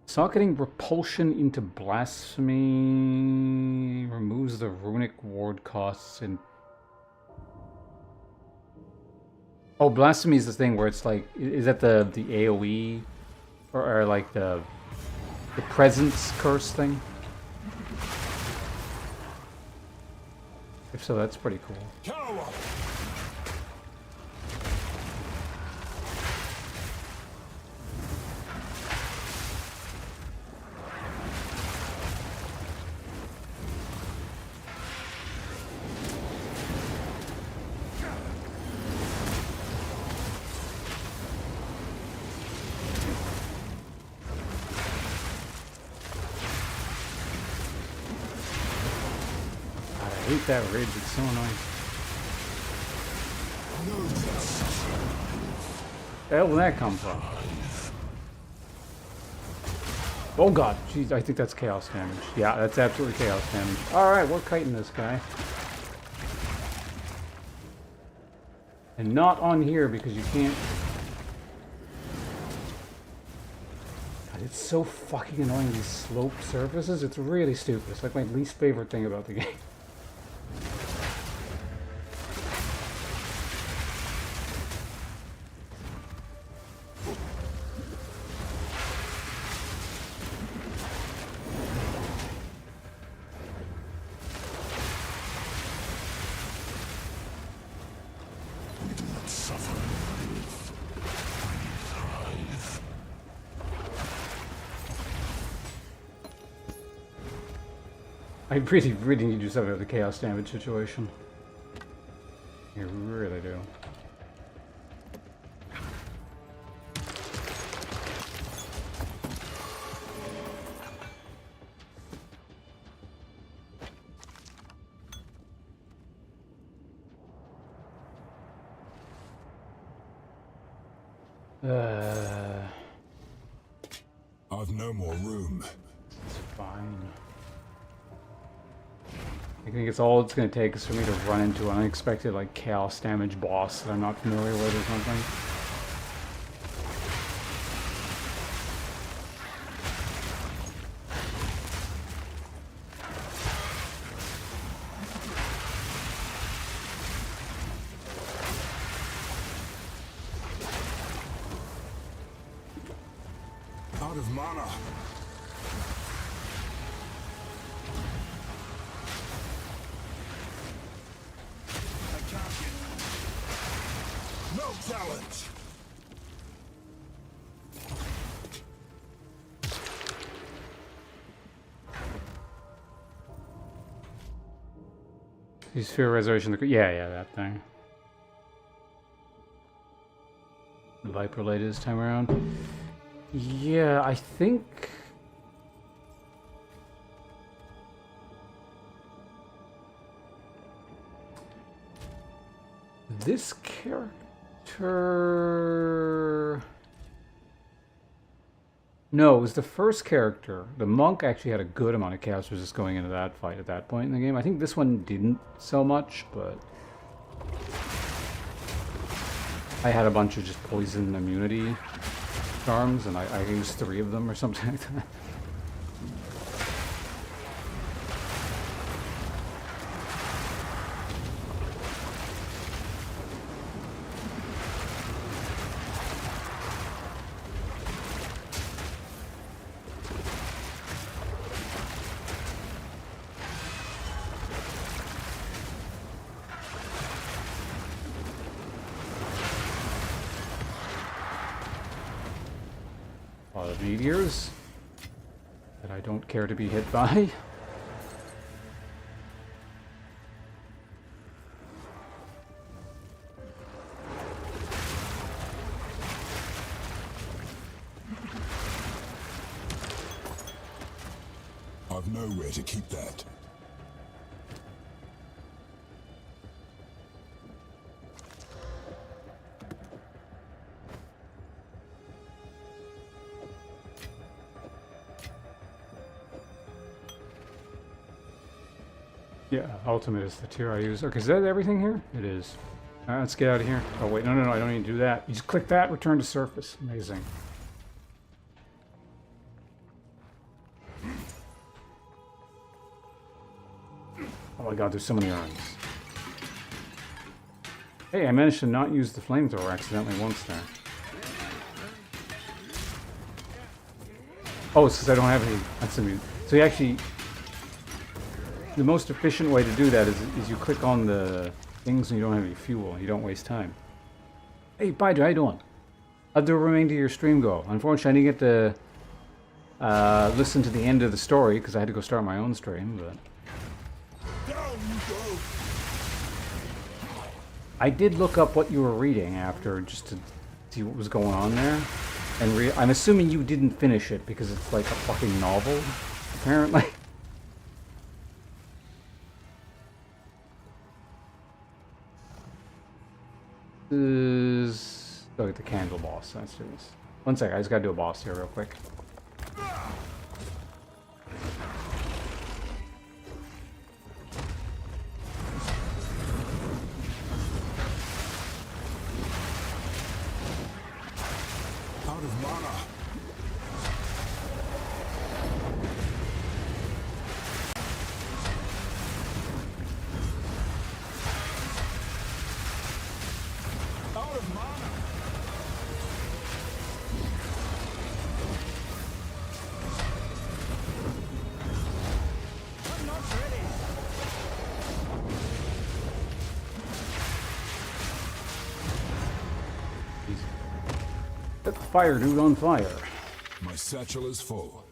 S1: Socketing repulsion into blasphemy removes the runic ward costs and... Oh, blasphemy is the thing where it's like, is that the AoE or like the presence curse thing? If so, that's pretty cool.
S2: Counterwalk.
S1: I hate that ridge, it's so annoying. Where the hell did that come from? Oh god, jeez, I think that's chaos damage. Yeah, that's absolutely chaos damage. Alright, we're kiting this guy. And not on here because you can't... God, it's so fucking annoying, these slope surfaces. It's really stupid. It's like my least favorite thing about the game. I really, really need to do something with the chaos damage situation. I really do.
S2: I've no more room.
S1: It's fine. I think it's all it's going to take is for me to run into an unexpected, like, chaos damage boss that I'm not familiar with or something.
S2: of mana. I can't get... No challenge.
S1: Use Sphere Reservation. Yeah, that thing. The Viper Light this time around. Yeah, I think. This character. No, it was the first character. The monk actually had a good amount of chaos resist going into that fight at that point in the game. I think this one didn't so much, but I had a bunch of just poison immunity charms, and I used 3 of them or something like that. A lot of meteors that I don't care to be hit by.
S2: I've nowhere to keep that.
S1: Yeah, ultimate is the tier I use. Okay, is that everything here? It is. Alright, let's get out of here. Oh wait, no, I don't need to do that. You just click that, return to surface. Amazing. Oh my god, there's so many urns. Hey, I managed to not use the flamethrower accidentally once there. Oh, it's because I don't have any. That's a so you actually. The most efficient way to do that is you click on the things and you don't have any fuel and you don't waste time. Hey, Bidra, how you doing? How'd the remainder of your stream go? Unfortunately, I didn't get to listen to the end of the story because I had to go start my own stream, but
S2: Down you go.
S1: I did look up what you were reading after just to see what was going on there. And I'm assuming you didn't finish it because it's like a fucking novel, apparently. Look at the candle boss. That's this. One sec, I just gotta do a boss here real quick.
S2: Out of mana. Out of mana. I'm not ready.
S1: Set the fire dude on fire.
S2: My satchel is full.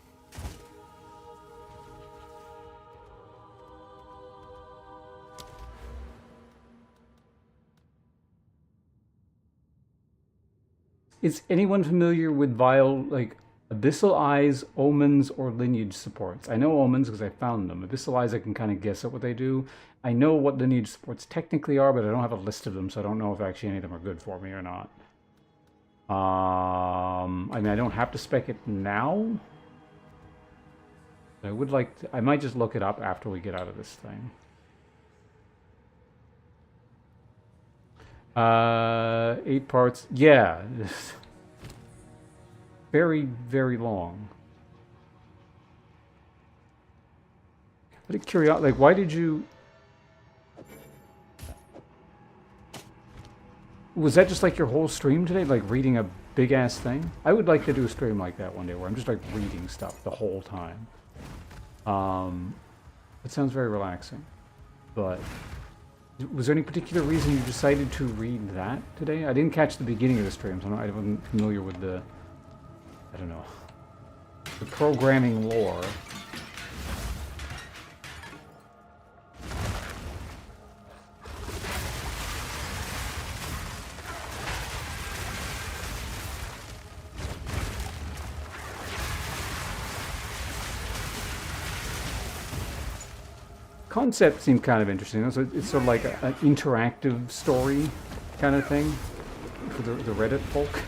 S1: Is anyone familiar with vile, like, Abyssal Eyes, Omens, or Lineage supports? I know Omens because I found them. Abyssal Eyes, I can kind of guess at what they do. I know what Lineage supports technically are, but I don't have a list of them, so I don't know if actually any of them are good for me or not. I mean, I don't have to spec it now. I would like to, I might just look it up after we get out of this thing. 8 parts. Yeah. Very, very long. Out of curiosity, like, why did you... Was that just like your whole stream today? Like reading a big ass thing. I would like to do a stream like that one day where I'm just like reading stuff the whole time. It sounds very relaxing. But was there any particular reason you decided to read that today? I didn't catch the beginning of the stream, so I wasn't familiar with the, I don't know, the programming lore. Concept seemed kind of interesting. So it's sort of like an interactive story kind of thing for the Reddit folk.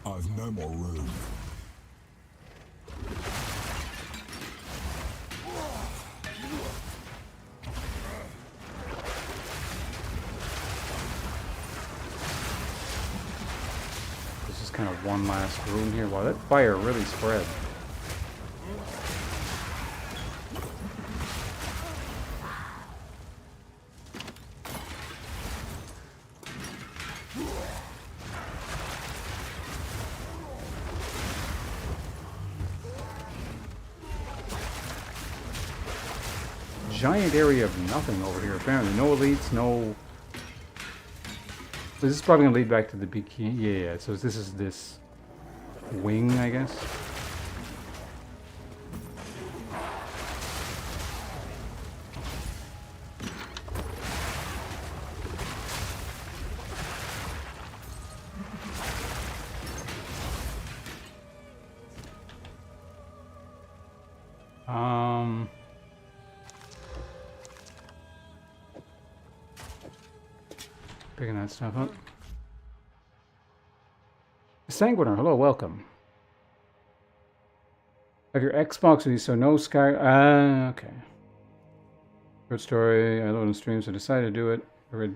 S2: I've no more room.
S1: This is kind of one last room here. Wow, that fire really spread. Giant area of nothing over here, apparently. No elites, no... This is probably going to lead back to the big key. Yeah, so this is this wing, I guess. Picking that stuff up. Sanguiner, hello, welcome. Have your Xbox with you, so no Sky... okay. Short story, I loaded on stream, so I decided to do it. I read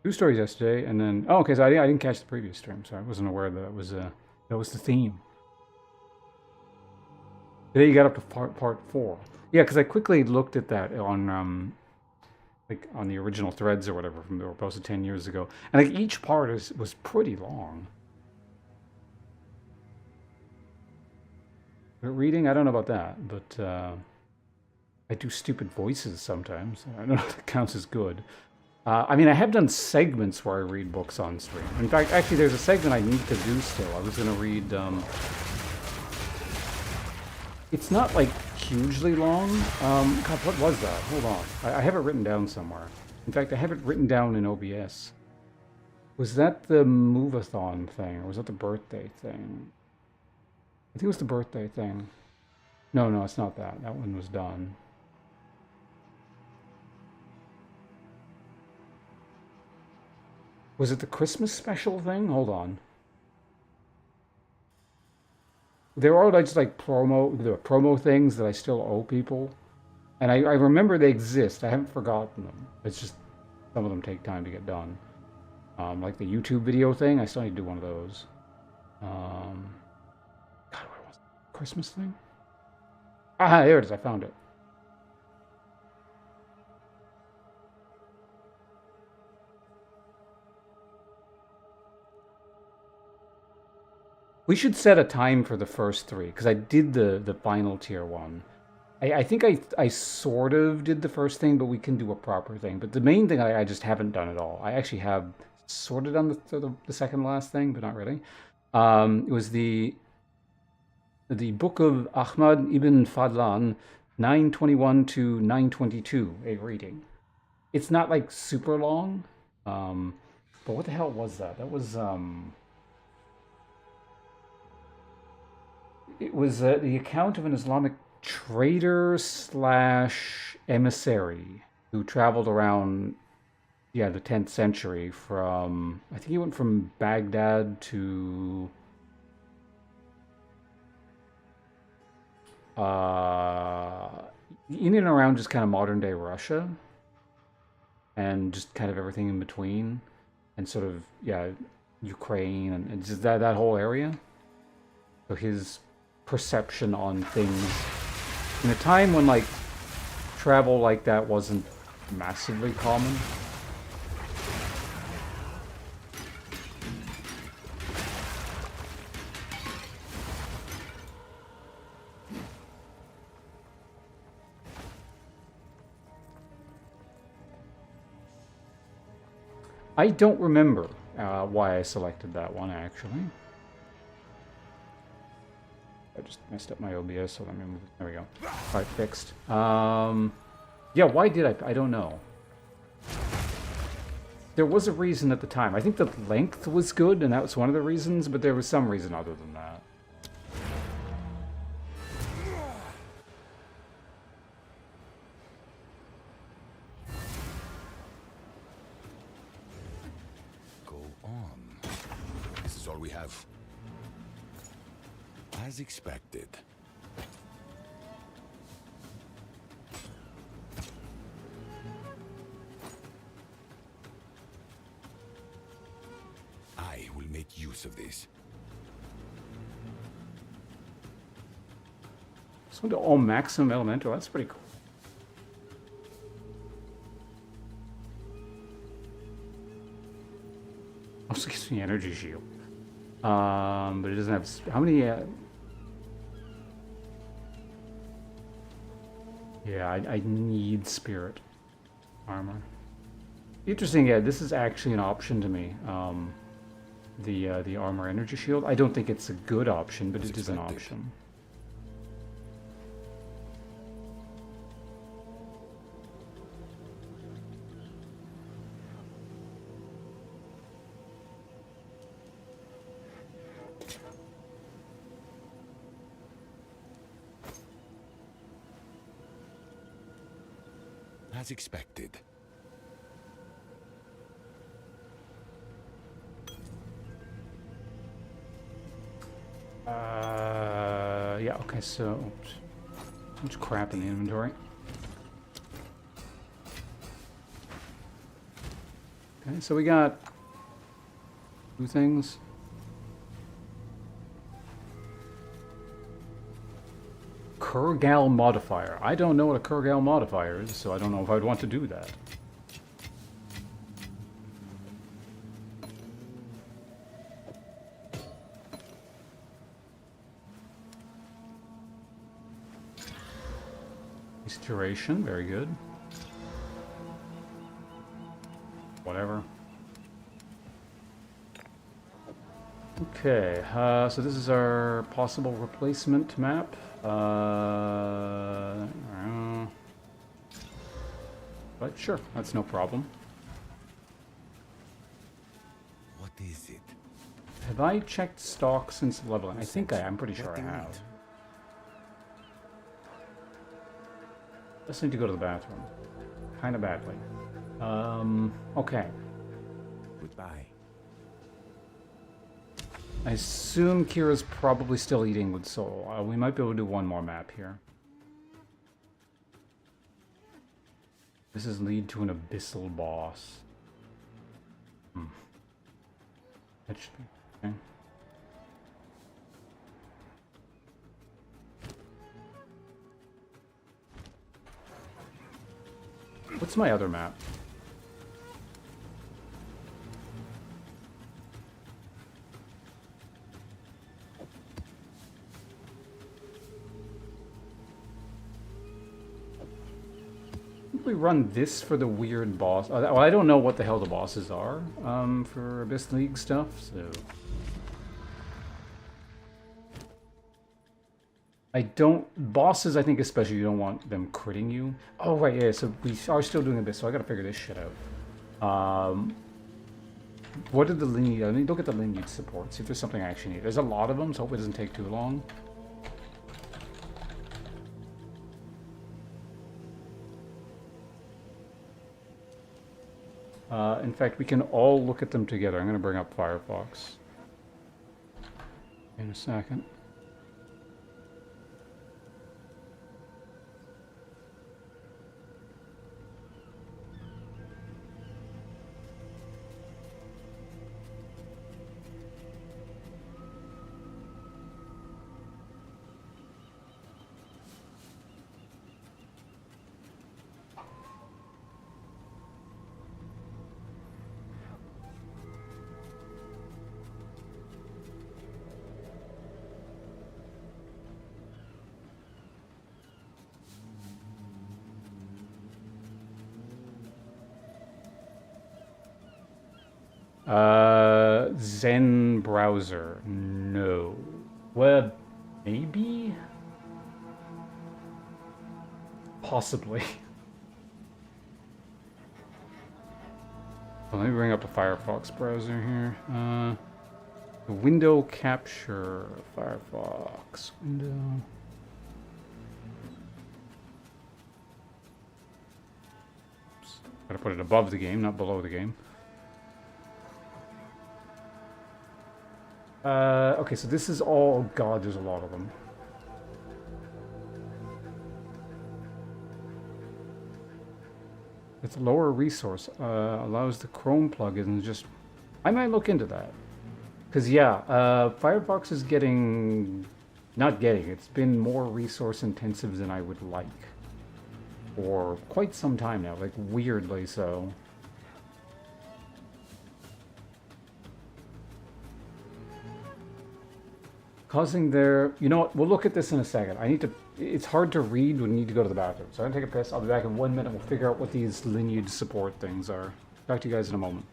S1: 2 stories yesterday, and then... Oh, okay, so I didn't catch the previous stream, so I wasn't aware that was the theme. Today you got up to part 4. Yeah, because I quickly looked at that on... like on the original threads or whatever from that were posted 10 years ago, and like each part was pretty long. But reading, I don't know about that, but I do stupid voices sometimes. I don't know if that counts as good. I mean, I have done segments where I read books on stream. In fact, actually, there's a segment I need to do still. I was going to read. It's not like hugely long. God, what was that? Hold on. I have it written down somewhere. In fact, I have it written down in OBS. Was that the move-a-thon thing, or was that the birthday thing? I think it was the birthday thing. No, it's not that. That one was done. Was it the Christmas special thing? Hold on. There are just like promo things that I still owe people. And I remember they exist. I haven't forgotten them. It's just some of them take time to get done. Like the YouTube video thing, I still need to do one of those. God, what was it? Christmas thing? Ah, there it is. I found it. We should set a time for the first 3, because I did the final tier one. I think I sort of did the first thing, but we can do a proper thing. But the main thing I just haven't done at all. I actually have sort of done the second last thing, but not really. It was the book of Ahmad ibn Fadlan, 921 to 922, a reading. It's not like super long, but what the hell was that? That was... It was the account of an Islamic trader / emissary who traveled around, the 10th century from, I think he went from Baghdad to in and around just kind of modern day Russia, and just kind of everything in between, and sort of, yeah, Ukraine, and just that whole area. So his perception on things in a time when, like, travel like that wasn't massively common. I don't remember why I selected that one, actually. I just messed up my OBS, so let me move it. There we go. Alright, fixed. Yeah, why did I don't know. There was a reason at the time. I think the length was good, and that was one of the reasons, but there was some reason other than that.
S2: All we have. As expected. I will make use of this.
S1: So to all maximum elemental, that's pretty cool. Also gives me energy shield. But it doesn't have... How many... Yeah, I need spirit armor. Interesting, yeah, this is actually an option to me. The armor energy shield. I don't think it's a good option, but it is an option.
S2: As expected.
S1: Yeah, okay, so... Oops. So much crap in the inventory. Okay, so we got... 2 things. Kurgal modifier. I don't know what a Kurgal modifier is, so I don't know if I'd want to do that. Duration, very good. Whatever. Okay, so this is our possible replacement map. But sure, that's no problem.
S2: What is it?
S1: Have I checked stock since leveling? I think I'm pretty sure I have. Just need to go to the bathroom. Kind of badly. Okay.
S2: Goodbye.
S1: I assume Kira's probably still eating with Soul. We might be able to do one more map here. This is lead to an abyssal boss. That should be okay. What's my other map? We run this for the weird boss. Well, I don't know what the hell the bosses are for Abyss League stuff, so... I don't... Bosses, I think especially, you don't want them critting you. Oh, right, yeah, so we are still doing Abyss, so I gotta figure this shit out. What did the lineage... I mean, look at the lineage support, see if there's something I actually need. There's a lot of them, so I hope it doesn't take too long. In fact, we can all look at them together. I'm going to bring up Firefox in a second. Zen browser. No. Web, maybe? Possibly. Well, let me bring up the Firefox browser here. The window capture. Firefox. Window. Oops. Gotta put it above the game, not below the game. Okay, so this is all... Oh god, there's a lot of them. It's lower resource. Allows the Chrome plugins just... I might look into that. Because, yeah, Firefox is getting... Not getting. It's been more resource intensive than I would like. For quite some time now. Like, weirdly so. Causing their... You know what? We'll look at this in a second. I need to... It's hard to read when you need to go to the bathroom. So I'm going to take a piss. I'll be back in 1 minute. We'll figure out what these lineage support things are. Talk to you guys in a moment.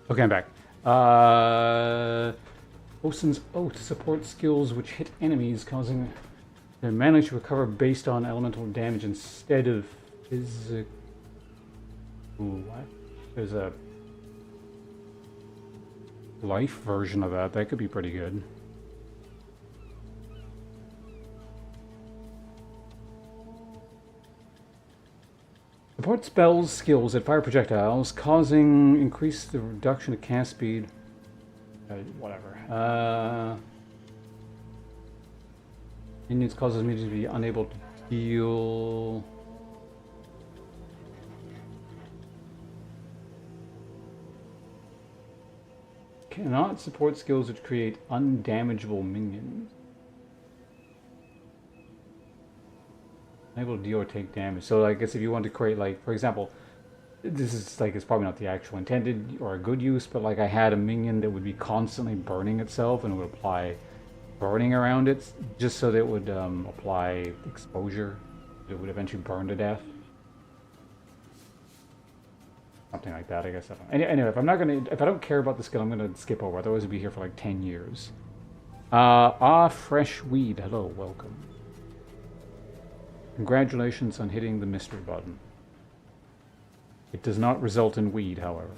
S1: Okay, I'm back. Osin's Oath supports skills which hit enemies, causing their mana to recover based on elemental damage instead of physical. Ooh, what? There's a life version of that. That could be pretty good. Support spells skills at fire projectiles, causing increase the reduction of cast speed. Whatever. Minions causes me to be unable to deal. Cannot support skills which create undamageable minions. Unable to deal or take damage. So I guess if you want to create, like, for example, this is like, it's probably not the actual intended or a good use, but like I had a minion that would be constantly burning itself and it would apply burning around it just so that it would apply exposure. It would eventually burn to death. Something like that, I guess. I don't know. Anyway, if I don't care about the skill, I'm gonna skip over. Otherwise, I'll be here for like 10 years. Fresh weed. Hello, welcome. Congratulations on hitting the mystery button. It does not result in weed, however.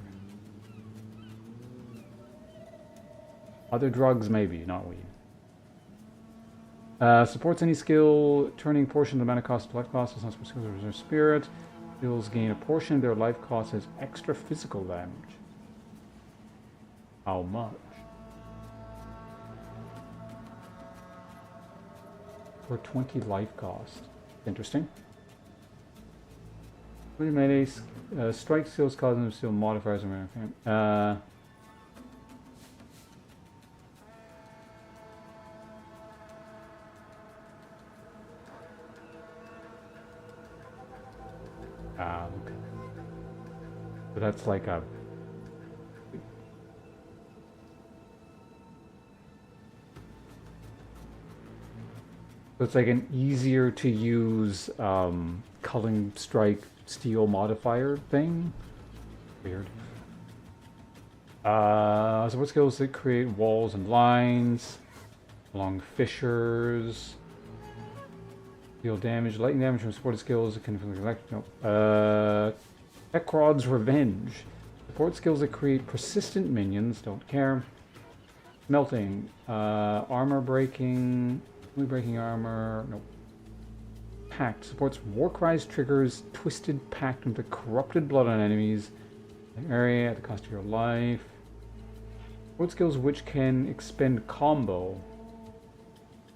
S1: Other drugs, maybe, not weed. Supports any skill, turning portion of the mana cost to life cost, does not support skills or reserve spirit. Skills gain a portion of their life cost as extra physical damage. How much? For 20 life cost. Interesting. Melee strike skills causing them still modifiers and okay. So that's like a... So it's like an easier to use culling strike steel modifier thing. Weird. Support skills that create walls and lines along fissures. Deal damage, lightning damage from supported skills that can elect. Nope. Ekrod's Revenge. Support skills that create persistent minions. Don't care. Melting. Armor breaking. Breaking armor. Nope. Pact. Supports Warcry's triggers Twisted Pact into corrupted blood on enemies. An area at the cost of your life. Support skills which can expend combo.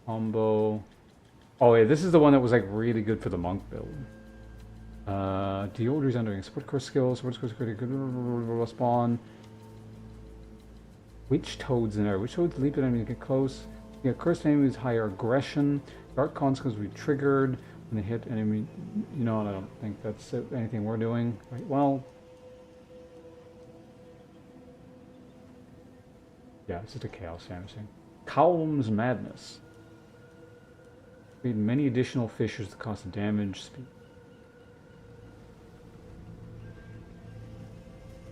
S1: Oh yeah, this is the one that was like really good for the monk build. Deorders undoing. Support course skills. Support skills create a good spawn. Witch Toads in there. Witch Toads leap at enemies, get close. Yeah, cursed enemies higher aggression. Dark consequences will be triggered when they hit enemy. You know what? I don't think that's anything we're doing. Right, well. Yeah, it's just a chaos fantasy. Cowlum's Madness. Create many additional fissures that cost damage, speed.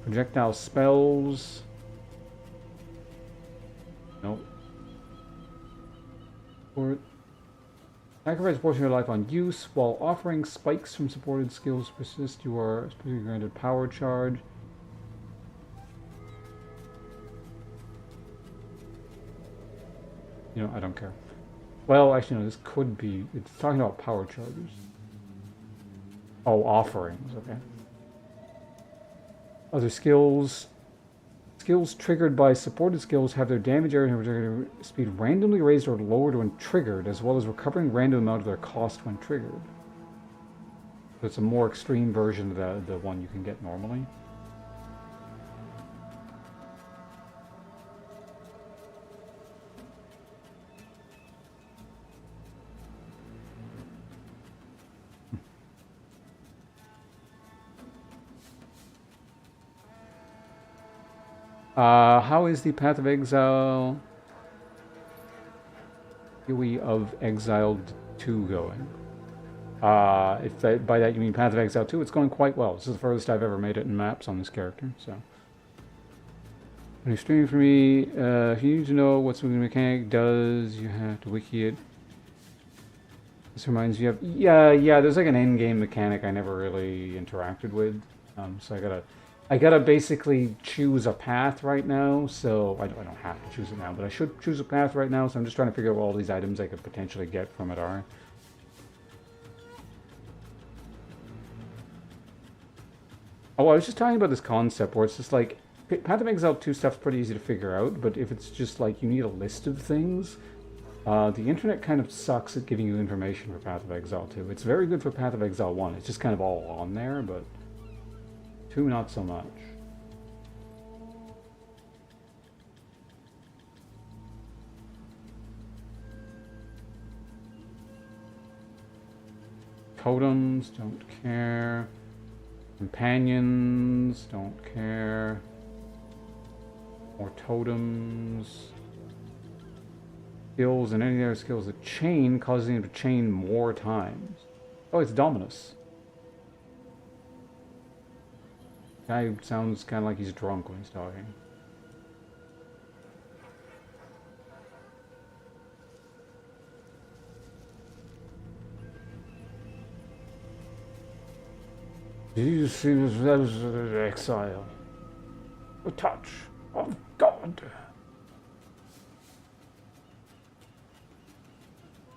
S1: Projectile spells. Nope. Or sacrifice a portion of your life on use while offering spikes from supported skills persist. You are specifically granted power charge. You know, I don't care. Well, actually, no, this could be... It's talking about power charges. Oh, offerings, okay. Other skills. Skills triggered by supported skills have their damage area and speed randomly raised or lowered when triggered, as well as recovering random amount of their cost when triggered. So it's a more extreme version of the one you can get normally. How is the Path of Exile PoE of Exiled 2 going? If by that you mean Path of Exile 2, it's going quite well. This is the furthest I've ever made it in maps on this character, so. When you're streaming for me, if you need to know what some mechanic does, you have to wiki it. This reminds you of... Yeah, there's like an end-game mechanic I never really interacted with, so I gotta basically choose a path right now, so I don't have to choose it now, but I should choose a path right now, so I'm just trying to figure out what all these items I could potentially get from it are. Oh, I was just talking about this concept where it's just like, Path of Exile 2 stuff's pretty easy to figure out, but if it's just like you need a list of things, the internet kind of sucks at giving you information for Path of Exile 2. It's very good for Path of Exile 1, it's just kind of all on there, but... 2, not so much. Totems, don't care. Companions, don't care. More totems. Skills and any other skills that chain, causing them to chain more times. Oh, it's Dominus. Guy sounds kind of like he's drunk when he's talking. Did you see this exile? The touch of God.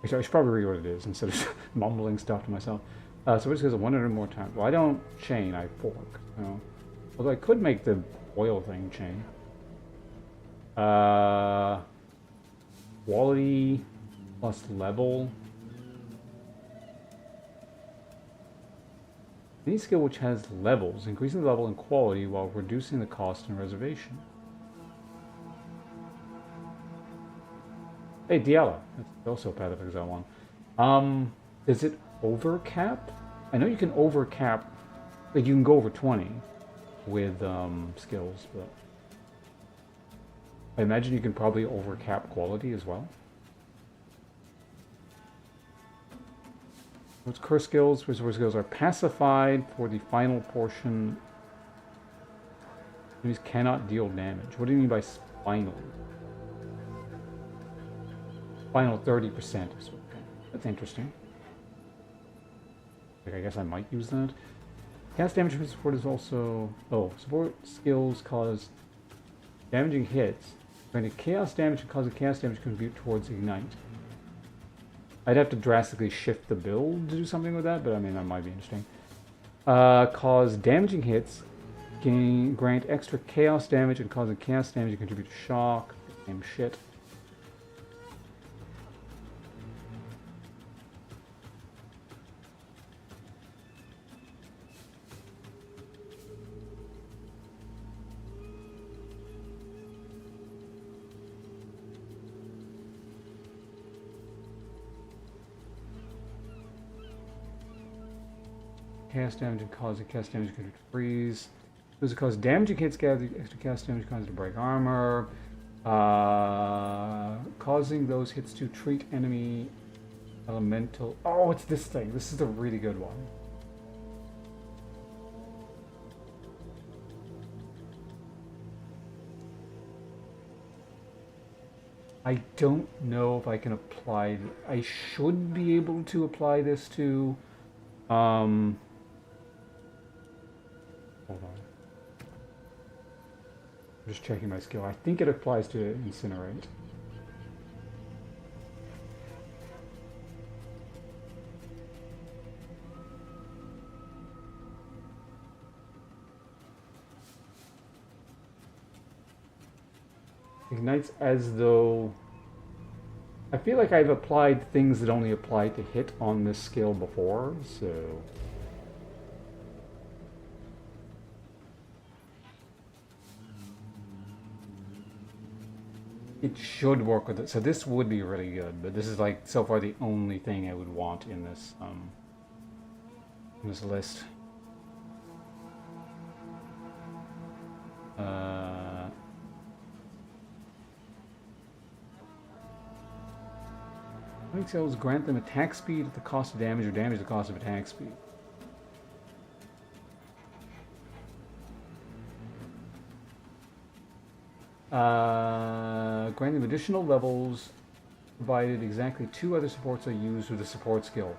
S1: Actually, I should probably read what it is instead of mumbling stuff to myself. So it just goes 100 more times. Well, I don't chain, I fork. So. Although I could make the oil thing chain. Quality plus level. Any skill which has levels, increasing the level and quality while reducing the cost and reservation. Hey, Diala. That's also Path of Exile 1. Does it overcap? I know you can overcap, like you can go over 20 with skills, but I imagine you can probably overcap quality as well. What's curse skills? Resource skills are pacified for the final portion. Enemies cannot deal damage. What do you mean by spinal? Final 30%. That's interesting. Like, I guess I might use that. Cast damage for support is also... Oh, support skills cause damaging hits. Granted chaos damage and causing chaos damage contribute towards ignite. I'd have to drastically shift the build to do something with that, but I mean, that might be interesting. Cause damaging hits, grant extra chaos damage, and causing chaos damage to contribute to shock. Same shit. Cast damage and causing cast damage to freeze. Those that cause damaging hits gather extra cast damage causes to break armor. Causing those hits to treat enemy elemental. Oh, it's this thing. This is a really good one. I don't know if I can apply. I should be able to apply this to. Hold on. I'm just checking my skill. I think it applies to Incinerate. Ignites as though... I feel like I've applied things that only apply to hit on this skill before, so... It should work with it. So this would be really good, but this is like so far the only thing I would want in this list. Weak cells grant them attack speed at the cost of damage or damage at the cost of attack speed. Grant them additional levels, provided exactly 2 other supports are used with a support skill.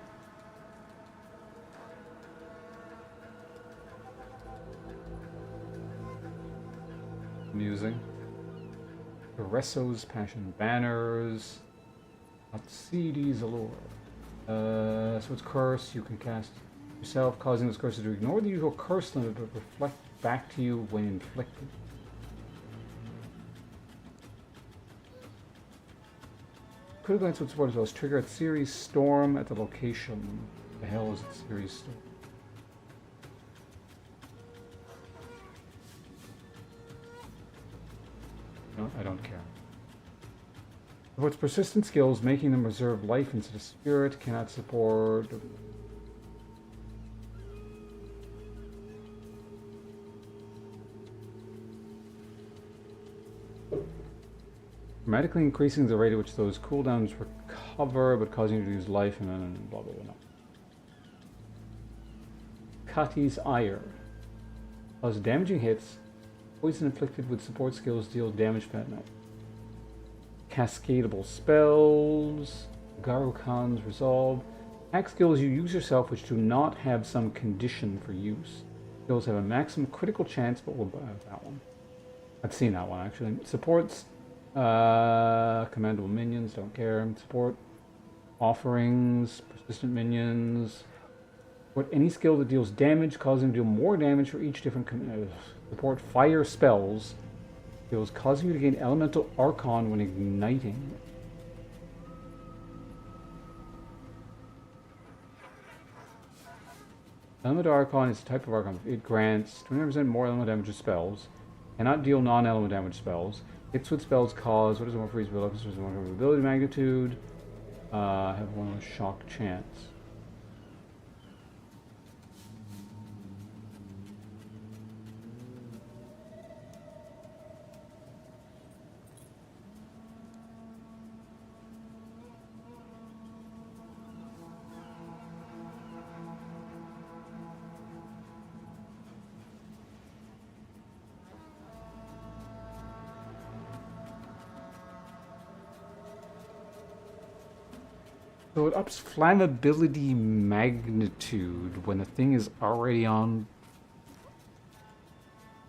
S1: Amusing. Aresso's Passion Banners. Atsidis Allure. So it's Curse, you can cast yourself, causing those curses to ignore the usual curse limit but reflect back to you when inflicted. Critical glance with support as well as trigger at Series Storm at the location. The hell is it, Series Storm? No, I don't care. Supports persistent skills, making them reserve life instead of spirit. Cannot support. Dramatically increasing the rate at which those cooldowns recover, but causing you to lose life and then blah blah blah. Cutty's Ire. Cause damaging hits. Poison inflicted with support skills deals damage per night. Cascadable spells. Garukan's resolve. Attack skills you use yourself which do not have some condition for use. Skills have a maximum critical chance, but we'll have that one. I've seen that one actually. Supports. Commandable minions, don't care. Support. Offerings. Persistent minions. Support any skill that deals damage, causing to do more damage for each different support fire spells. Skills causing you to gain elemental archon when igniting. Elemental archon is a type of archon. It grants 29% more elemental damage to spells. Cannot deal non-elemental damage spells. Hits with spells cause what is more freeze build up? What is more ability magnitude? Have one with shock chance. So it ups flammability magnitude when the thing is already on.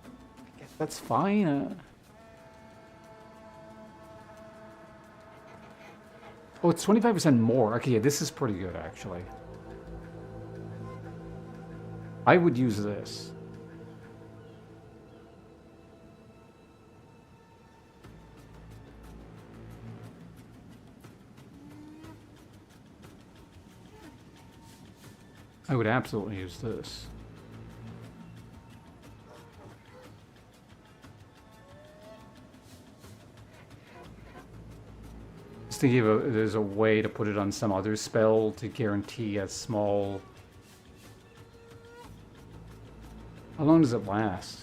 S1: I guess that's fine. Oh, it's 25% more. Okay, yeah, this is pretty good actually. I would use this. I would absolutely use this. Just thinking of there's a way to put it on some other spell to guarantee a small... How long does it last?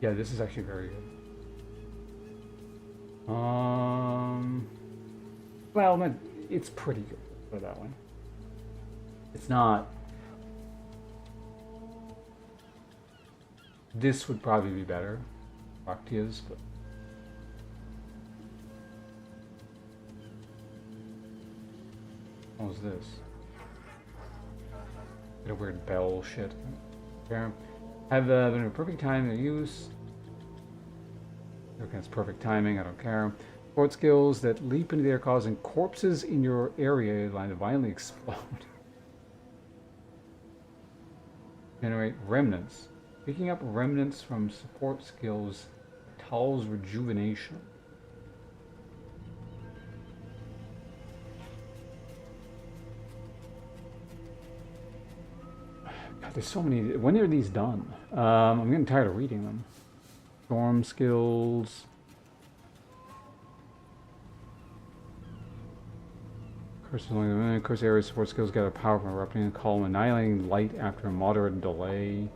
S1: Yeah, this is actually very good. Well, it's pretty good, put it that way. It's not... This would probably be better. Raktia's, but... What was this? Bit of weird bell shit. Have been a perfect time to use. Okay, it's perfect timing, I don't care. Support skills that leap into the air causing corpses in your area line to violently explode. Generate remnants. Picking up remnants from support skills Tal's rejuvenation. God, there's so many. When are these done? I'm getting tired of reading them. Storm skills. Curse area support skills gather power from erupting a column, annihilating light after a moderate delay.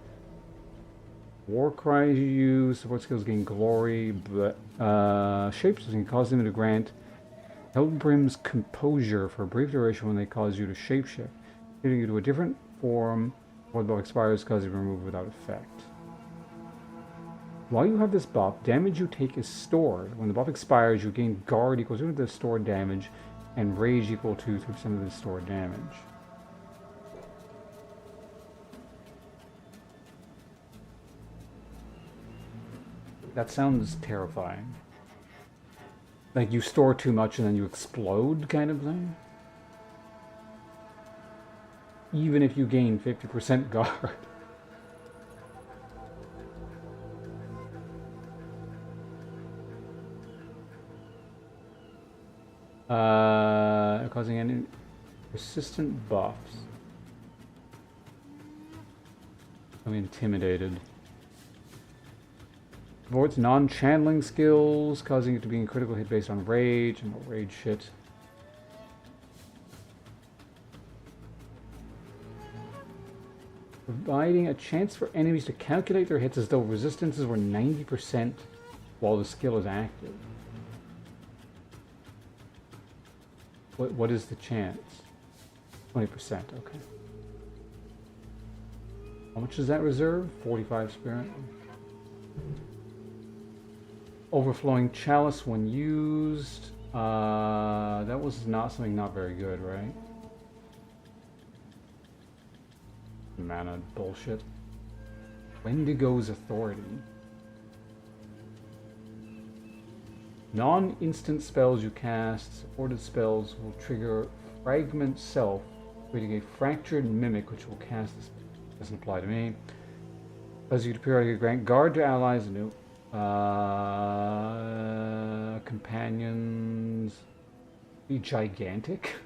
S1: War cries you use, support skills gain glory, but shapes can cause them to grant Hellbrim's composure for a brief duration when they cause you to shapeshift, leading you to a different form or the buff expires cause you removed without effect. While you have this buff, damage you take is stored. When the buff expires, you gain guard equals to the stored damage and rage equal to 2% of the stored damage. That sounds terrifying. Like you store too much and then you explode kind of thing? Even if you gain 50% guard. Causing any persistent buffs. I'm intimidated. Avoids non-channeling skills, causing it to be in critical hit based on rage and more rage shit. Providing a chance for enemies to calculate their hits as though resistances were 90% while the skill is active. What is the chance? 20%, okay. How much does that reserve? 45 spirit. Overflowing chalice when used. That was not something not very good, right? Mana bullshit. Wendigo's authority. Non-instant spells you cast, supported spells will trigger fragment self, creating a fractured mimic which will cast this. Doesn't apply to me. As you to periodically grant guard to allies, no. Companions. Be gigantic.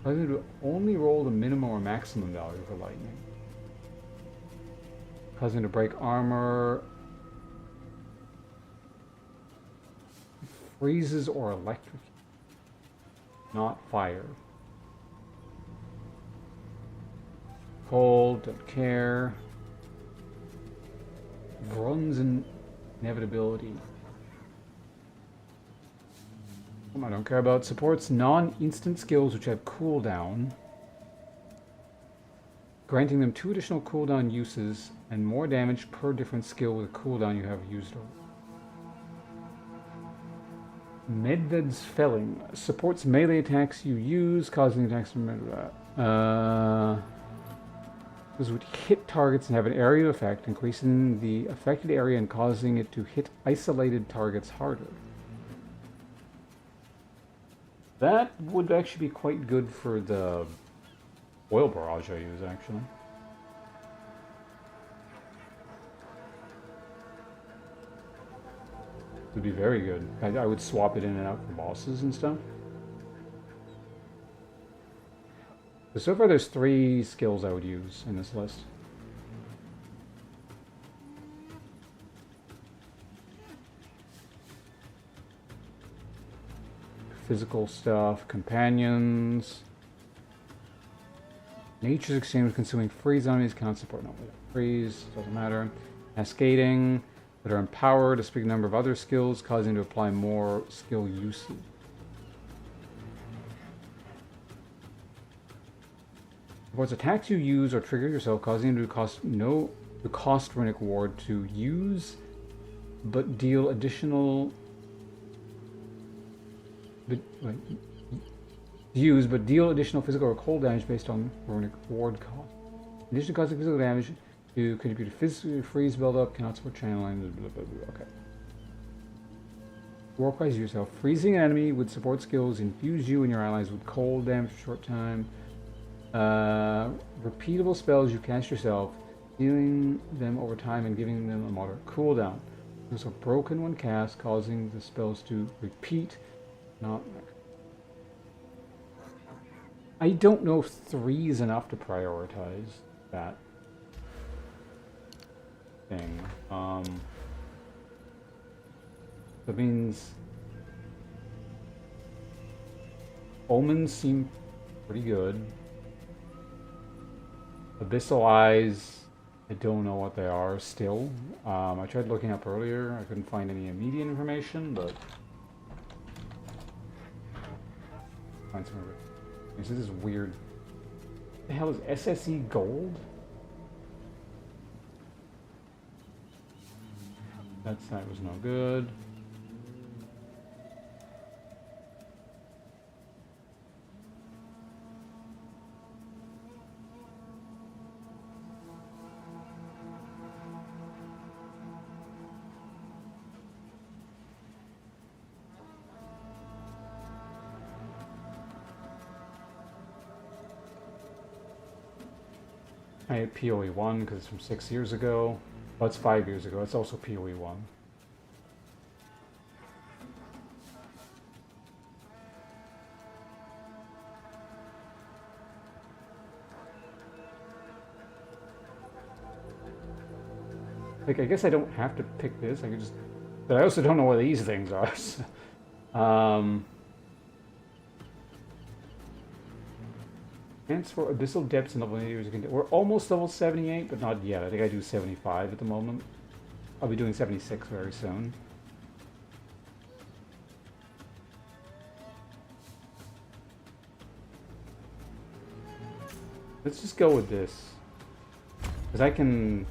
S1: I would only roll the minimum or maximum value for lightning. Causing to break armor. Freezes or electric. Not fire. Cold, don't care. Runs in inevitability. I don't care about. Supports non-instant skills which have cooldown, granting them 2 additional cooldown uses and more damage per different skill with a cooldown you have used over. Medved's Felling supports melee attacks you use, causing attacks from those would hit targets and have an area effect, increasing the affected area and causing it to hit isolated targets harder. That would actually be quite good for the oil barrage I use, actually. It would be very good. I would swap it in and out for bosses and stuff. But so far there's 3 skills I would use in this list. Physical stuff, companions. Nature's Exchange consuming freeze enemies cannot support. No, freeze, doesn't matter. Cascading, that are empowered, a big number of other skills, causing to apply more skill usage. Supports attacks you use or trigger yourself, causing you to cost runic ward to use, but deal additional. Deal additional physical or cold damage based on runic ward cost. In addition to causing physical damage, you contribute to physical freeze buildup, cannot support channeling, blah, blah, blah. Okay. War prize yourself. Freezing an enemy with support skills infuse you and your allies with cold damage for a short time. Repeatable spells you cast yourself, healing them over time and giving them a moderate cooldown. Those are broken when cast, causing the spells to repeat. Not. I don't know if 3 is enough to prioritize that thing. That means omens seem pretty good. Abyssal Eyes, I don't know what they are still. I tried looking up earlier. I couldn't find any immediate information, but find some of it. This is weird. What the hell is SSE Gold? That side was no good. I had PoE 1 because it's from 6 years ago. Well, it's 5 years ago. It's also PoE 1. Like, I guess I don't have to pick this. I could just... But I also don't know what these things are. For Abyssal Depths and level 80 we're almost level 78, but not yet. I think I do 75 at the moment. I'll be doing 76 very soon. Let's just go with this. Because I can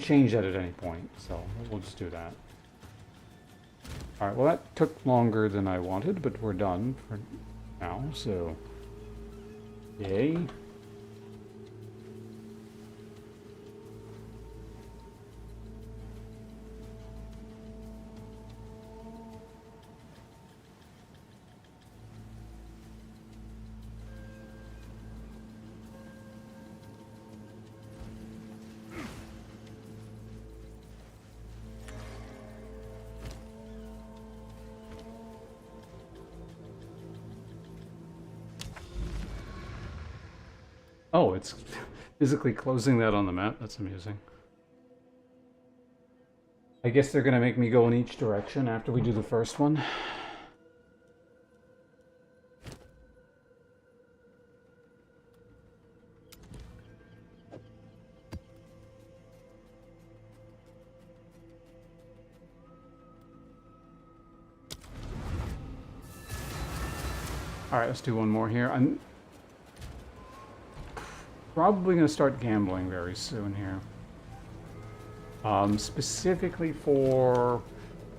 S1: change that at any point, so we'll just do that. Alright, well that took longer than I wanted, but we're done for now, so yay. Oh, it's physically closing that on the map. That's amusing. I guess they're gonna make me go in each direction after we do the first one. Alright, let's do one more here. I'm probably going to start gambling very soon here. Specifically for,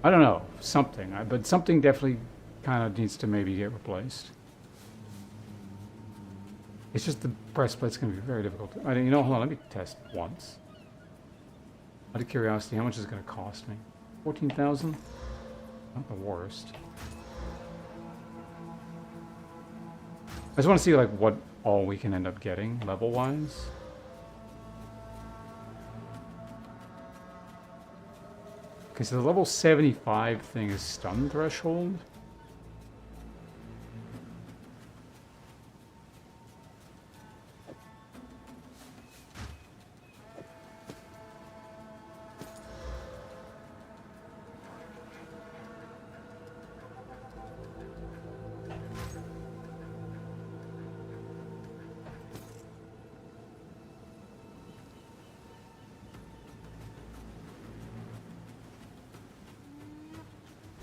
S1: I don't know, something. But something definitely kind of needs to maybe get replaced. It's just the breastplate's going to be very difficult. You know, hold on, let me test once. Out of curiosity, how much is it going to cost me? 14,000? Not the worst. I just want to see like what all we can end up getting level-wise. Okay, so the level 75 thing is stun threshold.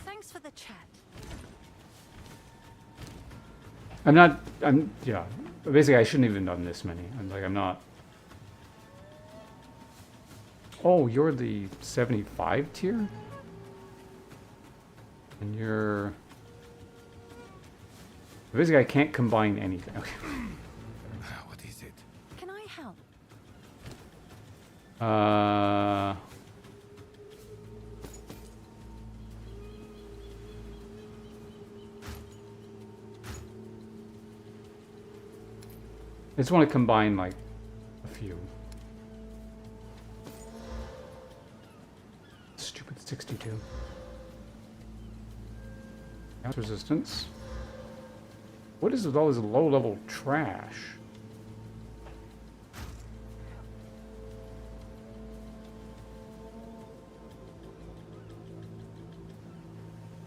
S7: Thanks for the chat.
S1: Yeah. Basically, I shouldn't even have done this many. I'm not. Oh, you're the 75 tier? And you're... Basically, I can't combine anything. Okay.
S3: What is it?
S7: Can I help?
S1: I just want to combine, like, a few. Stupid 62. Bounce resistance. What is with all this low-level trash?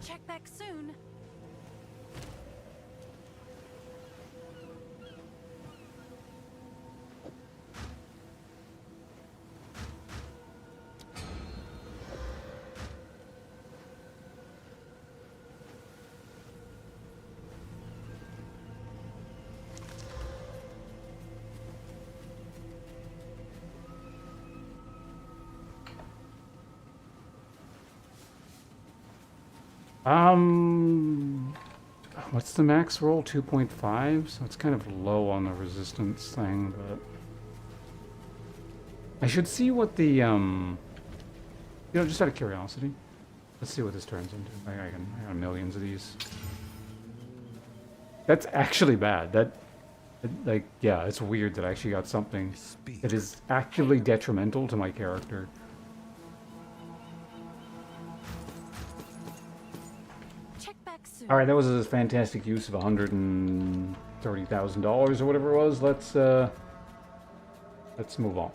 S7: Check back soon.
S1: What's the max roll? 2.5? So it's kind of low on the resistance thing, but... I should see what the, you know, just out of curiosity. Let's see what this turns into. I got millions of these. That's actually bad. Like, yeah, it's weird that I actually got something that is actively detrimental to my character. All right, that was a fantastic use of $130,000 or whatever it was. Let's move on.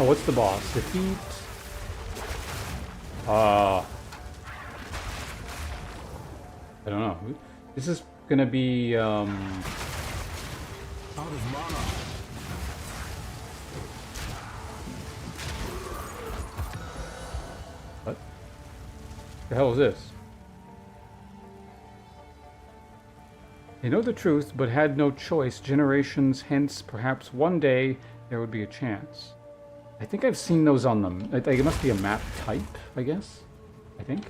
S1: Oh, what's the boss? Defeat. I don't know. This is gonna be
S2: Out of mana.
S1: What the hell is this? They know the truth, but had no choice. Generations hence, perhaps one day, there would be a chance. I think I've seen those on them. I think it must be a map type, I guess. I think.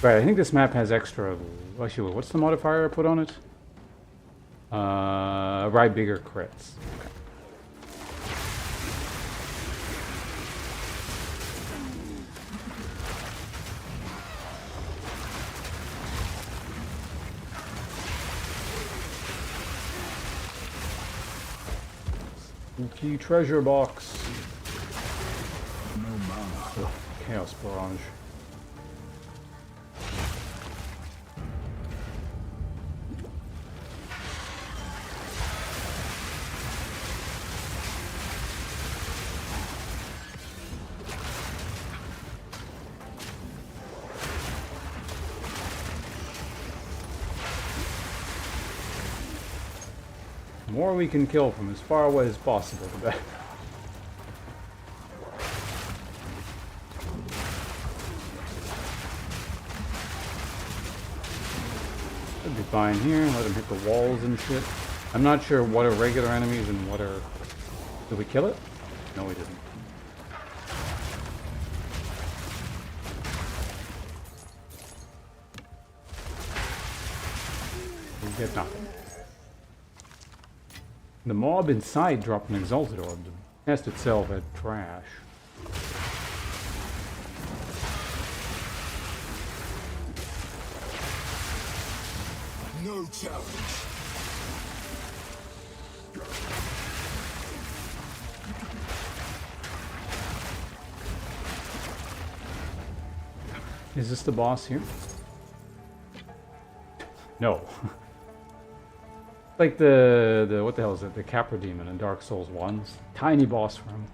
S1: Right, I think this map has extra... Actually, what's the modifier I put on it? Ride bigger crits. Okay. Spooky treasure box.
S2: No mana.
S1: Ugh, Chaos Barrage. The more we can kill from as far away as possible, the better. Should be fine here. Let him hit the walls and shit. I'm not sure what are regular enemies and what are... Did we kill it? No, we didn't. We get nothing. The mob inside dropped an exalted orb. The nest itself had trash.
S2: No challenge.
S1: Is this the boss here? No. Like the what the hell is it? The Capra Demon in Dark Souls 1. Tiny boss for him.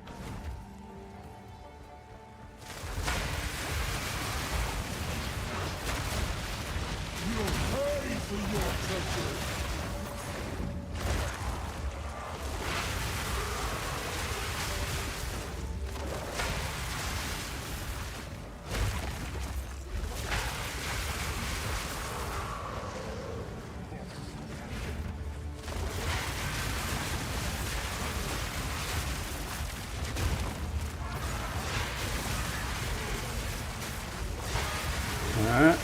S1: Alright.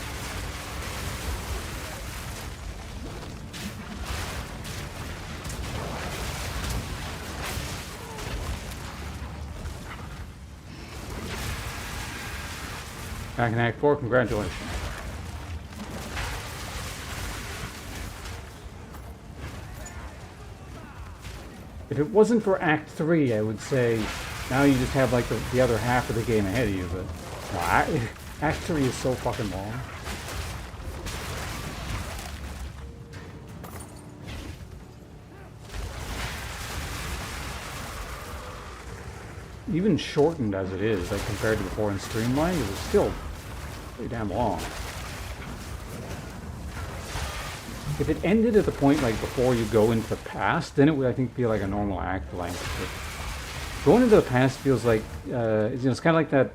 S1: Back in Act 4, congratulations. If it wasn't for Act 3, I would say now you just have like the other half of the game ahead of you, but no, Act 3 is so fucking long. Even shortened as it is, like compared to before in Streamline, it was still pretty damn long. If it ended at the point like before you go into the past, then it would, I think, be like a normal act length. But going into the past feels like, it's kind of like that.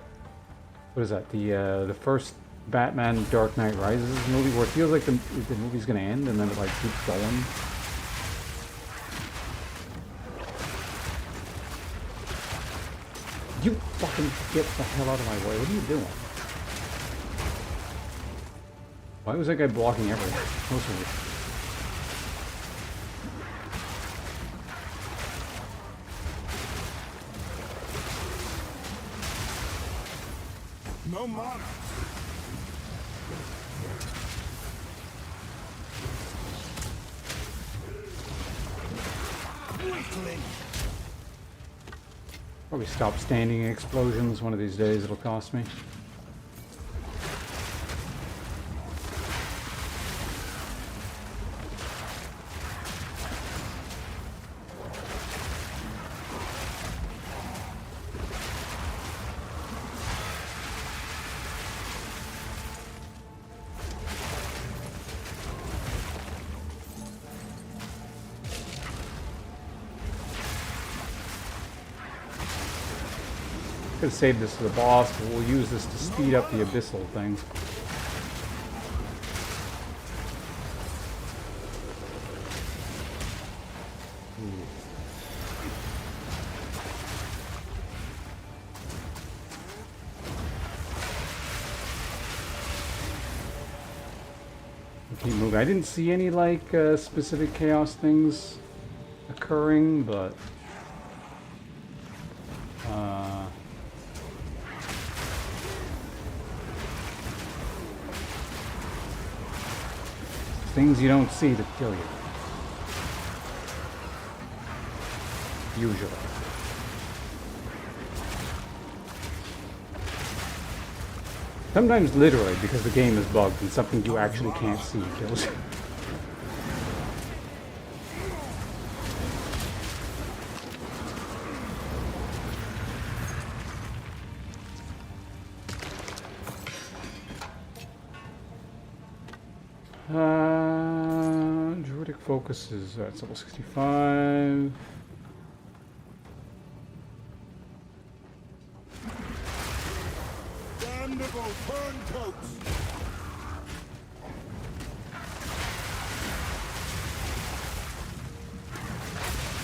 S1: What is that? The first Batman Dark Knight Rises movie, where it feels like the movie's gonna end and then it like keeps going. fucking get the hell out of my way. What are you doing? Why was that guy blocking everything? Most of it.
S2: No mana.
S1: Probably stop standing explosions one of these days. It'll cost me. Could have saved this for the boss, but we'll use this to speed up the abyssal things. Keep moving. I didn't see any like specific chaos things occurring, but things you don't see to kill you. Usually. Sometimes literally, because the game is bugged and something you actually can't see kills you. Druidic focus is it's level 65.
S2: Damnable turncoats!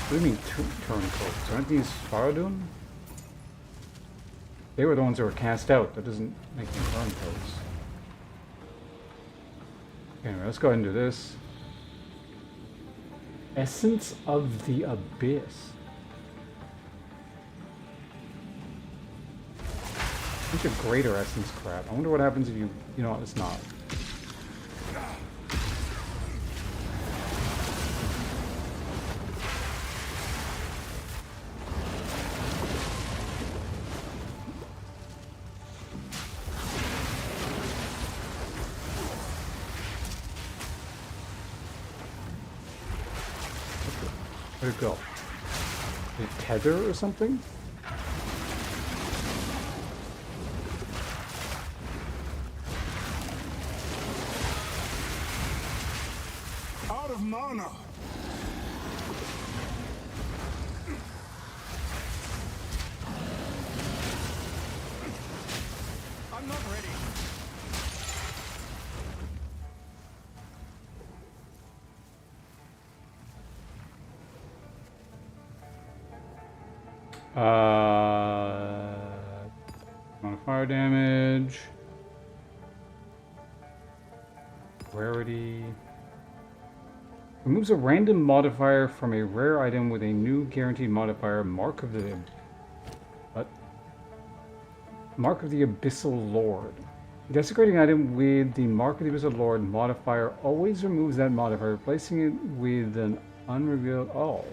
S1: What do you mean turncoats? Aren't these Faradun? They were the ones that were cast out. That doesn't make them turncoats. Anyway, let's go ahead and do this. Essence of the Abyss. Bunch of greater essence crap. I wonder what happens if you know what, it's not. Where'd it go? Did it tether or something?
S2: Out of mana! I'm not ready.
S1: Modifier damage. Rarity. Removes a random modifier from a rare item with a new guaranteed modifier. Mark of the... What? Mark of the Abyssal Lord. Desecrating item with the Mark of the Abyssal Lord modifier always removes that modifier, replacing it with an unrevealed... Oh.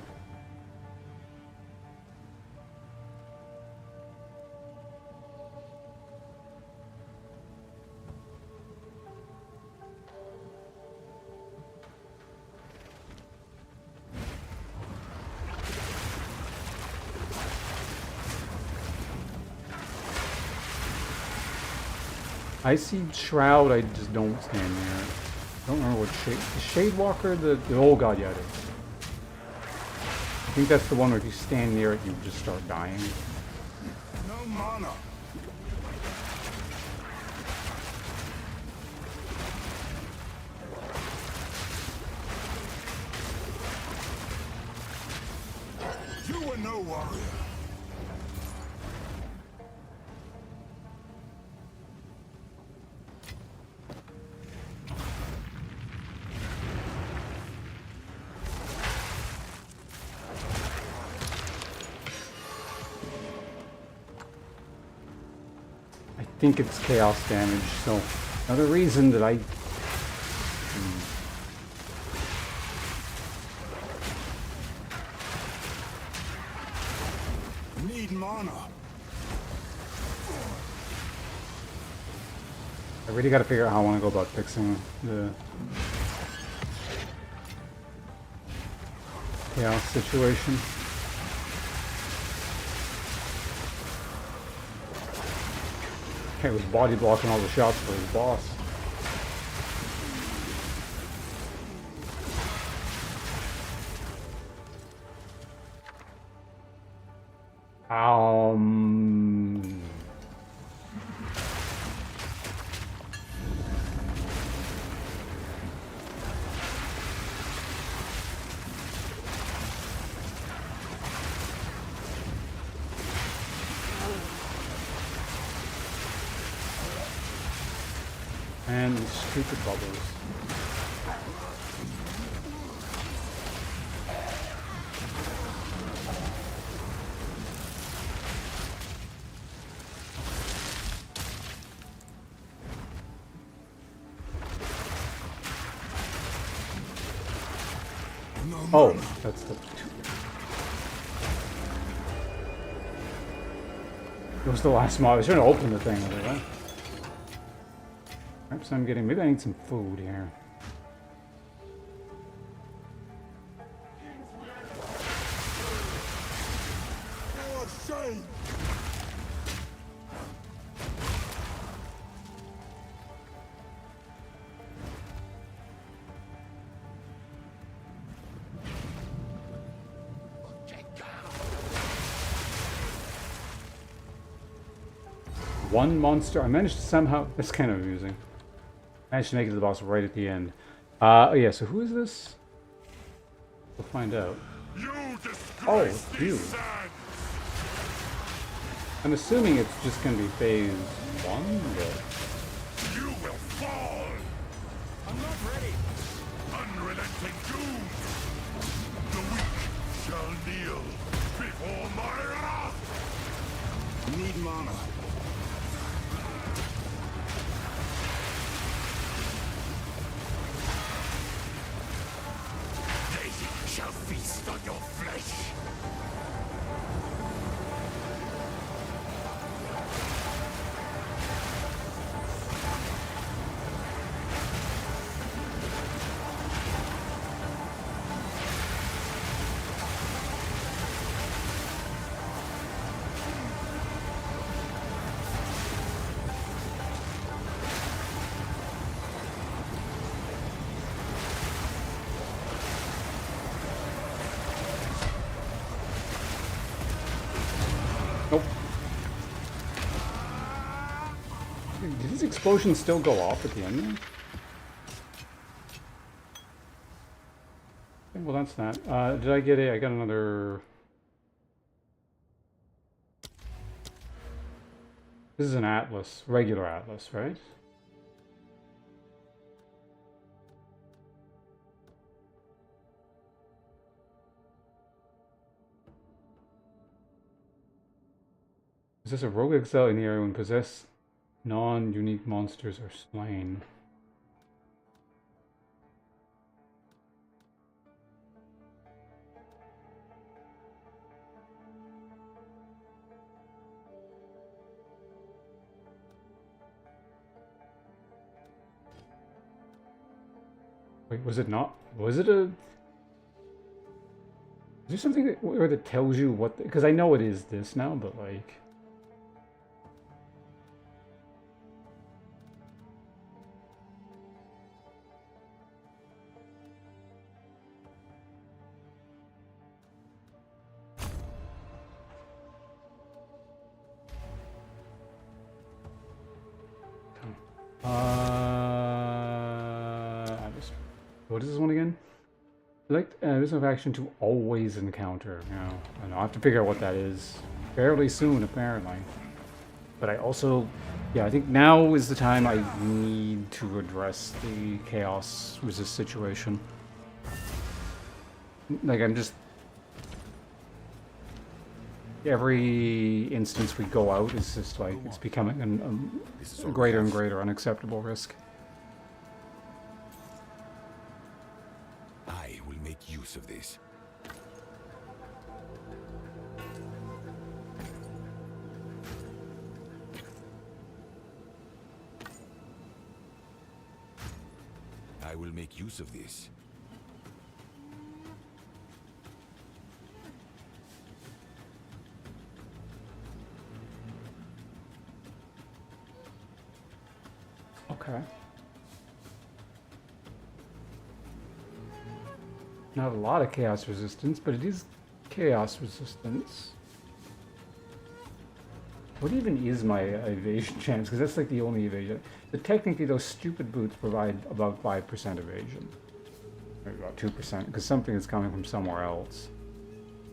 S1: I see Shroud, I just don't stand there. I don't remember what Shade... The Shade Walker, the old god, yeah, it is. I think that's the one where if you stand near it, you just start dying.
S2: No mana. You were no warrior.
S1: think it's chaos damage, so another reason that I...
S2: Need mana.
S1: I really gotta figure out how I want to go about fixing the chaos situation. Okay, was body blocking all the shots for his boss. And these stupid bubbles. Oh, that's the... It was the last mob. I was trying to open the thing. Right? Perhaps I'm getting... Maybe I need some food here.
S2: For shame!
S1: One monster. I managed to somehow... That's kind of amusing. I managed to make it to the boss right at the end. Oh, yeah, so who is this? We'll find out. Oh, you. I'm assuming it's just going to be phase 1, but...
S2: You will fall! I'm not ready! Unrelenting doom! The weak shall kneel before my wrath! Need mana. They shall feast on your flesh!
S1: Nope. Did his explosion still go off at the end there? Okay, well, that's that. Did I get a... I got another... This is an Atlas. Regular Atlas, right? Is this a rogue exile in the area when possessed non-unique monsters are slain? Wait, was it not? Was it a... Is there something that, where that tells you what... Because I know it is this now, but like... What is this one again? Select this of action to always encounter. You know, and I'll have to figure out what that is fairly soon, apparently. But I also, yeah, I think now is the time I need to address the chaos resist situation. Like, I'm just... every instance we go out is just like it's becoming a greater and greater unacceptable risk.
S2: I will make use of this. I will make use of this.
S1: Okay. Not a lot of chaos resistance, but it is chaos resistance. What even is my evasion chance? Because that's like the only evasion. But technically, those stupid boots provide about 5% evasion. Maybe about 2%, because something is coming from somewhere else.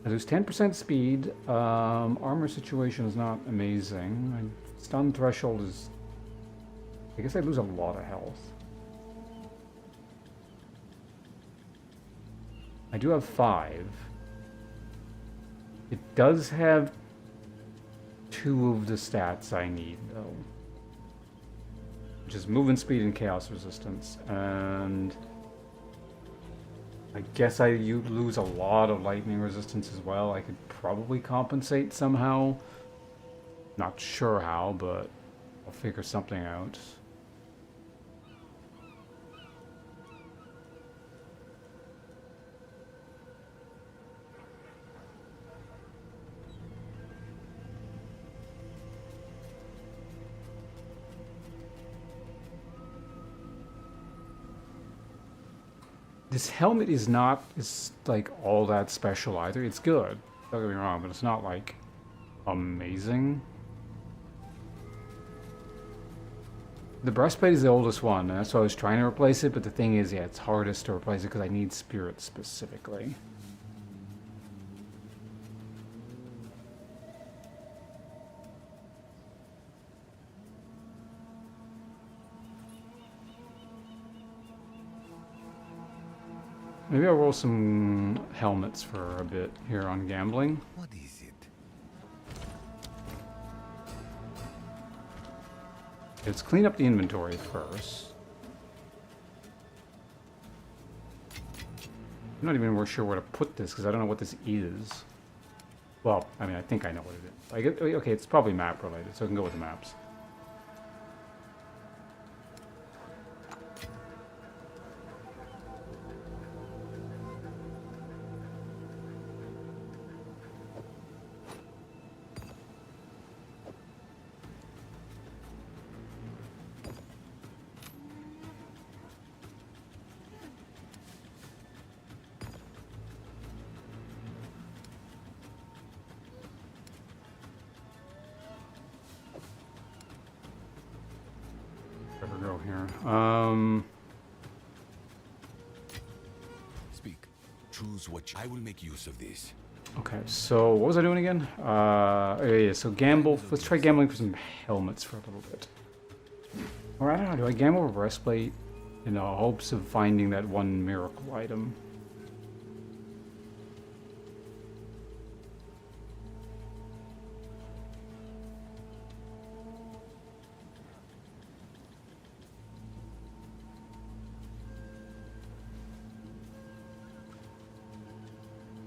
S1: I lose 10% speed. Armor situation is not amazing. My stun threshold is... I guess I lose a lot of health. I do have 5. It does have 2 of the stats I need, though. Which is movement speed and chaos resistance. And I guess you lose a lot of lightning resistance as well. I could probably compensate somehow. Not sure how, but I'll figure something out. This helmet is like all that special either. It's good, don't get me wrong, but it's not like amazing. The breastplate is the oldest one, and that's why I was trying to replace it, but the thing is, yeah, it's hardest to replace it because I need spirit specifically. Maybe I'll roll some helmets for a bit here on gambling.
S2: What is it?
S1: Let's clean up the inventory first. I'm not even sure where to put this because I don't know what this is. Well, I mean, I think I know what it is. Okay, it's probably map related, so I can go with the maps. Go here.
S2: Speak. Choose what I will make use of this.
S1: Okay, so what was I doing again? Yeah, so gamble. Let's try gambling for some helmets for a little bit. Or I don't know, do I gamble for breastplate in the hopes of finding that one miracle item?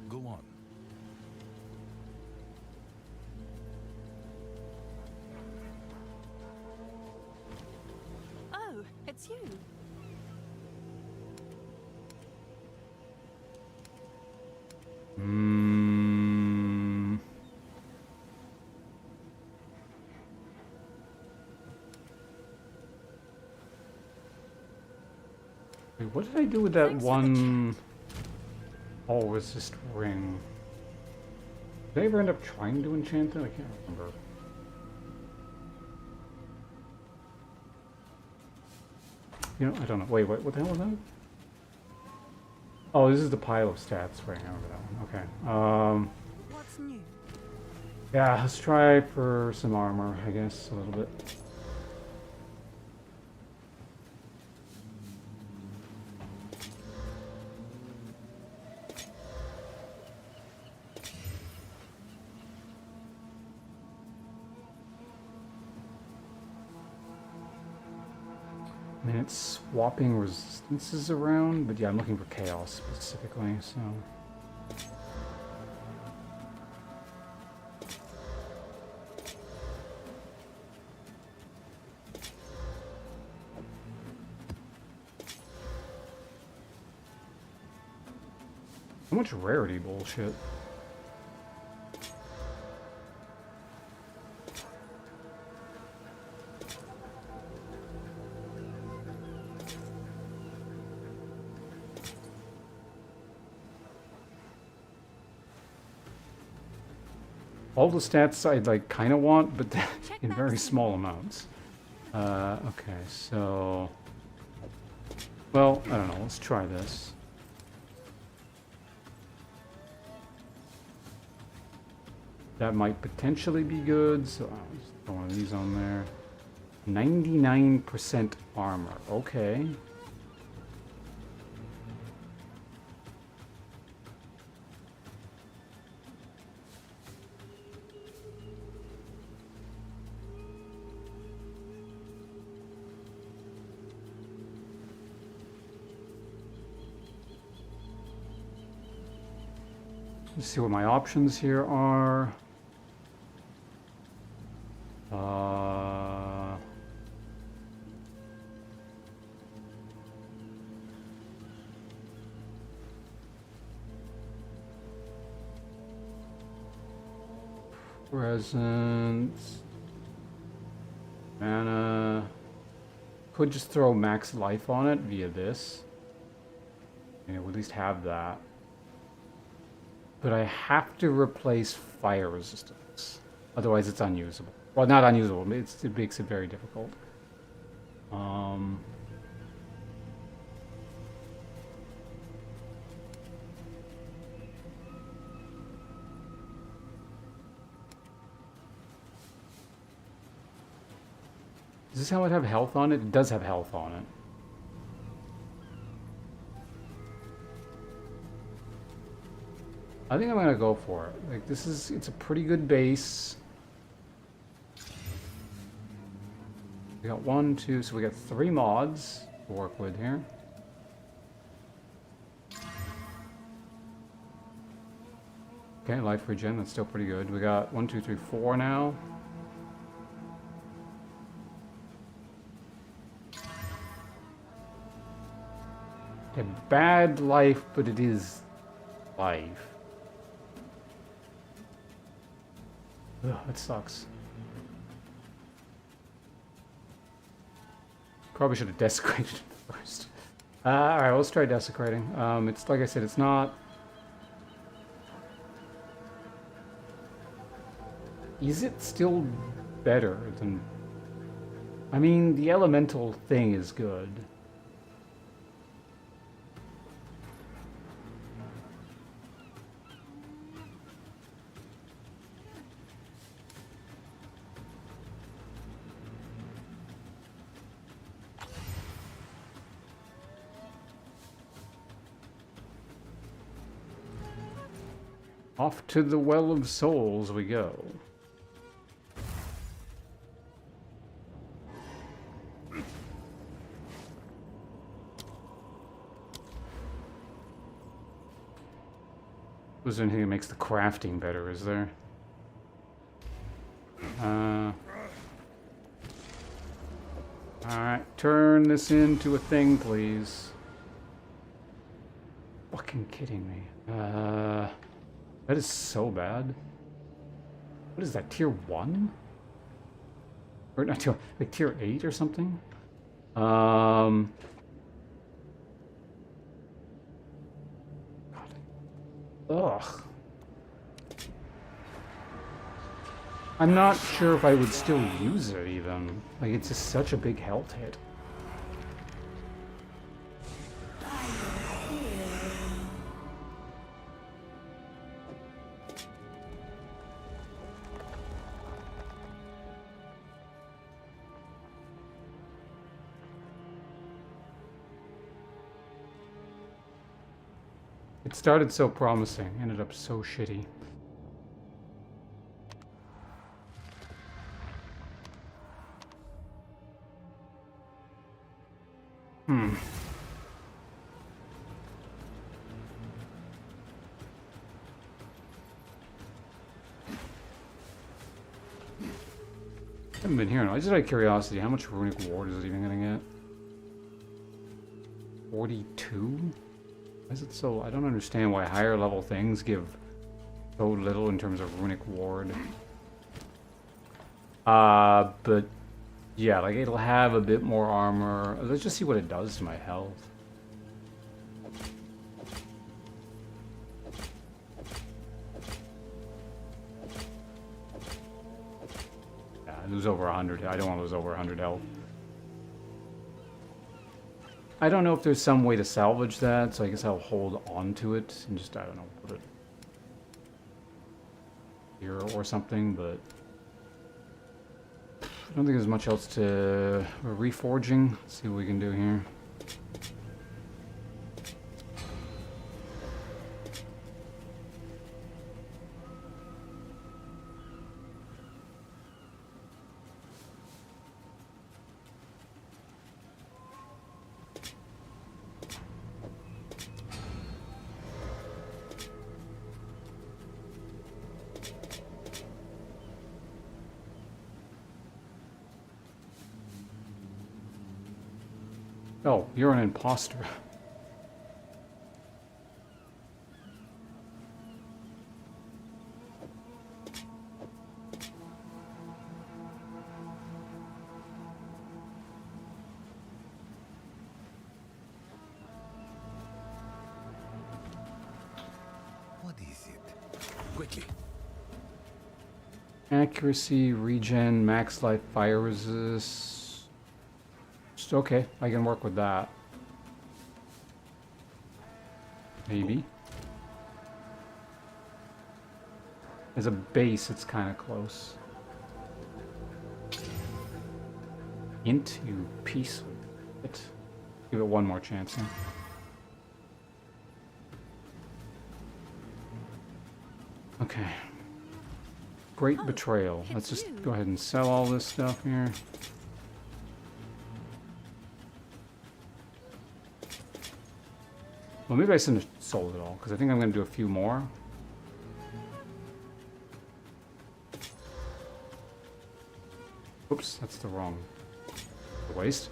S2: Go on.
S7: Oh, it's you.
S1: Wait, what did I do with that
S7: Thanks for the
S1: one all resist ring? Did I ever end up trying to enchant it? I can't remember. You know, I don't know. Wait, what the hell was that? Oh, this is the pile of stats ring. I remember that one. Okay.
S7: What's new?
S1: Yeah, let's try for some armor, I guess, a little bit. I mean, it's swapping resistances around, but yeah, I'm looking for chaos specifically, so... How much rarity bullshit? All the stats I like kind of want, but in very small amounts. Okay, so... Well, I don't know, let's try this. That might potentially be good, so I'll just throw one of these on there. 99% armor, okay. Let's see what my options here are. Presence. Mana. Could just throw max life on it via this. And we'll at least have that. But I have to replace fire resistance. Otherwise it's unusable. Well, not unusable, it makes it very difficult. Does this helmet have health on it? It does have health on it. I think I'm gonna go for it. Like, it's a pretty good base. We got 1, 2, so we got 3 mods to work with here. Okay, life regen, that's still pretty good. We got 1, 2, 3, 4 now. Okay, bad life, but it is life. Ugh, that sucks. Probably should have desecrated it first. Alright, let's try desecrating. It's like I said, it's not... Is it still better than... I mean, the elemental thing is good. Off to the Well of Souls we go. Was there anything that makes the crafting better, is there? Alright, turn this into a thing, please. Fucking kidding me. That is so bad. What is that, tier 1? Or not tier, like tier 8 or something? God. Ugh. I'm not sure if I would still use it even. Like, it's just such a big health hit. It started so promising, ended up so shitty. Haven't been here in a while. Just out of curiosity, how much runic ward is it even gonna get? 42? Why is it so? I don't understand why higher level things give so little in terms of runic ward. But yeah, like it'll have a bit more armor. Let's just see what it does to my health. Yeah, I lose over 100. I don't want to lose over 100 health. I don't know if there's some way to salvage that, so I guess I'll hold on to it and just, I don't know, put it here or something, but I don't think there's much else to reforging. Let's see what we can do here. Oh, you're an imposter.
S6: What is it?
S3: Quickly.
S1: Accuracy, regen, max life, fire resist. Okay, I can work with that. Maybe. As a base, it's kind of close. Int, you piece of it. Give it one more chance now. Okay. Great betrayal. Let's just go ahead and sell all this stuff here. Well, maybe I shouldn't have sold it all, because I think I'm going to do a few more. Oops, that's the wrong waste.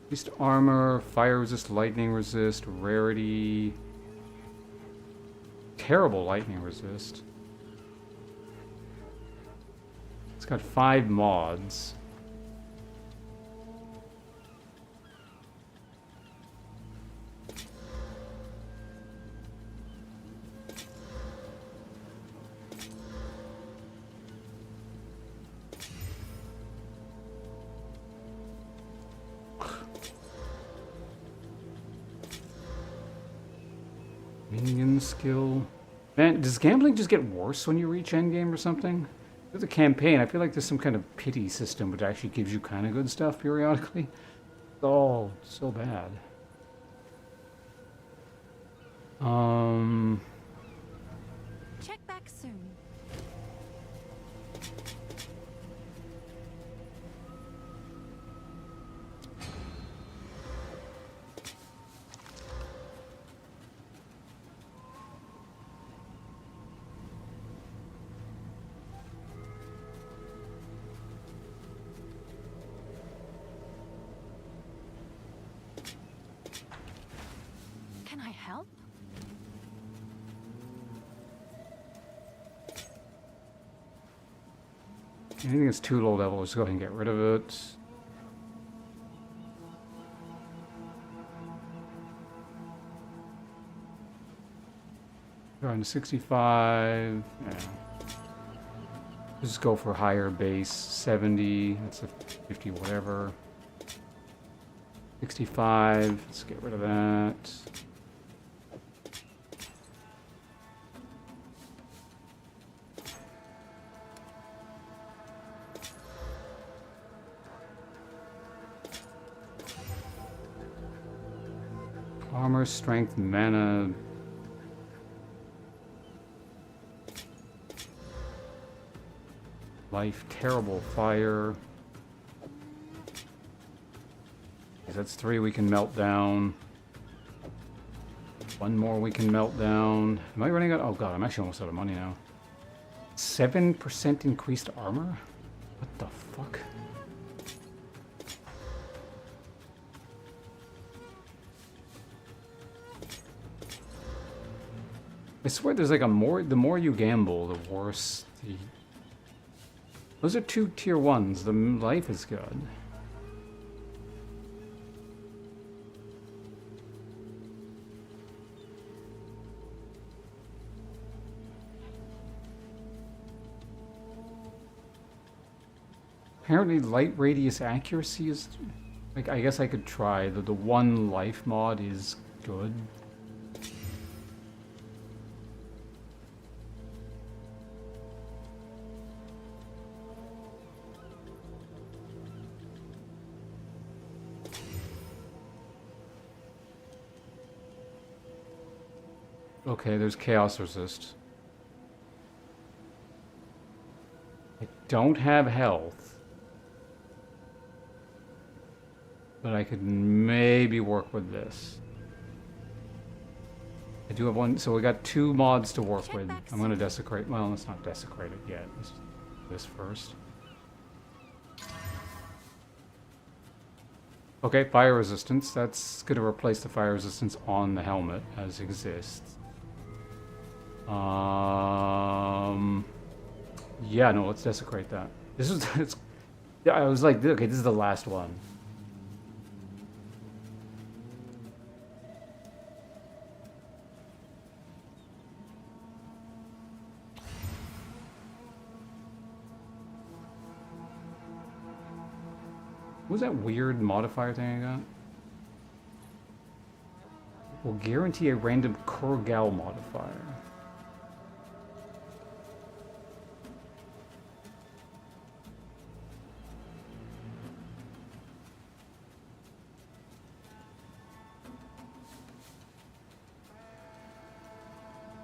S1: Increased armor, fire resist, lightning resist, rarity. Terrible lightning resist. It's got 5 mods. Minion skill. Man, does gambling just get worse when you reach endgame or something? There's a campaign. I feel like there's some kind of pity system which actually gives you kind of good stuff periodically. Oh, so bad.
S7: Check back soon. Can I help?
S1: Anything that's too low level, let's go ahead and get rid of it. Go on to 65. Yeah. Let's just go for higher base. 70. That's a 50, whatever. 65. Let's get rid of that. Armor, strength, mana. Life, terrible, fire. Okay, that's 3 we can melt down. 1 more we can melt down. Am I running out? Oh god, I'm actually almost out of money now. 7% increased armor? What the fuck? I swear there's like the more you gamble, the worse the... Those are 2 tier 1s. The life is good. Apparently light radius accuracy is... Like, I guess I could try. The 1 life mod is good. Okay, there's chaos resist. I don't have health. But I could maybe work with this. I do have 1, so we got 2 mods to work with. I'm gonna desecrate, well, let's not desecrate it yet. Let's do this first. Okay, fire resistance. That's gonna replace the fire resistance on the helmet as exists. Yeah, no, let's desecrate that. This is, I was like, okay, this is the last one. What was that weird modifier thing I got? Will guarantee a random Kurgal modifier.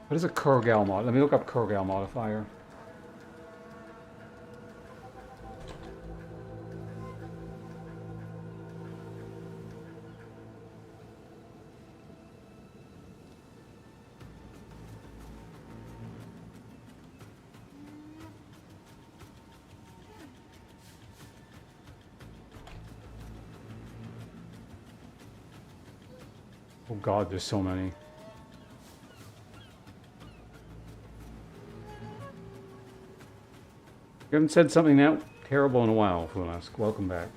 S1: What is a Kurgal mod? Let me look up Kurgal modifier. Oh god, there's so many. You haven't said something that terrible in a while, Funask. Welcome back.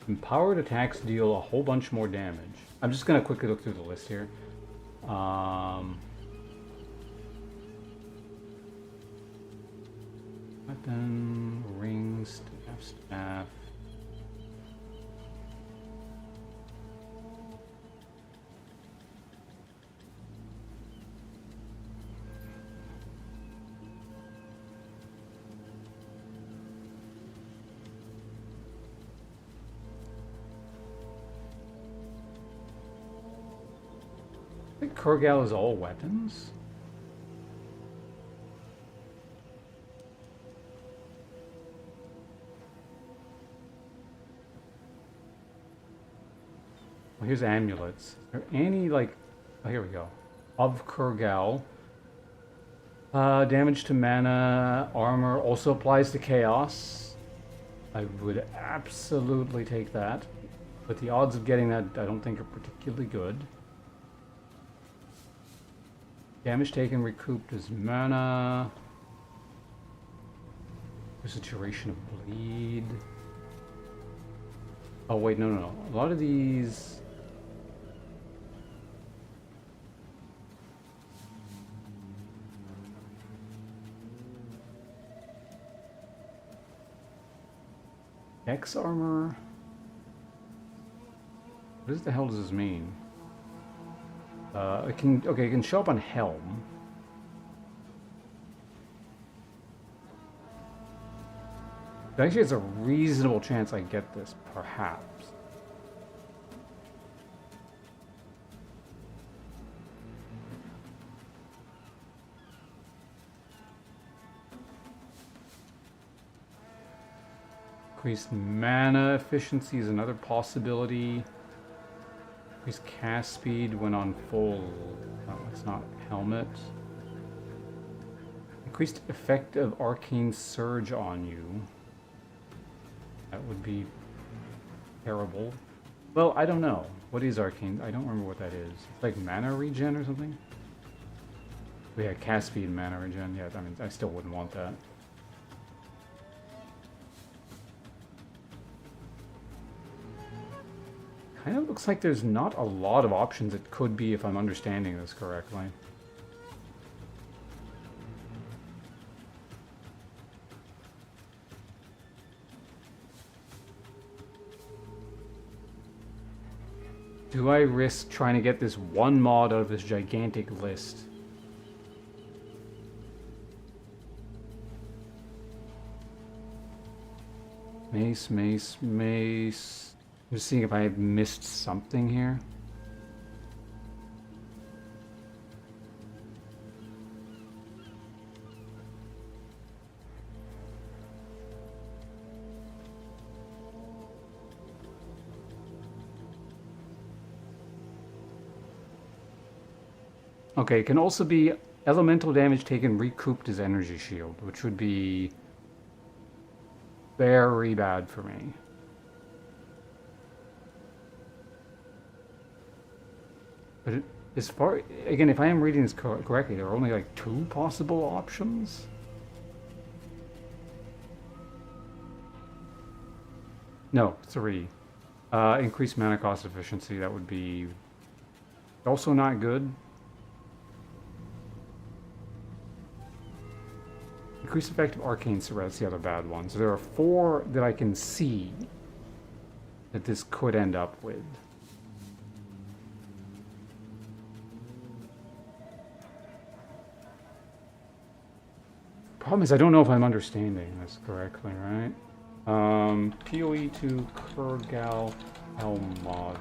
S1: Empowered attacks deal a whole bunch more damage. I'm just going to quickly look through the list here. Weapon, rings, staff. I think Kurgal is all weapons. Well, here's amulets. Is there any, like... Oh, here we go. Of Kurgal. Damage to mana, armor also applies to chaos. I would absolutely take that. But the odds of getting that I don't think are particularly good. Damage taken recouped as mana. There's a duration of bleed. Oh wait, no. A lot of these... X armor? What the hell does this mean? It can show up on helm. Actually, it's a reasonable chance I get this, perhaps. Increased mana efficiency is another possibility. Increased cast speed when on full. Oh, it's not helmet. Increased effect of arcane surge on you. That would be terrible. Well, I don't know. What is arcane? I don't remember what that is. It's like mana regen or something? Yeah, cast speed and mana regen. Yeah, I mean, I still wouldn't want that. Kind of looks like there's not a lot of options it could be if I'm understanding this correctly. Do I risk trying to get this one mod out of this gigantic list? Mace, mace, mace. I'm just seeing if I have missed something here. Okay, it can also be elemental damage taken recouped as energy shield, which would be very bad for me. But as far, again, if I am reading this correctly, there are only like 2 possible options. No, 3. Increased mana cost efficiency, that would be also not good. Increased effect of arcane surge, that's the other bad one. So there are 4 that I can see that this could end up with. Problem is, I don't know if I'm understanding this correctly, right? PoE2 Kurgal Helm mod.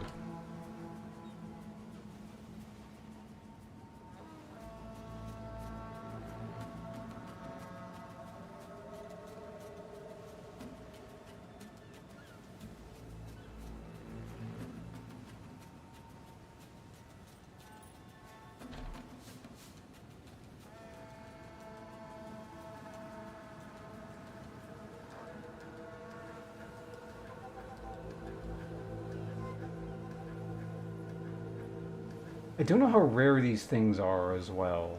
S1: I don't know how rare these things are as well.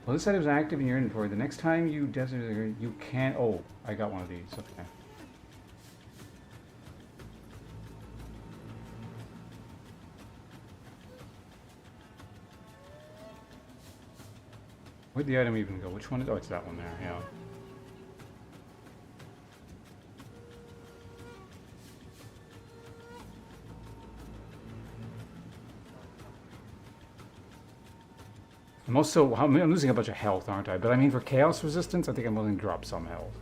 S1: Well, this item is active in your inventory. The next time you designate, you can't... Oh, I got one of these. Okay. Where'd the item even go? Which one is... Oh, it's that one there, yeah. I'm losing a bunch of health, aren't I? But I mean, for chaos resistance, I think I'm willing to drop some health.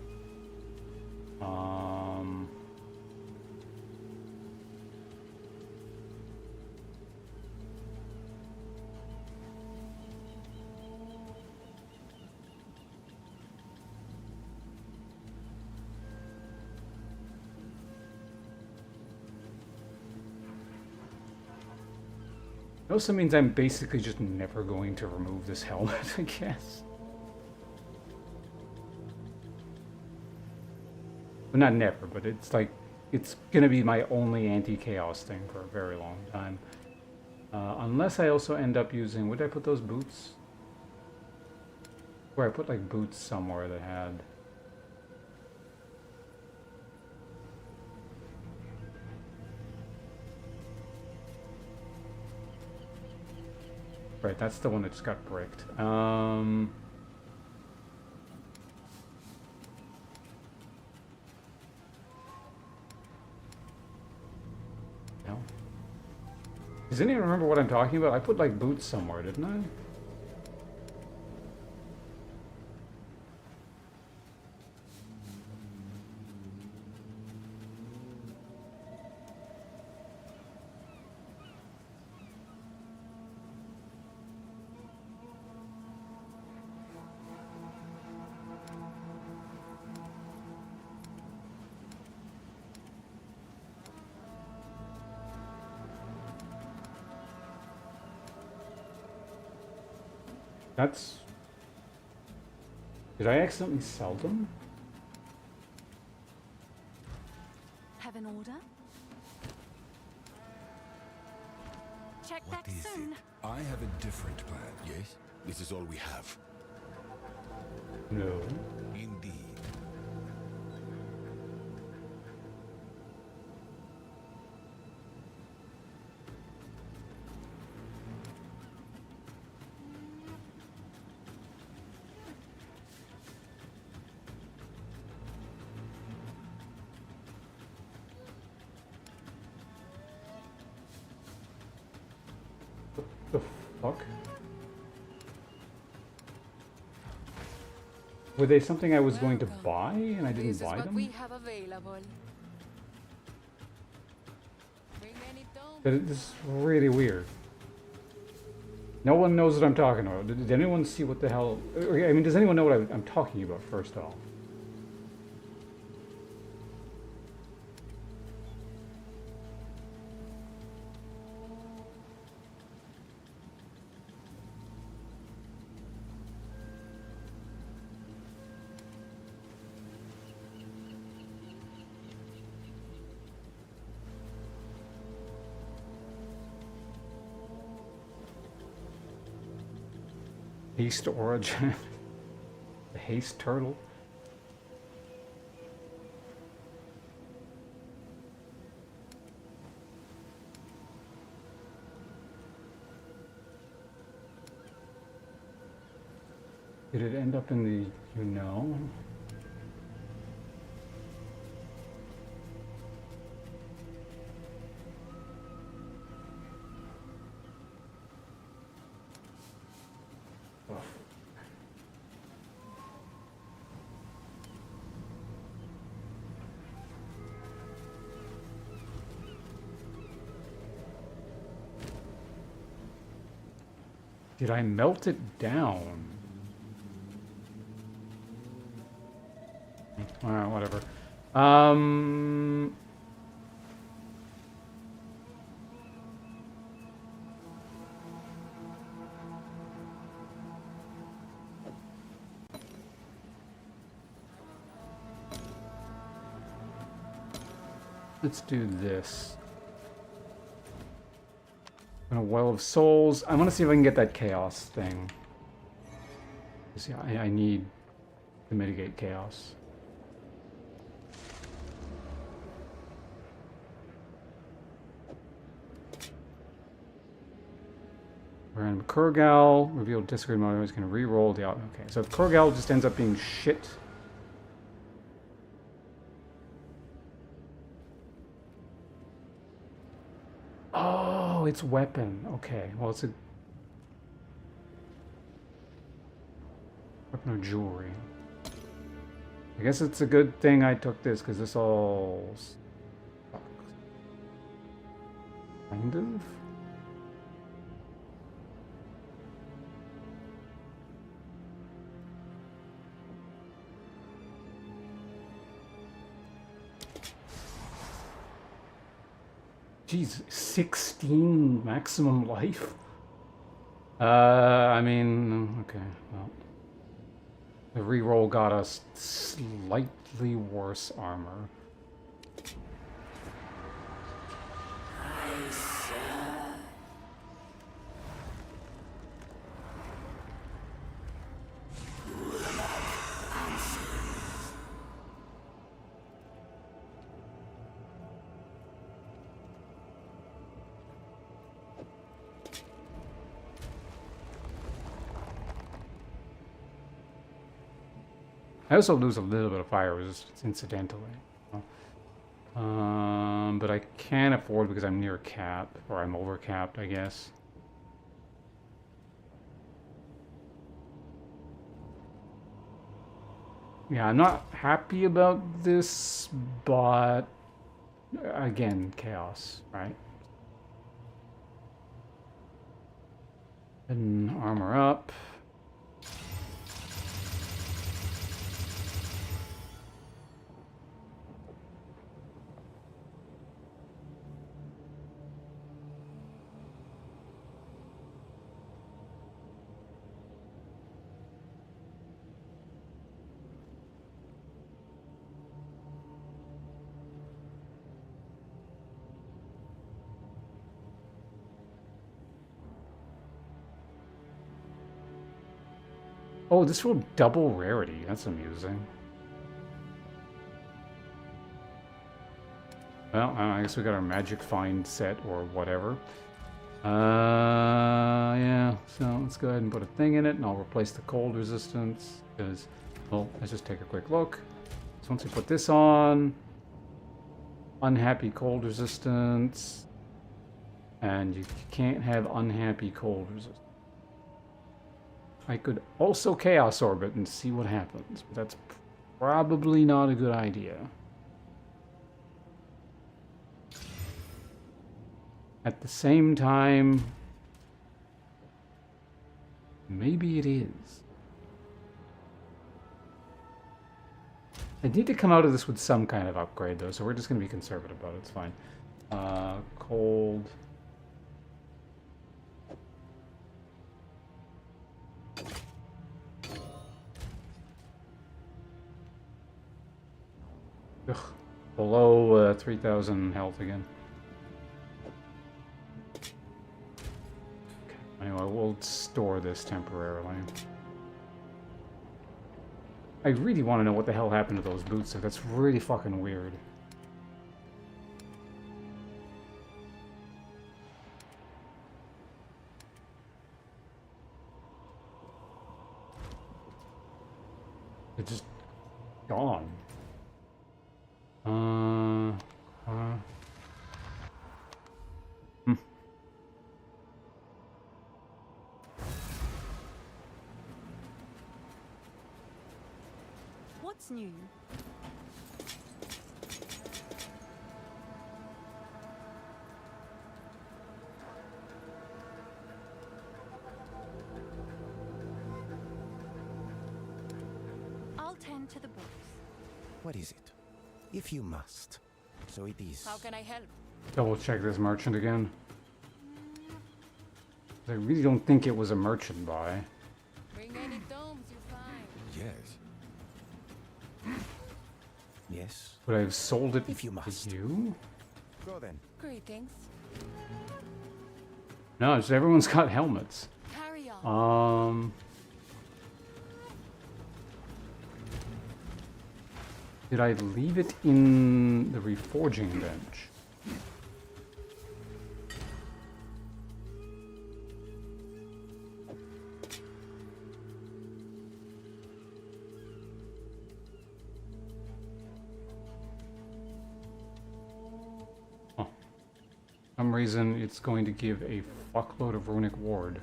S1: It also means I'm basically just never going to remove this helmet, I guess. Well, not never, but it's like, it's gonna be my only anti-chaos thing for a very long time. Unless I also end up using, would I put those boots? Where I put like boots somewhere that had... Right, that's the one that just got bricked. No. Does anyone remember what I'm talking about? I put like boots somewhere, didn't I? That's... Did I accidentally sell them?
S7: Have an order? Check
S6: What
S7: back
S6: is
S7: soon.
S6: it?
S2: I have a different plan.
S6: Yes?
S2: This is all we have.
S1: No.
S6: Indeed.
S1: The fuck? Were they something I was going to buy and I didn't
S8: This is
S1: buy
S8: what
S1: them?
S8: we have available. Bring any down.
S1: But this is really weird. No one knows what I'm talking about. Did anyone see what the hell... I mean, does anyone know what I'm talking about, first off? Haste Origin. The Haste Turtle. Did it end up in the, you know? Did I melt it down? Whatever. Let's do this. And a Well of Souls. I want to see if I can get that chaos thing. See, I need to mitigate chaos. Random Kurgal. Revealed discard mode. Is going to re-roll the out. Okay, so if Kurgal just ends up being shit. Oh, it's weapon. Okay, well, it's a weapon or jewelry. I guess it's a good thing I took this because this all sucks. Kind of. Jeez, 16 maximum life? I mean, okay, well. The reroll got us slightly worse armor. I also lose a little bit of fire resistance incidentally. But I can't afford because I'm near cap, or I'm over capped, I guess. Yeah, I'm not happy about this, but again, chaos, right? And armor up. Oh, this rolled double rarity. That's amusing. Well, I guess we got our magic find set or whatever. Yeah, so let's go ahead and put a thing in it, and I'll replace the cold resistance, because, well, let's just take a quick look. So once we put this on, unhappy cold resistance, and you can't have unhappy cold resistance. I could also Chaos Orbit and see what happens, but that's probably not a good idea. At the same time, maybe it is. I need to come out of this with some kind of upgrade, though, so we're just going to be conservative about it. It's fine. Cold. Ugh. Below 3,000 health again. Anyway, we'll store this temporarily. I really want to know what the hell happened to those boots, though. That's really fucking weird. They're just gone.
S7: What's new? I'll tend to the books.
S6: What is it? If you must. So it is.
S8: How can I help?
S1: Double check this merchant again. I really don't think it was a merchant buy.
S8: Bring any domes you find.
S6: Yes. Yes.
S1: Would I have sold it
S6: If you
S1: to
S6: must.
S1: you?
S6: Go then.
S8: Greetings.
S1: No, just everyone's got helmets.
S8: Carry on.
S1: Did I leave it in the reforging bench? Oh. For some reason, it's going to give a fuckload of runic ward.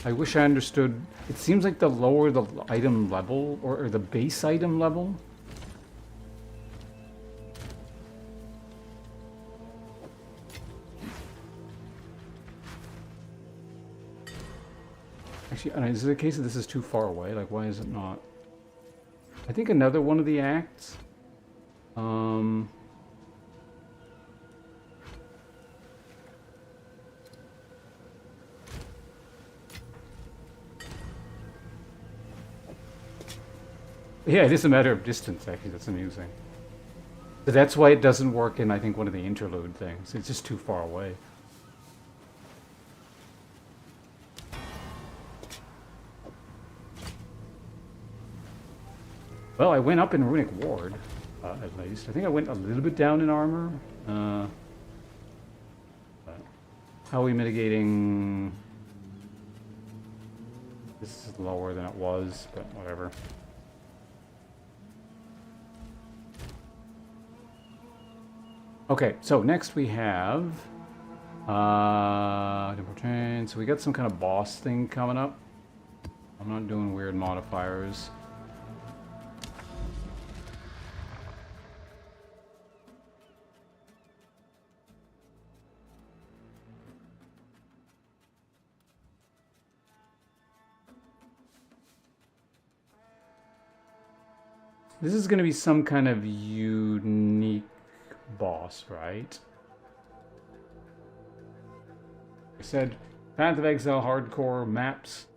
S1: I wish I understood. It seems like the lower the item level, or the base item level, actually, is it a case that this is too far away? Like, why is it not? I think another one of the acts. Yeah, it is a matter of distance, actually. That's amusing. But that's why it doesn't work in, I think, one of the interlude things. It's just too far away. Well, I went up in runic ward, at least. I think I went a little bit down in armor. How are we mitigating? This is lower than it was, but whatever. Okay, so next we have so we got some kind of boss thing coming up. I'm not doing weird modifiers. This is going to be some kind of unique boss, right? I said, Path of Exile hardcore maps.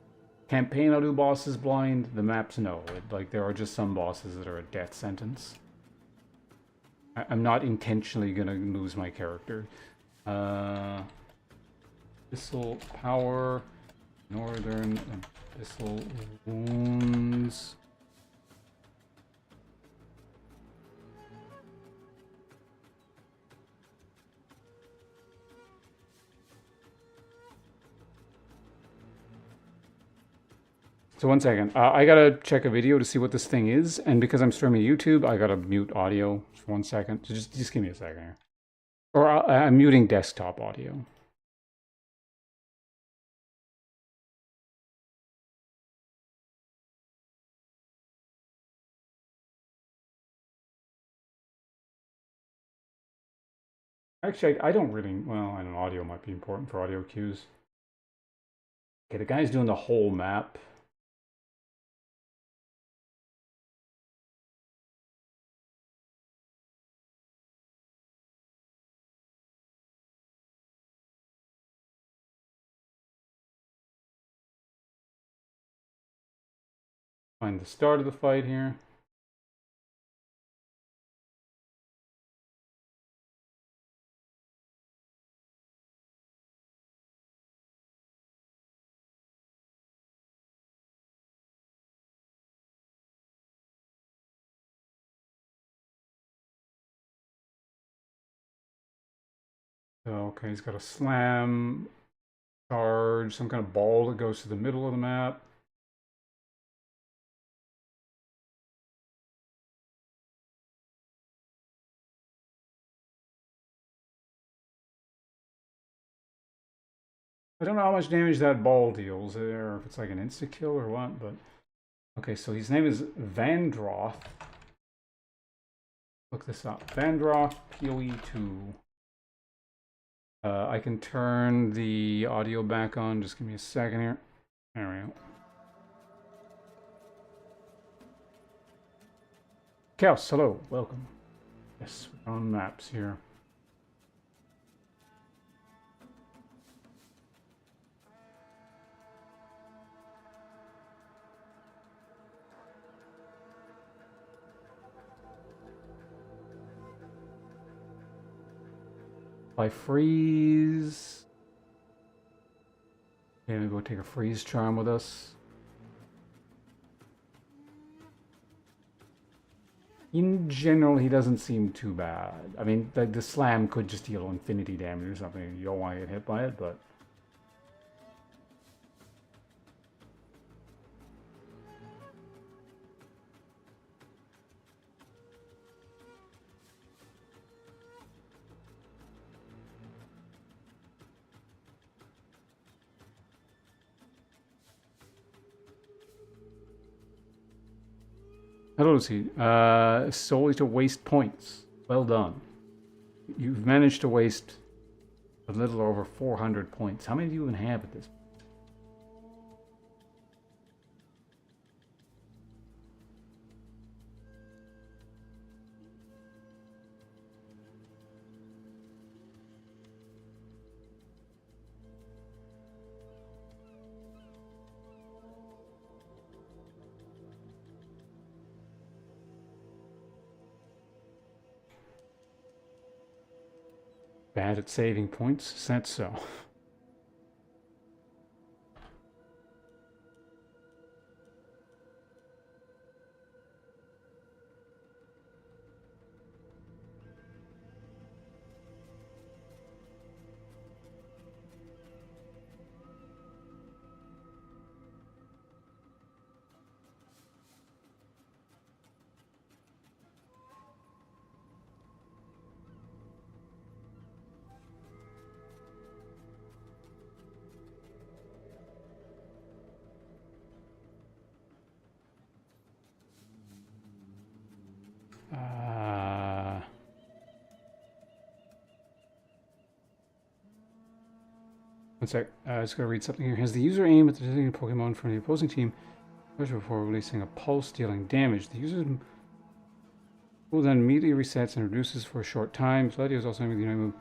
S1: Campaign I'll do bosses blind. The maps, no. Like, there are just some bosses that are a death sentence. I'm not intentionally going to lose my character. Missile power. Northern Abyssal Wounds. So one second, I gotta check a video to see what this thing is, and because I'm streaming YouTube, I gotta mute audio for 1 second. So just give me a second here. Or I'm muting desktop audio. Actually, I don't really, well, I don't know, audio might be important for audio cues. Okay, the guy's doing the whole map. Find the start of the fight here. Okay, he's got a slam, charge, some kind of ball that goes to the middle of the map. I don't know how much damage that ball deals there, if it's like an insta-kill or what, but... Okay, so his name is Vandroth. Look this up. Vandroth, PoE2. I can turn the audio back on. Just give me a second here. There we go. Chaos, hello, welcome. Yes, we're on maps here. By freeze. Okay, maybe we'll take a freeze charm with us. In general, he doesn't seem too bad. I mean, the slam could just deal infinity damage or something. You don't want to get hit by it, but... Hello, Lucy. Solely to waste points. Well done. You've managed to waste a little over 400 points. How many do you even have at this point? Bad at saving points? Said so. One sec. I just gotta read something here. Has the user aim at the designated Pokemon from the opposing team before releasing a pulse dealing damage? The user will then immediately resets and reduces for a short time. So that is also aiming the Unite move.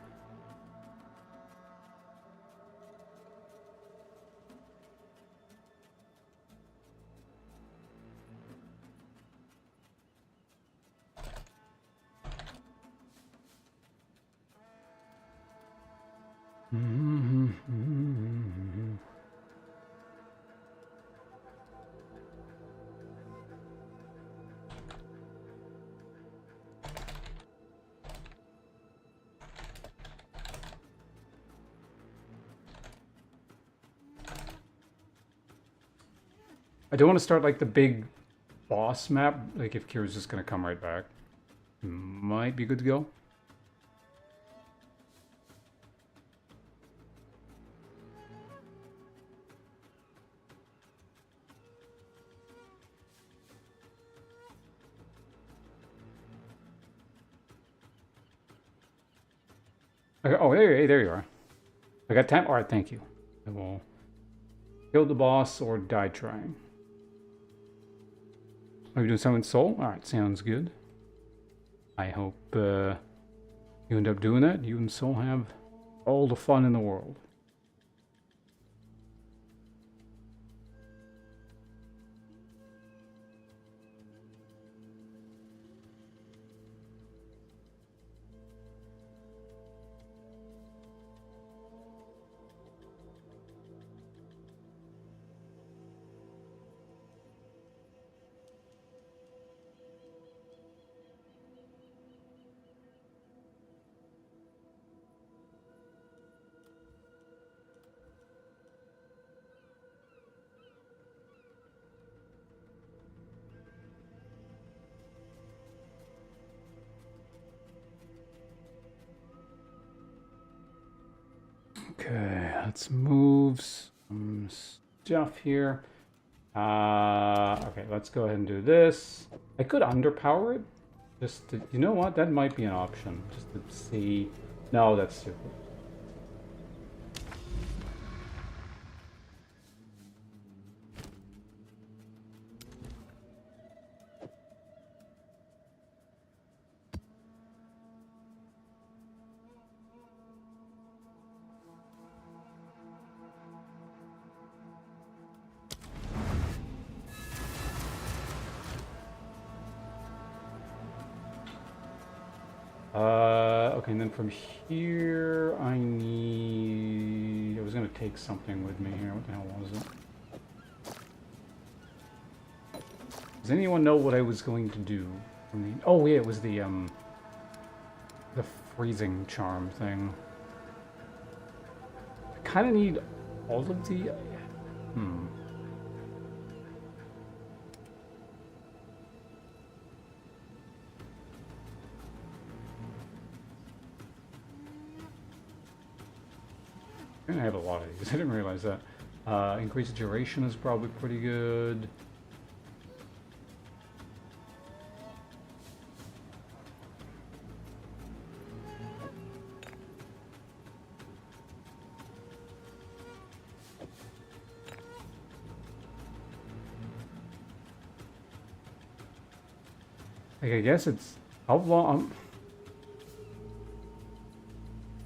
S1: I don't want to start like the big boss map, like if Kira's just gonna come right back. Might be good to go. Okay, oh, there you are. I got time. All right, thank you. I will kill the boss or die trying. Are you doing something with Soul? All right, sounds good. I hope you end up doing that. You and Soul have all the fun in the world. Okay, let's move some stuff here. Okay, let's go ahead and do this. I could underpower it. Just to, you know what? That might be an option. Just to see. No, that's stupid. Okay, and then from here, I was gonna take something with me here. What the hell was it? Does anyone know what I was going to do? From the, oh yeah, it was the freezing charm thing. I kind of need all of the. I have a lot of these. I didn't realize that. Increased duration is probably pretty good. Like, I guess it's how long.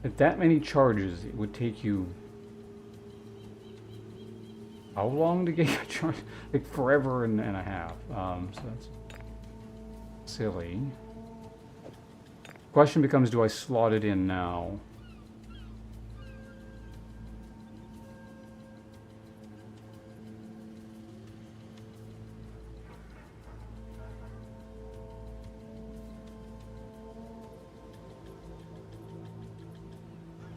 S1: At that many charges, it would take you how long to get your charge? Like forever and a half. So that's silly. Question becomes, do I slot it in now?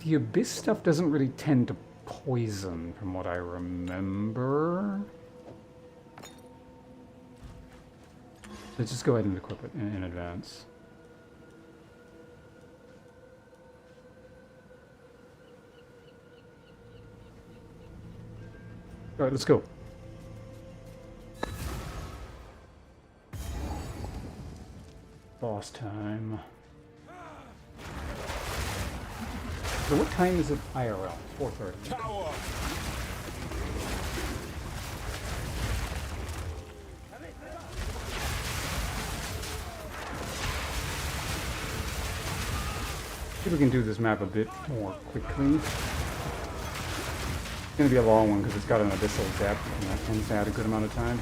S1: The Abyss stuff doesn't really tend to poison, from what I remember. Let's just go ahead and equip it in advance. All right, let's go. Boss time. So what time is it IRL? 4:30.
S2: Power!
S1: See if we can do this map a bit more quickly. It's going to be a long one because it's got an abyssal depth, and that tends to add a good amount of time.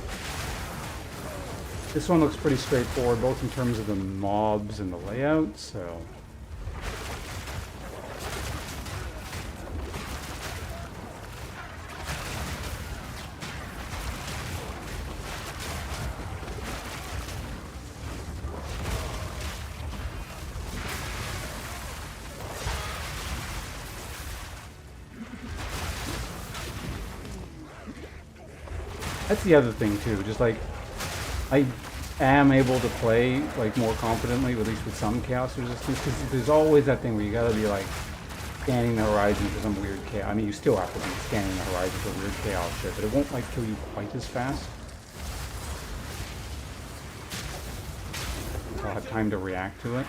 S1: This one looks pretty straightforward, both in terms of the mobs and the layout, so... That's the other thing too. Just like I am able to play like more confidently, at least with some chaos resistance, because there's always that thing where you gotta be like scanning the horizon for some weird chaos. I mean, you still have to be scanning the horizon for weird chaos shit, but it won't like kill you quite as fast. I'll have time to react to it.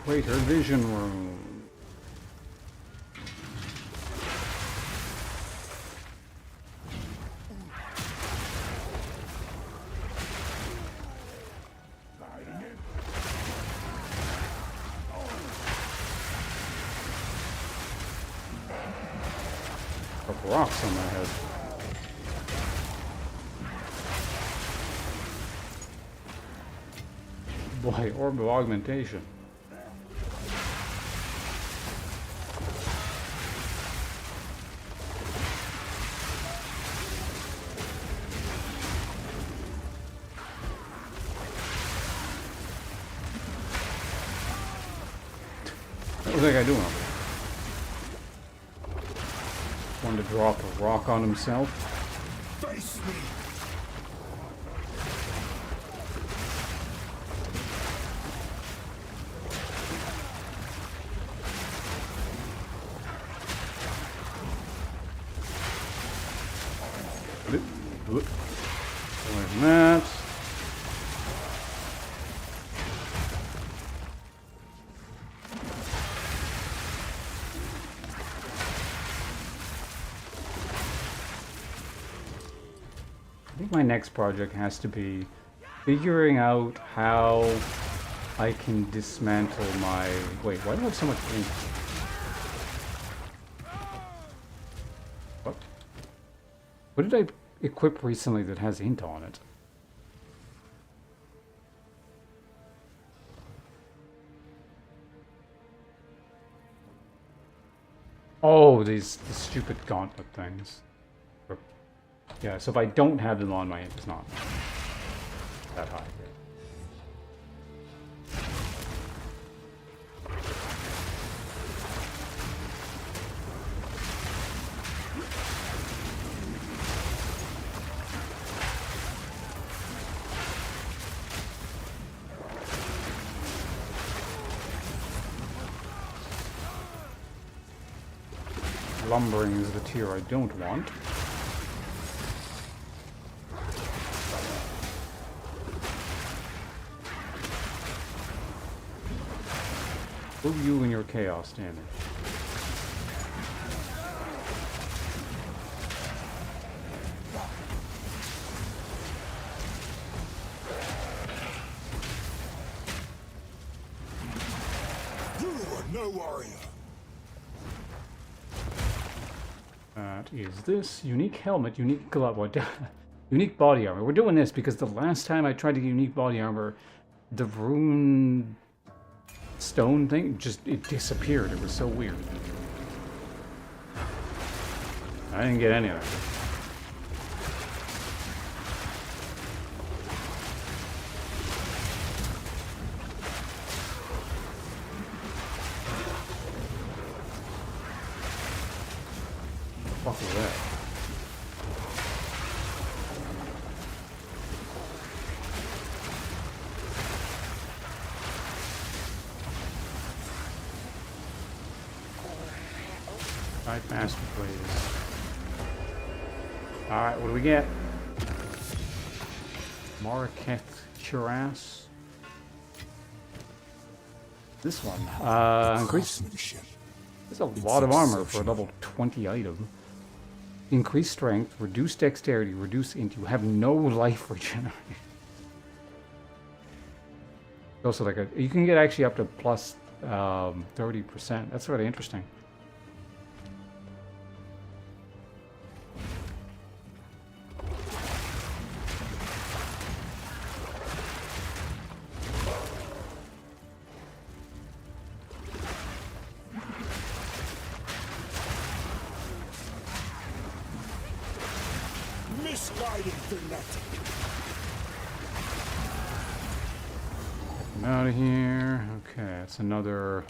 S1: Greater vision room. Couple rocks on my head. Boy, orb of augmentation. What was that guy doing over there? Wanted to drop a rock on himself.
S2: Face me!
S1: Away from that. I think my next project has to be figuring out how I can dismantle my... Wait, why do I have so much ink? What? What did I equip recently that has int on it? Oh, the stupid gauntlet things. Yeah, so if I don't have them on, my int is not that high. Lumbering is the tier I don't want. Move you and your chaos damage.
S2: You are no warrior!
S1: That is this. Unique helmet, unique glove, what? Unique body armor. We're doing this because the last time I tried to get unique body armor, the rune stone thing, it disappeared. It was so weird. I didn't get any of it. What the fuck was that? Right, faster, please. Alright, what do we get? Marraketh Cuirass. This one. Increase. There's a lot of armor for a level 20 item. Increase strength, reduce dexterity, reduce int. You have no life regeneration. Also, like you can get actually up to plus 30%. That's really interesting.
S2: Dividing fanatic.
S1: I'm out of here. Okay, it's another.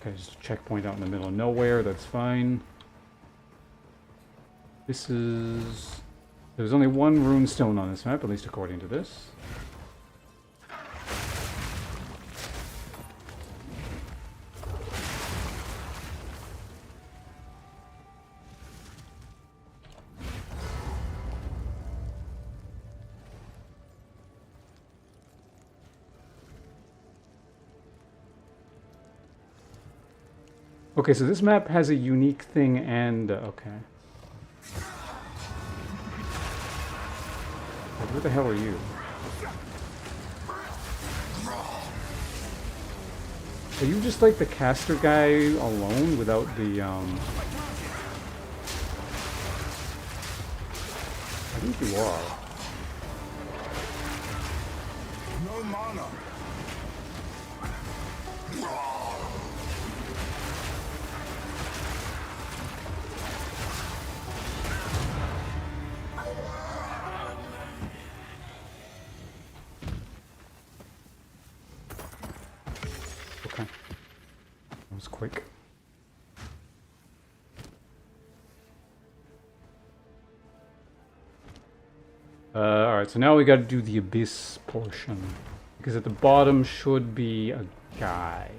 S1: Okay, just a checkpoint out in the middle of nowhere. That's fine. This is. There's only one rune stone on this map, at least according to this. Okay, so this map has a unique thing and... okay. Where the hell are you? Are you just like the caster guy alone without the, I think you are.
S2: No mana.
S1: Okay. That was quick. Alright, so now we gotta do the abyss portion. Because at the bottom should be a guy.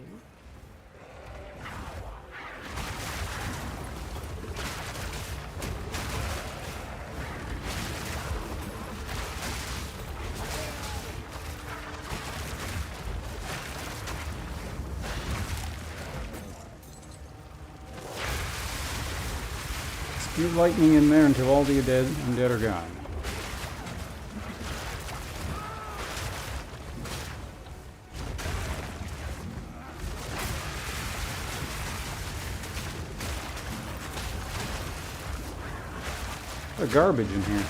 S1: Speed lightning in there until all the undead are gone. There's garbage in here.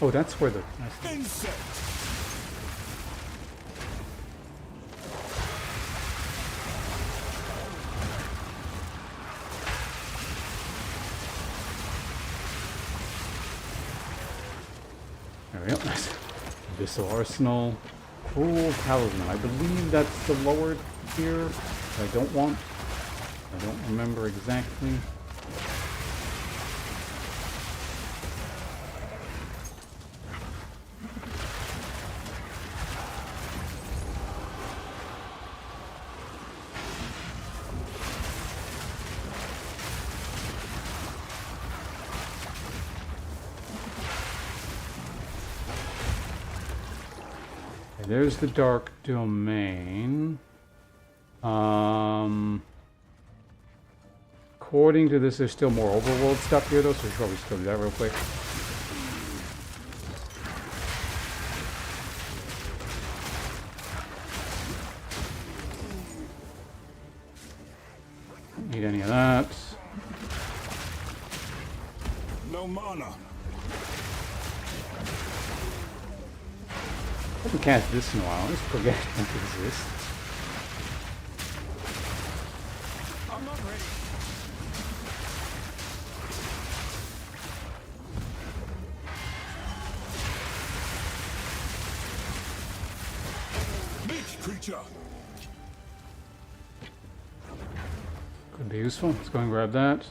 S1: Oh, that's where the...
S2: Insect.
S1: There we go. Abyssal Arsenal. Cruel Talisman. I believe that's the lower tier. I don't want. I don't remember exactly. There's the Dark Domain. According to this, there's still more overworld stuff here, though, so we should probably still do that real quick. Don't need any of that.
S2: No mana.
S1: I haven't cast this in a while. I just forget it exists.
S2: I'm not ready. Meat creature.
S1: Could be useful. Let's go and grab that.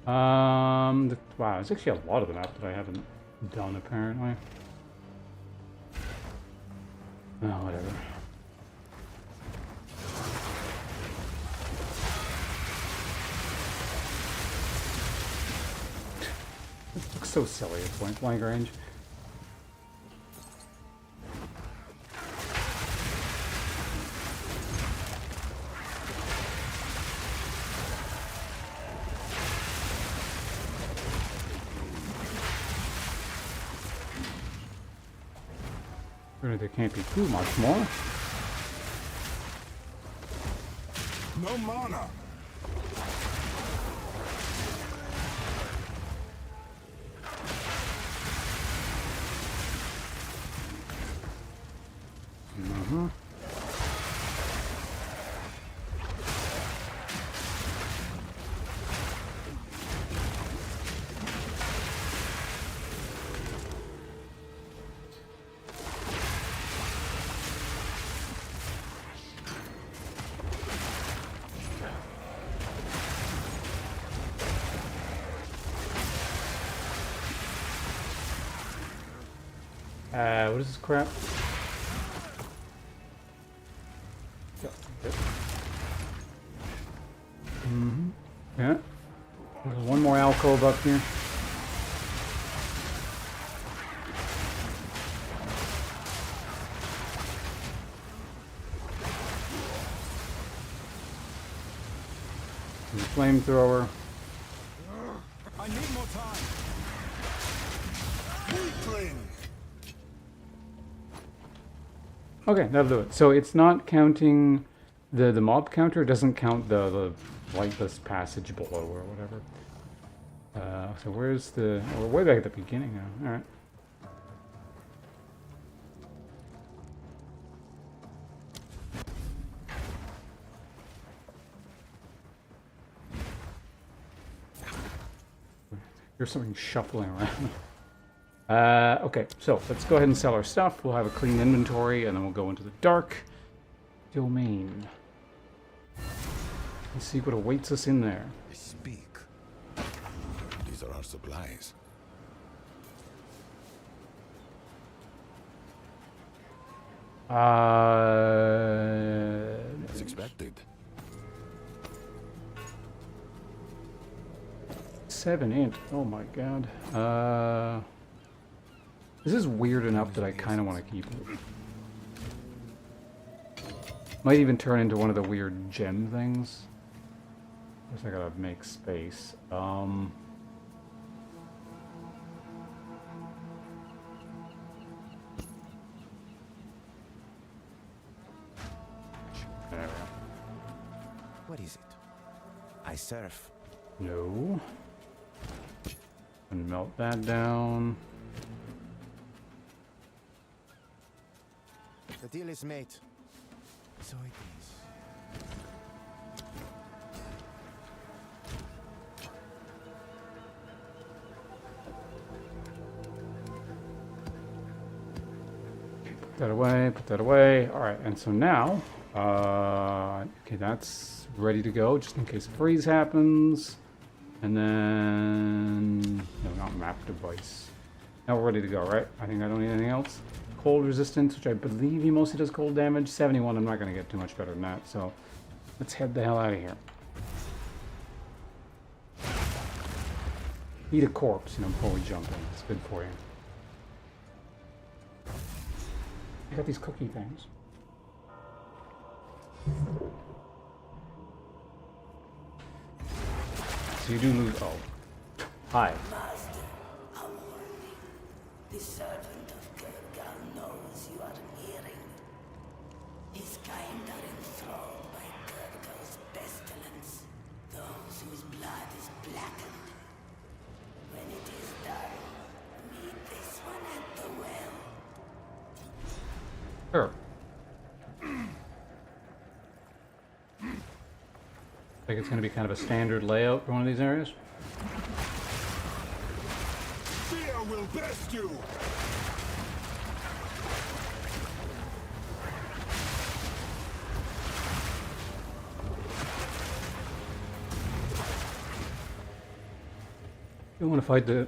S1: Wow, there's actually a lot of the map that I haven't done apparently. Oh, whatever. It looks so silly at point blank range. Really, there can't be too much more.
S2: No mana.
S1: What is this crap? Yeah. There's one more alcove up here. Flamethrower.
S2: I need more time. Weakling.
S1: Okay, that'll do it. So it's not counting the mob counter. It doesn't count the lightless passage below or whatever. So where's the... We're way back at the beginning now. Alright. There's something shuffling around. Okay, so let's go ahead and sell our stuff. We'll have a clean inventory, and then we'll go into the dark domain. And see what awaits us in there.
S2: Speak. These are our supplies. As expected.
S1: 7 int. Oh my god. This is weird enough that I kind of want to keep it. Might even turn into one of the weird gem things. Guess I gotta make space. There we go.
S6: What is it? I surf.
S1: No. And melt that down.
S6: The deal is made. So it is.
S1: Put that away, put that away. Alright, and so now, okay, that's ready to go, just in case a freeze happens. And then, no, not map device. Now we're ready to go, right? I think I don't need anything else. Cold resistance, which I believe he mostly does cold damage. 71, I'm not going to get too much better than that, so let's head the hell out of here. Eat a corpse, before we jump in. It's good for you. I got these cookie things. So you do lose. Oh. Hi.
S5: Master, a warning. The servant of Gurgal knows you are nearing. His kind are enthralled by Gurgal's pestilence, those whose blood is blackened. When it is done, meet this one at the well.
S1: Sure. I think it's going to be kind of a standard layout for one of these areas.
S2: Fear will best you.
S1: You want to fight the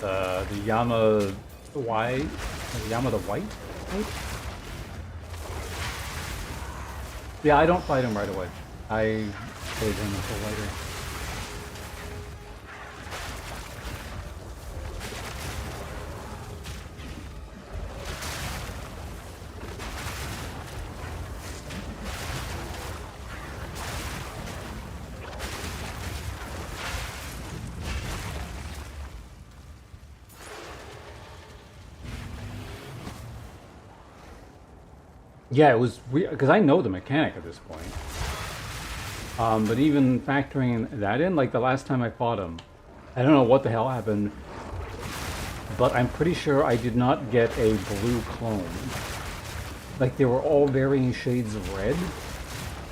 S1: the Yama White, Yama the White? Yeah, I don't fight him right away. I save him until later. Yeah, it was weird because I know the mechanic at this point. But even factoring that in, like the last time I fought him, I don't know what the hell happened, but I'm pretty sure I did not get a blue clone. Like they were all varying shades of red,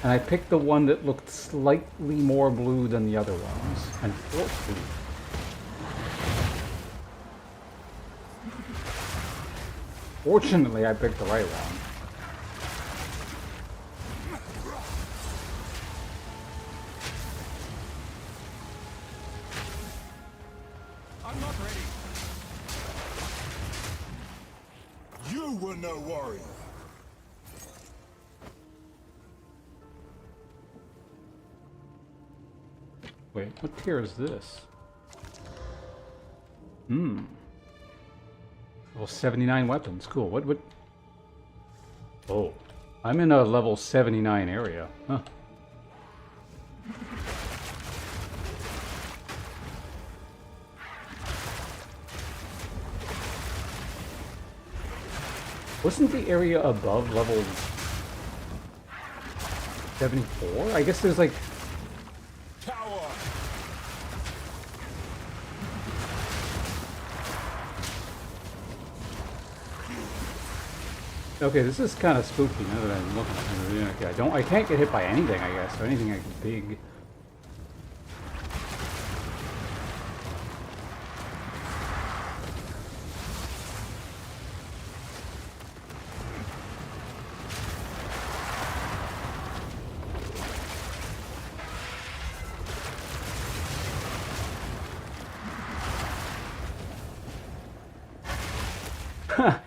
S1: and I picked the one that looked slightly more blue than the other ones. Unfortunately. Fortunately, I picked the right one.
S2: I'm not ready. were no warrior.
S1: Wait, what tier is this? Level 79 weapons. Cool. What? Oh. I'm in a level 79 area. Huh. Wasn't the area above level 74? I guess there's like...
S2: Tower!
S1: Okay, this is kind of spooky now that I'm looking at it. Okay, I can't get hit by anything, I guess, or anything like big.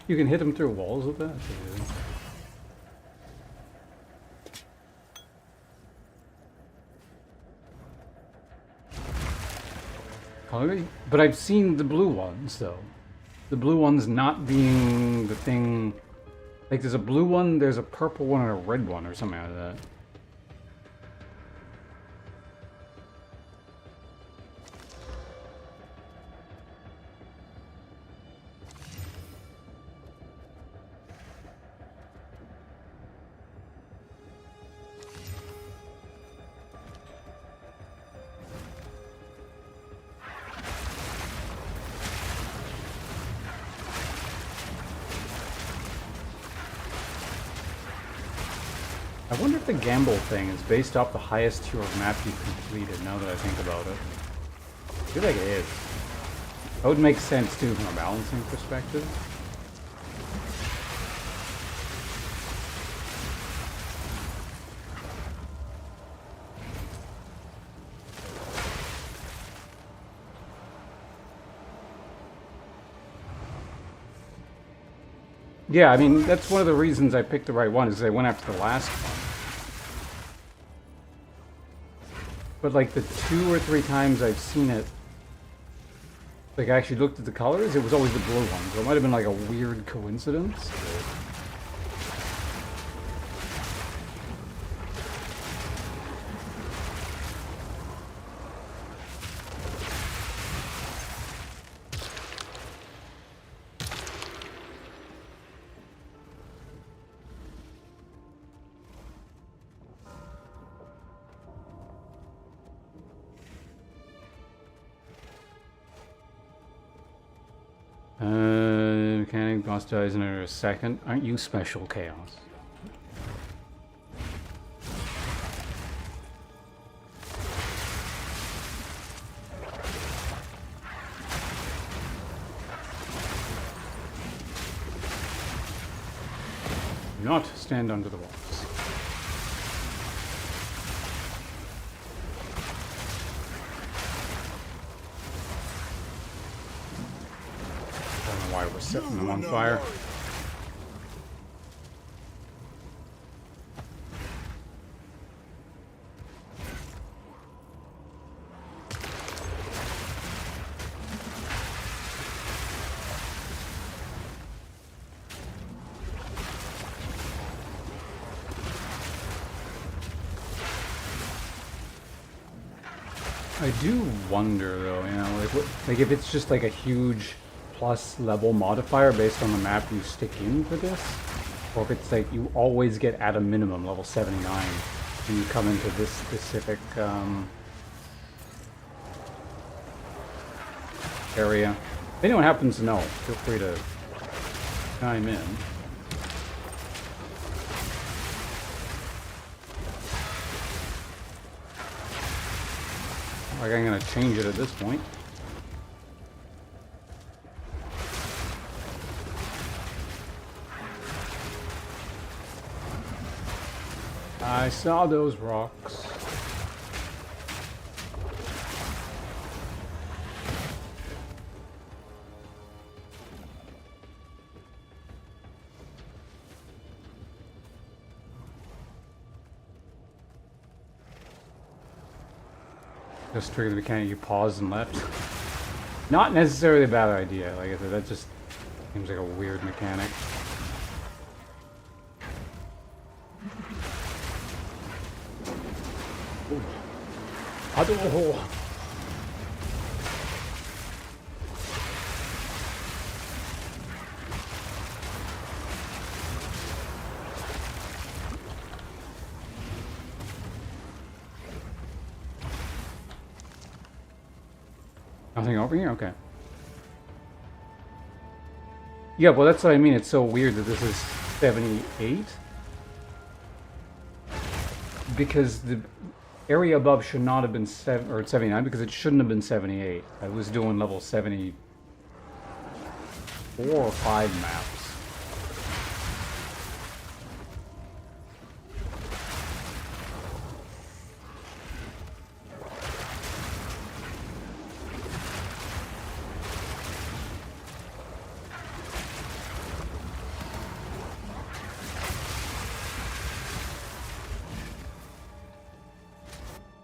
S1: You can hit them through walls with that? But I've seen the blue ones, though. The blue ones not being the thing... Like, there's a blue one, there's a purple one, and a red one, or something like that. I wonder if the gamble thing is based off the highest tier of map you've completed, now that I think about it. I feel like it is. That would make sense, too, from a balancing perspective. Yeah, I mean, that's one of the reasons I picked the right one, is I went after the last one. But like the 2 or 3 times I've seen it, like I actually looked at the colors, it was always the blue one. So it might have been like a weird coincidence. Mechanic, boss dies in under a second. Aren't you special, Chaos? Do not stand under the walls. Why we're setting them on fire. I do wonder though, you know, like if it's just like a huge plus level modifier based on the map you stick in for this, or if it's like you always get at a minimum level 79 when you come into this specific area. If anyone happens to know, feel free to chime in. Like I'm gonna change it at this point. I saw those rocks. just trigger the mechanic, you paused and left. Not necessarily a bad idea. Like I said, that just seems like a weird mechanic. Ooh. Nothing over here? Okay. Yeah, well that's what I mean. It's so weird that this is 78. Because the area above should not have been 79 because it shouldn't have been 78. I was doing level 74 or 5 maps.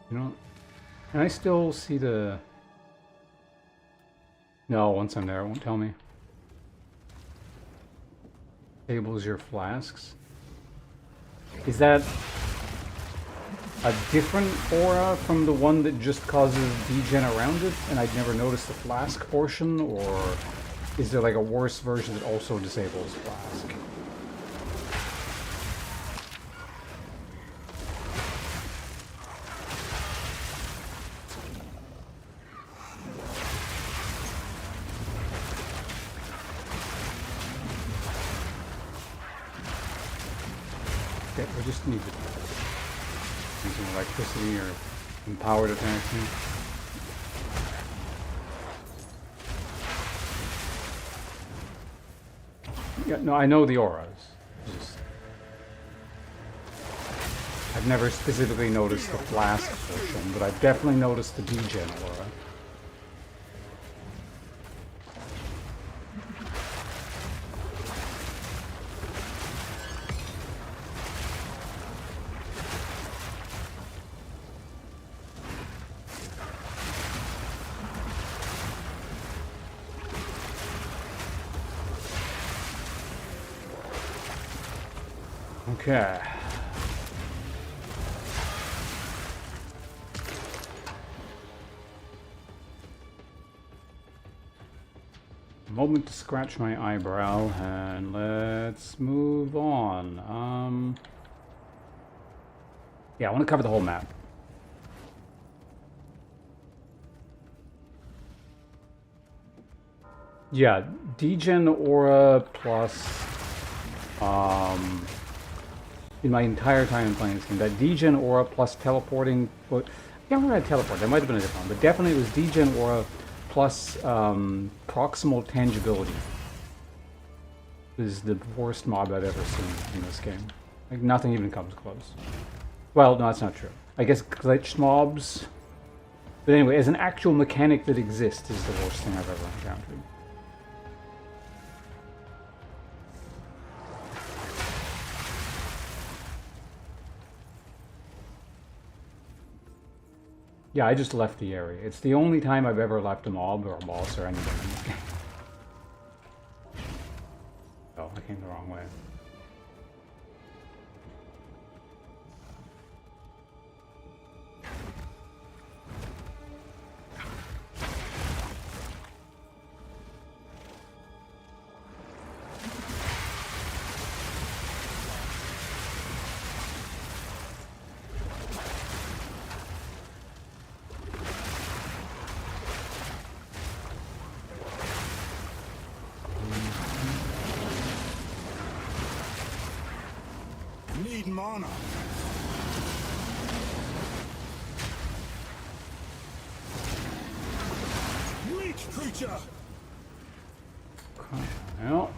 S1: You know, can I still see the... No, once I'm there, it won't tell me. Tables your flasks. Is that a different aura from the one that just causes degen around it, and I'd never noticed the flask portion, or is there like a worse version that also disables flask? Okay, we just need to use some electricity or some power to connect me. Yeah, no, I know the auras. Just I've never specifically noticed the flask portion, but I've definitely noticed the degen aura. Okay. Moment to scratch my eyebrow, and let's move on. Yeah, I want to cover the whole map. Yeah, degen aura plus in my entire time playing this game, that degen aura plus teleporting. Well, I can't remember how to teleport. That might have been a different one, but definitely it was degen aura plus proximal tangibility. This is the worst mob I've ever seen in this game. Like nothing even comes close. Well, no, that's not true. I guess glitched mobs. But anyway, as an actual mechanic that exists, is the worst thing I've ever encountered. Yeah, I just left the area. It's the only time I've ever left a mob or a boss or anything in this game. Oh, I came the wrong way.
S2: Need mana. Leech creature.
S1: Well.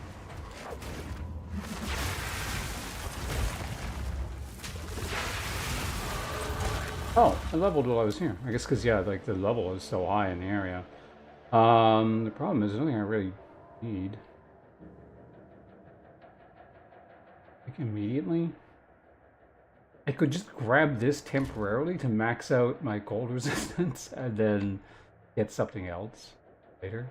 S1: Oh, I leveled while I was here. I guess because, yeah, like the level is so high in the area. The problem is there's nothing I really need. Like immediately? I could just grab this temporarily to max out my cold resistance and then get something else later.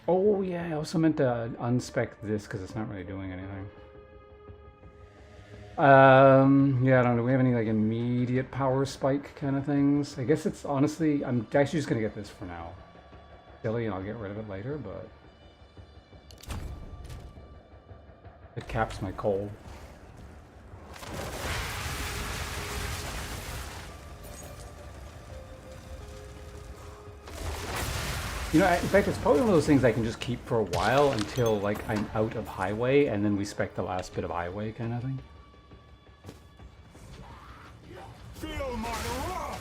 S1: Oh yeah, I also meant to unspec this because it's not really doing anything. Yeah, I don't know. Do we have any like immediate power spike kind of things? I guess it's honestly, I'm actually just gonna get this for now. Silly, and I'll get rid of it later, but it caps my cold. You know, in fact, it's probably one of those things I can just keep for a while until, like, I'm out of highway, and then we spec the last bit of highway kind of thing.
S2: Feel my wrath!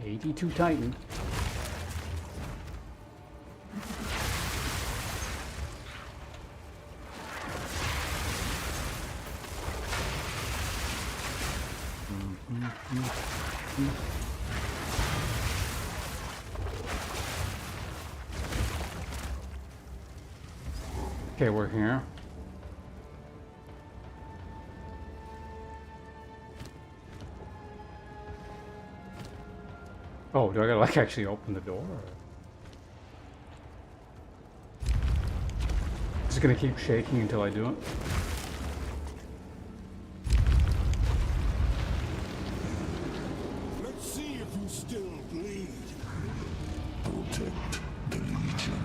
S1: '82 Titan. Okay, we're here. Oh, do I gotta like actually open the door? Or... Just gonna keep shaking until I do it.
S2: Let's see if you still bleed. Protect the Legion.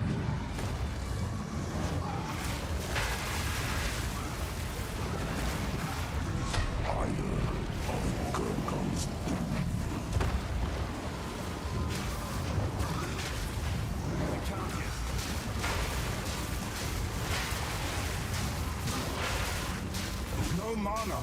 S2: Fire of Gurgles. No mana.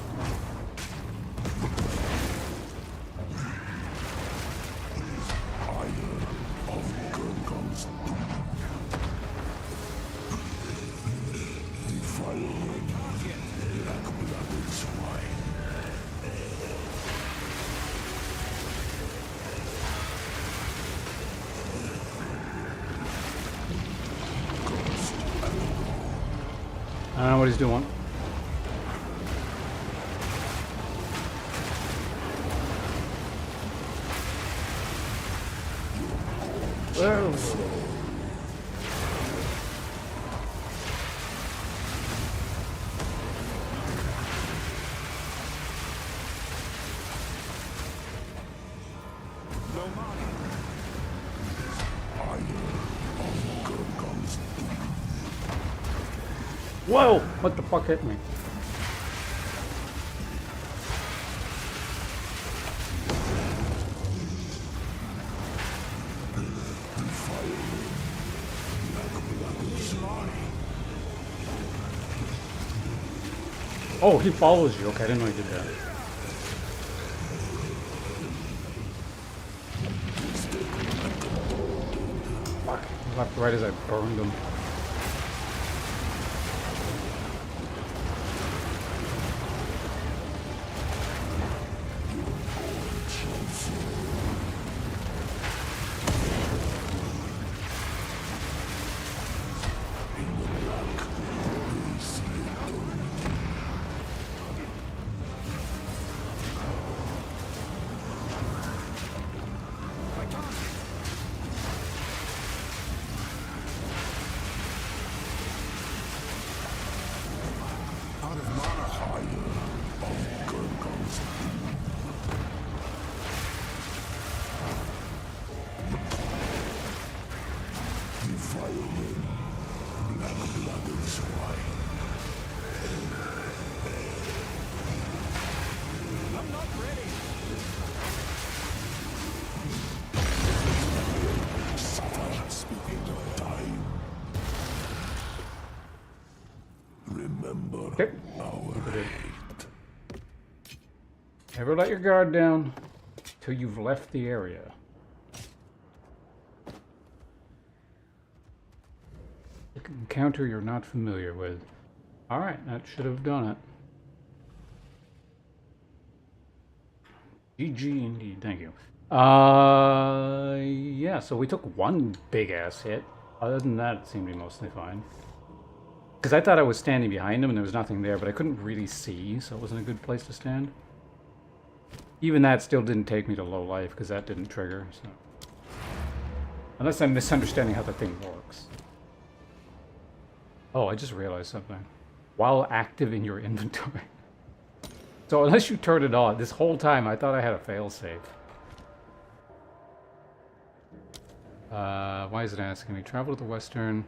S1: I don't know what he's doing. Whoa. Whoa! What the fuck hit me? Oh, he follows you. Okay, I didn't know he did that. Fuck. Left, right as I burned him. Okay. Never let your guard down till you've left the area. Encounter you're not familiar with. Alright, that should have done it. GG indeed, thank you. Yeah, so we took one big-ass hit. Other than that, it seemed to be mostly fine. Because I thought I was standing behind him and there was nothing there, but I couldn't really see, so it wasn't a good place to stand. Even that still didn't take me to low life, because that didn't trigger, so... Unless I'm misunderstanding how the thing works. Oh, I just realized something. While active in your inventory. So unless you turn it on, this whole time I thought I had a failsafe. Why is it asking me? Travel to the western.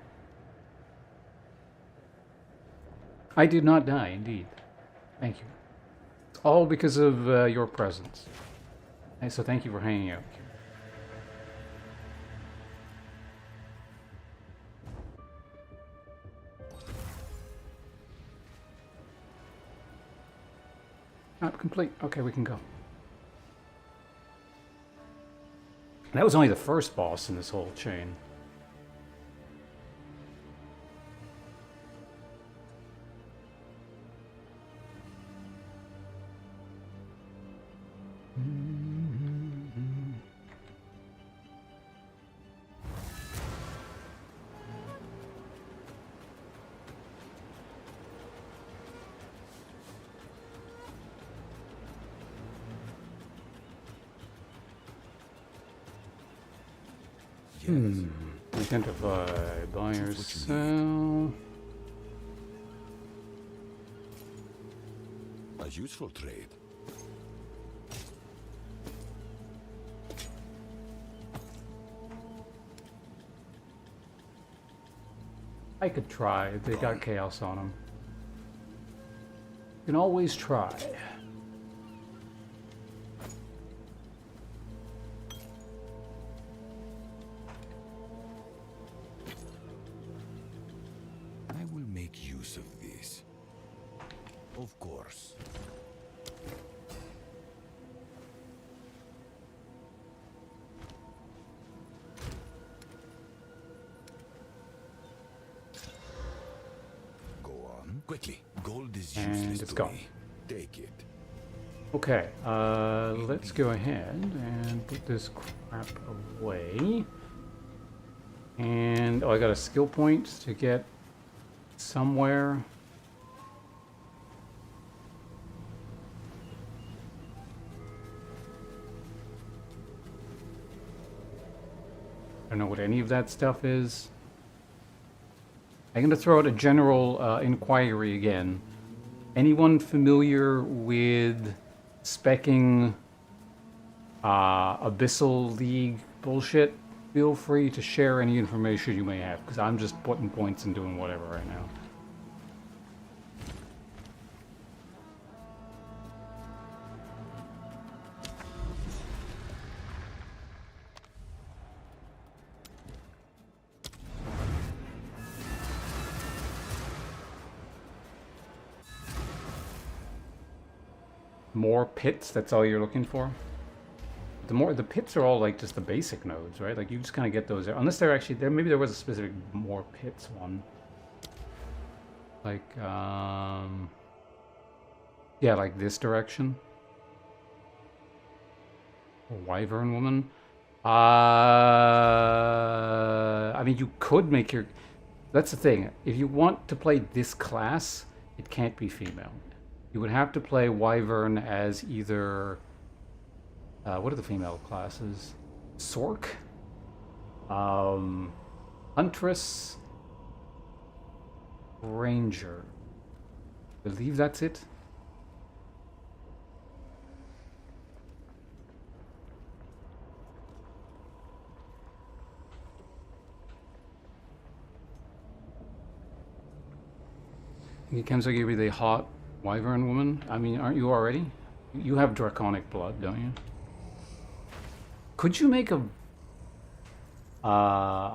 S1: I did not die, indeed. Thank you. It's all because of your presence. And so thank you for hanging out here. Map complete. Okay, we can go. That was only the first boss in this whole chain. Identify, buy or sell.
S2: A useful trade.
S1: I could try. They got chaos on them. You can always try.
S2: I will make use of this. Of course. Go on. Quickly. Gold is
S1: And
S2: useless
S1: it's
S2: to
S1: gone.
S2: me. Take it.
S1: Okay, let's go ahead and put this crap away. And, oh, I got a skill point to get somewhere. I don't know what any of that stuff is. I'm going to throw out a general inquiry again. Anyone familiar with speccing Abyssal League bullshit? Feel free to share any information you may have, because I'm just putting points and doing whatever right now. More pits, that's all you're looking for? The pits are all like just the basic nodes, right? Like you just kind of get those there. Unless they're actually there, maybe there was a specific more pits one. Like, yeah, like this direction. Wyvern woman. I mean, you could make your... That's the thing. If you want to play this class, it can't be female. You would have to play Wyvern as either... what are the female classes? Sork? Huntress? Ranger. I believe that's it. Kenzo gave me the hot Wyvern woman. I mean, aren't you already? You have draconic blood, don't you? Could you make a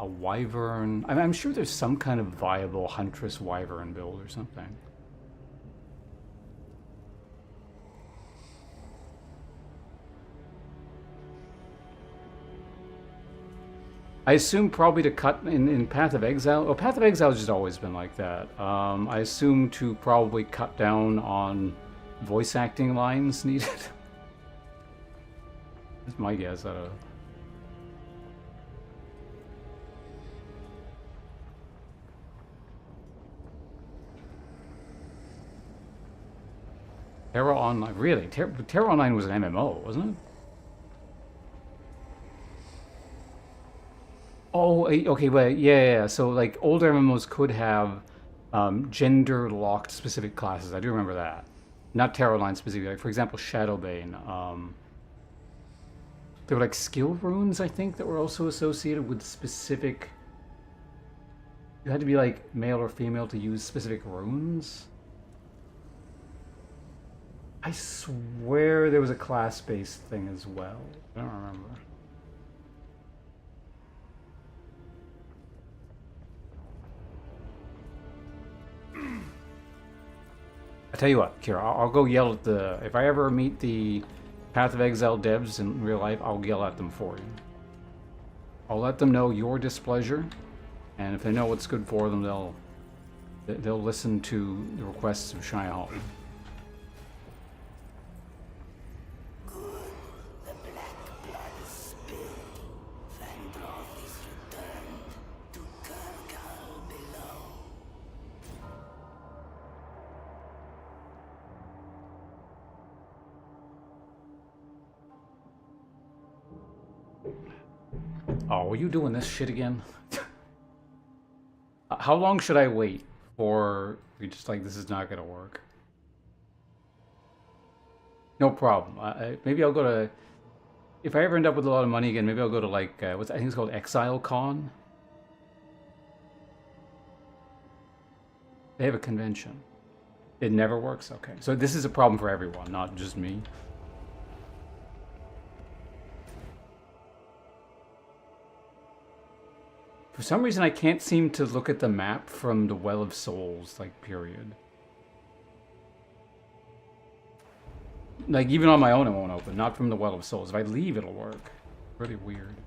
S1: Wyvern? I'm sure there's some kind of viable Huntress Wyvern build or something. I assume probably to cut in Path of Exile. Oh, Path of Exile has just always been like that. I assume to probably cut down on voice acting lines needed. That's my guess. I don't know. Terra Online, really? Terra Online was an MMO, wasn't it? Oh, okay, well, yeah. So, like, older MMOs could have gender-locked specific classes. I do remember that. Not Terra Online specifically. Like, for example, Shadowbane. There were, like, skill runes, I think, that were also associated with specific... You had to be, like, male or female to use specific runes? I swear there was a class-based thing as well. I don't remember. I tell you what, Kira, I'll go yell at the... If I ever meet the Path of Exile devs in real life, I'll yell at them for you. I'll let them know your displeasure, and if they know what's good for them, they'll listen to the requests of Shia Hall. Oh, are you doing this shit again? How long should I wait for you just like, this is not gonna work? No problem. Maybe I'll go to... If I ever end up with a lot of money again, maybe I'll go to like, I think it's called Exile Con. They have a convention. It never works? Okay. So this is a problem for everyone, not just me. For some reason, I can't seem to look at the map from the Well of Souls, like, period. Like, even on my own, it won't open. Not from the Well of Souls. If I leave, it'll work. Really weird.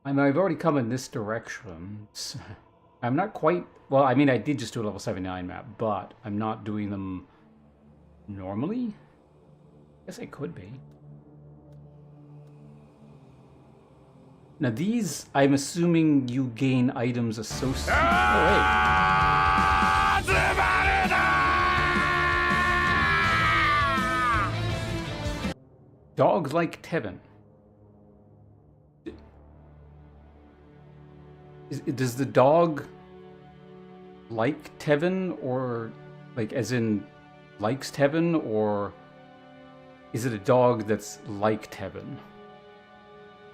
S1: I mean, I've already come in this direction. I'm not quite... Well, I mean, I did just do a level 79 map, but I'm not doing them normally? I guess I could be. Now these, I'm assuming you gain items associated... Oh, wait. Dog like Tevin. Does the dog like Tevin, or like as in likes Tevin, or is it a dog that's like Tevin?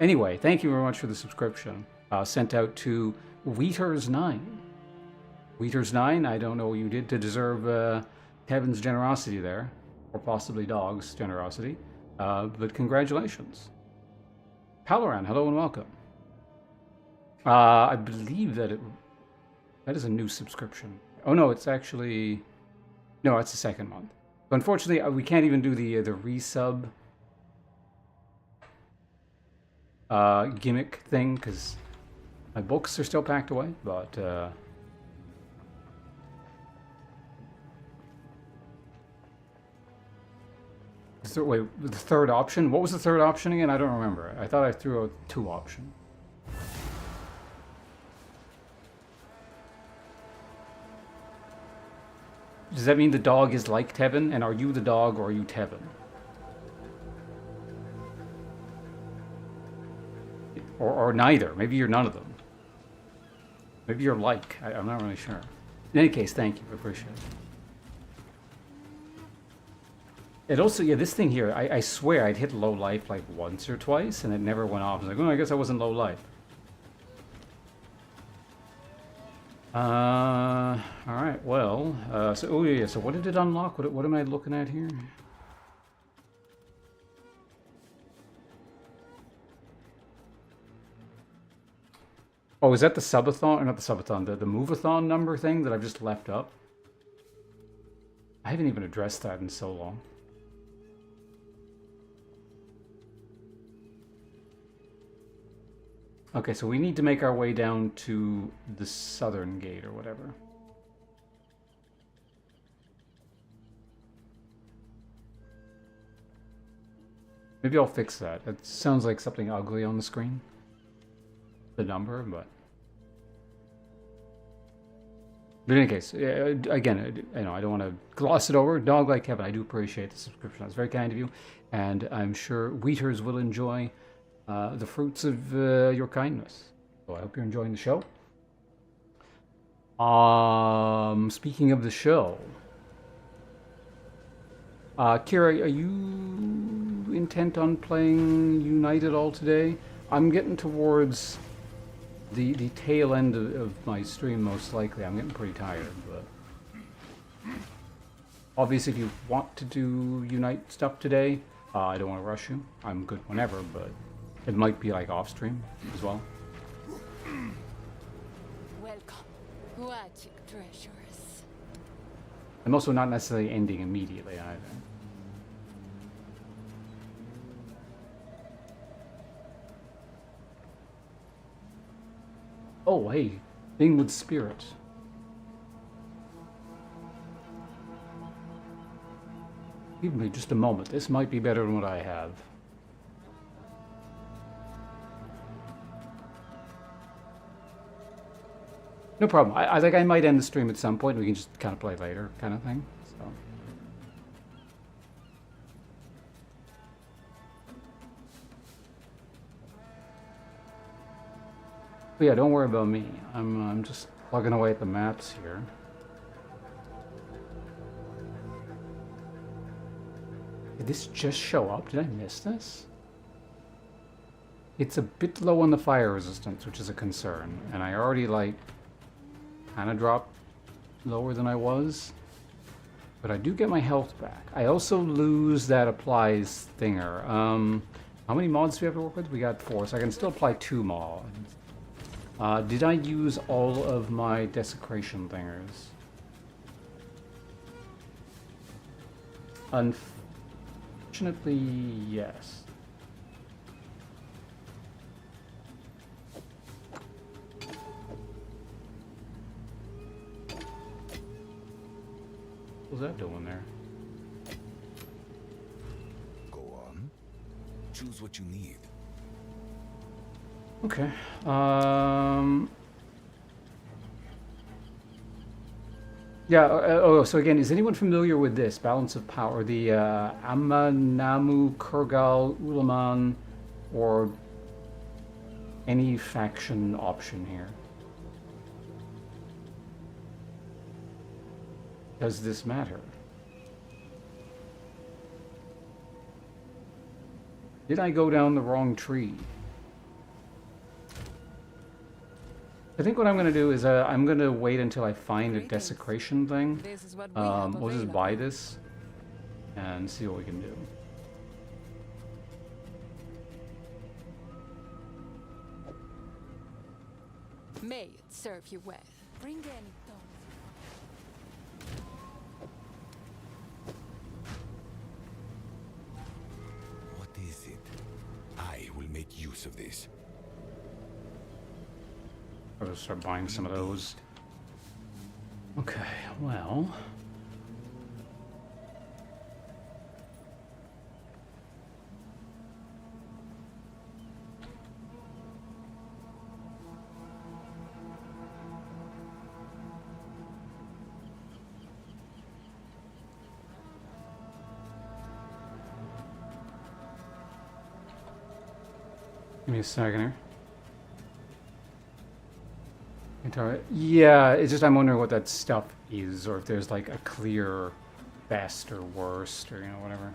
S1: Anyway, thank you very much for the subscription. Sent out to Wheaters9. Wheaters9, I don't know what you did to deserve Tevin's generosity there, or possibly dog's generosity, but congratulations. Palaran, hello and welcome. I believe that that is a new subscription. Oh no, it's actually... No, it's the second month. But unfortunately, we can't even do the resub gimmick thing, because my books are still packed away, but... Wait, the third option? What was the third option again? I don't remember. I thought I threw out 2 options. Does that mean the dog is like Tevin? And are you the dog, or are you Tevin? Or neither. Maybe you're none of them. Maybe you're like. I'm not really sure. In any case, thank you. I appreciate it. It also, yeah, this thing here, I swear I'd hit low life like once or twice, and it never went off. I was like, oh, I guess I wasn't low life. Alright, well, so, oh yeah, so what did it unlock? What am I looking at here? Oh, is that the subathon? Or not the subathon, the move-a-thon number thing that I've just left up? I haven't even addressed that in so long. Okay, so we need to make our way down to the southern gate or whatever. Maybe I'll fix that. It sounds like something ugly on the screen. The number, but... But in any case, again, I don't want to gloss it over. Dog like Kevin, I do appreciate the subscription. That's very kind of you. And I'm sure Wheaters will enjoy the fruits of your kindness. So I hope you're enjoying the show. Speaking of the show, Kira, are you intent on playing Unite at all today? I'm getting towards the tail end of my stream, most likely. I'm getting pretty tired, but obviously if you want to do Unite stuff today, I don't want to rush you. I'm good whenever, but it might be like off stream as well.
S8: Welcome, Watching treasures.
S1: I'm also not necessarily ending immediately either. Oh, hey, thing with spirit. Give me just a moment. This might be better than what I have. No problem. I think I might end the stream at some point. We can just kind of play later, kind of thing. So. But yeah, don't worry about me. I'm just plugging away at the maps here. Did this just show up? Did I miss this? It's a bit low on the fire resistance, which is a concern. And I already, like, kind of dropped lower than I was. But I do get my health back. I also lose that applies thinger. How many mods do we have to work with? We got 4, so I can still apply 2 mods. Did I use all of my desecration thingers? Unfortunately, yes. What was that doing there?
S2: Go on. Choose what you need.
S1: Okay. Yeah, so again, is anyone familiar with this? Balance of Power, the Amanamu, Kurgal, Ulaman, or any faction option here? Does this matter? Did I go down the wrong tree? I think what I'm going to do is I'm going to wait until I find a desecration thing.
S8: This is what we have
S1: We'll just
S8: available.
S1: buy this and see what we can do.
S8: May it serve you well. Bring any stones.
S2: What is it? I will make use of this.
S1: I'll just start buying some of those. Okay, well. Give me a second here. Yeah, it's just I'm wondering what that stuff is, or if there's like a clear best or worst, or whatever.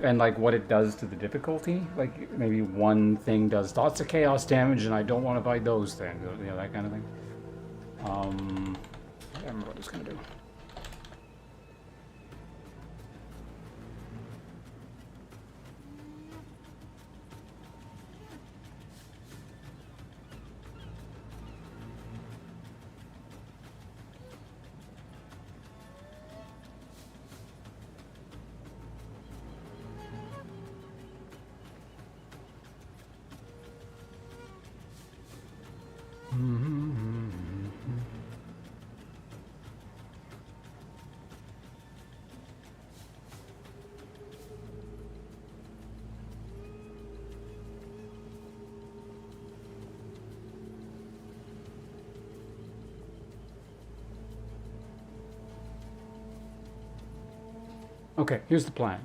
S1: And like what it does to the difficulty. Like maybe one thing does lots of chaos damage, and I don't want to buy those things. That kind of thing. I don't remember what it's gonna do. Okay, here's the plan.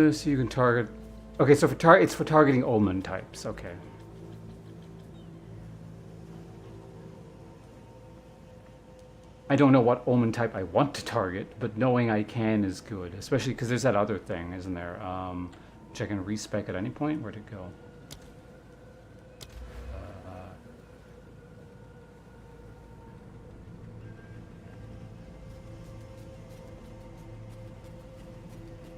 S1: So you can target. Okay, so it's for targeting Omen types. Okay. I don't know what Omen type I want to target, but knowing I can is good, especially because there's that other thing, isn't there? Which I can respec at any point. Where'd it go?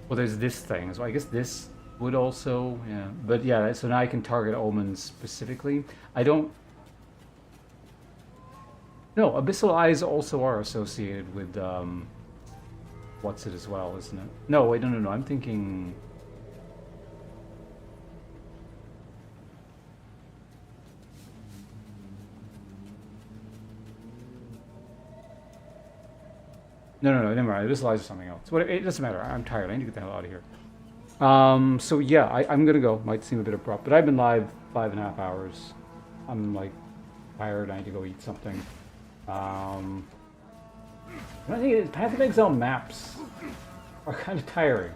S1: Well, there's this thing, so I guess this would also, yeah. But yeah, so now I can target Omens specifically. I don't. No, Abyssal Eyes also are associated with what's it as well, isn't it? No, wait, no. I'm thinking. No, never mind. Abyssal Eyes is something else. But it doesn't matter. I'm tired. I need to get the hell out of here. So yeah, I'm gonna go. Might seem a bit abrupt, but I've been live 5.5 hours. I'm like tired. I need to go eat something. I think Path of Exile maps are kind of tiring.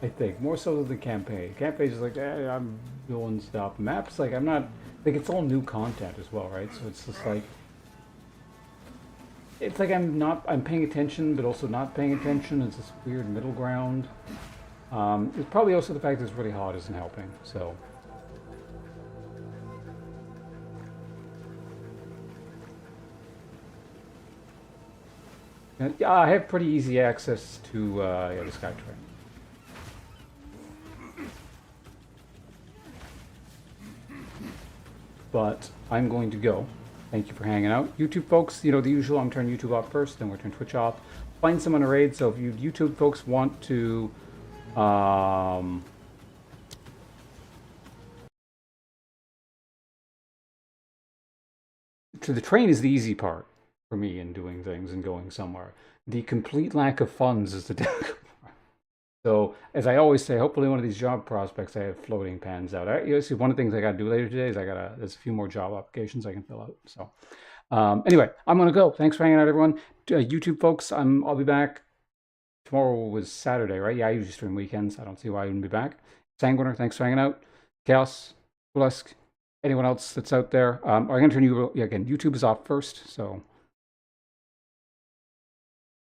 S1: I think more so than the campaign. Campaign is like, I'm doing stuff. Maps, like I'm not. Like it's all new content as well, right? So it's just like. It's like I'm paying attention, but also not paying attention. It's this weird middle ground. It's probably also the fact that it's really hot isn't helping, so. Yeah, I have pretty easy access to the SkyTrain. But I'm going to go. Thank you for hanging out. YouTube folks, you know, the usual, I'm turning YouTube off first, then we're turning Twitch off. Find someone to raid, so if you YouTube folks want to the train is the easy part for me in doing things and going somewhere. The complete lack of funds is the difficult part. So, as I always say, hopefully one of these job prospects I have floating pans out. You see, one of the things I got to do later today is there's a few more job applications I can fill out. So, anyway, I'm gonna go. Thanks for hanging out, everyone. YouTube folks, I'll be back. Tomorrow was Saturday, right? Yeah, I usually stream weekends. I don't see why I wouldn't be back. Sanguiner, thanks for hanging out. Chaos, Bulesk, anyone else that's out there. I'm gonna turn you again. YouTube is off first, so.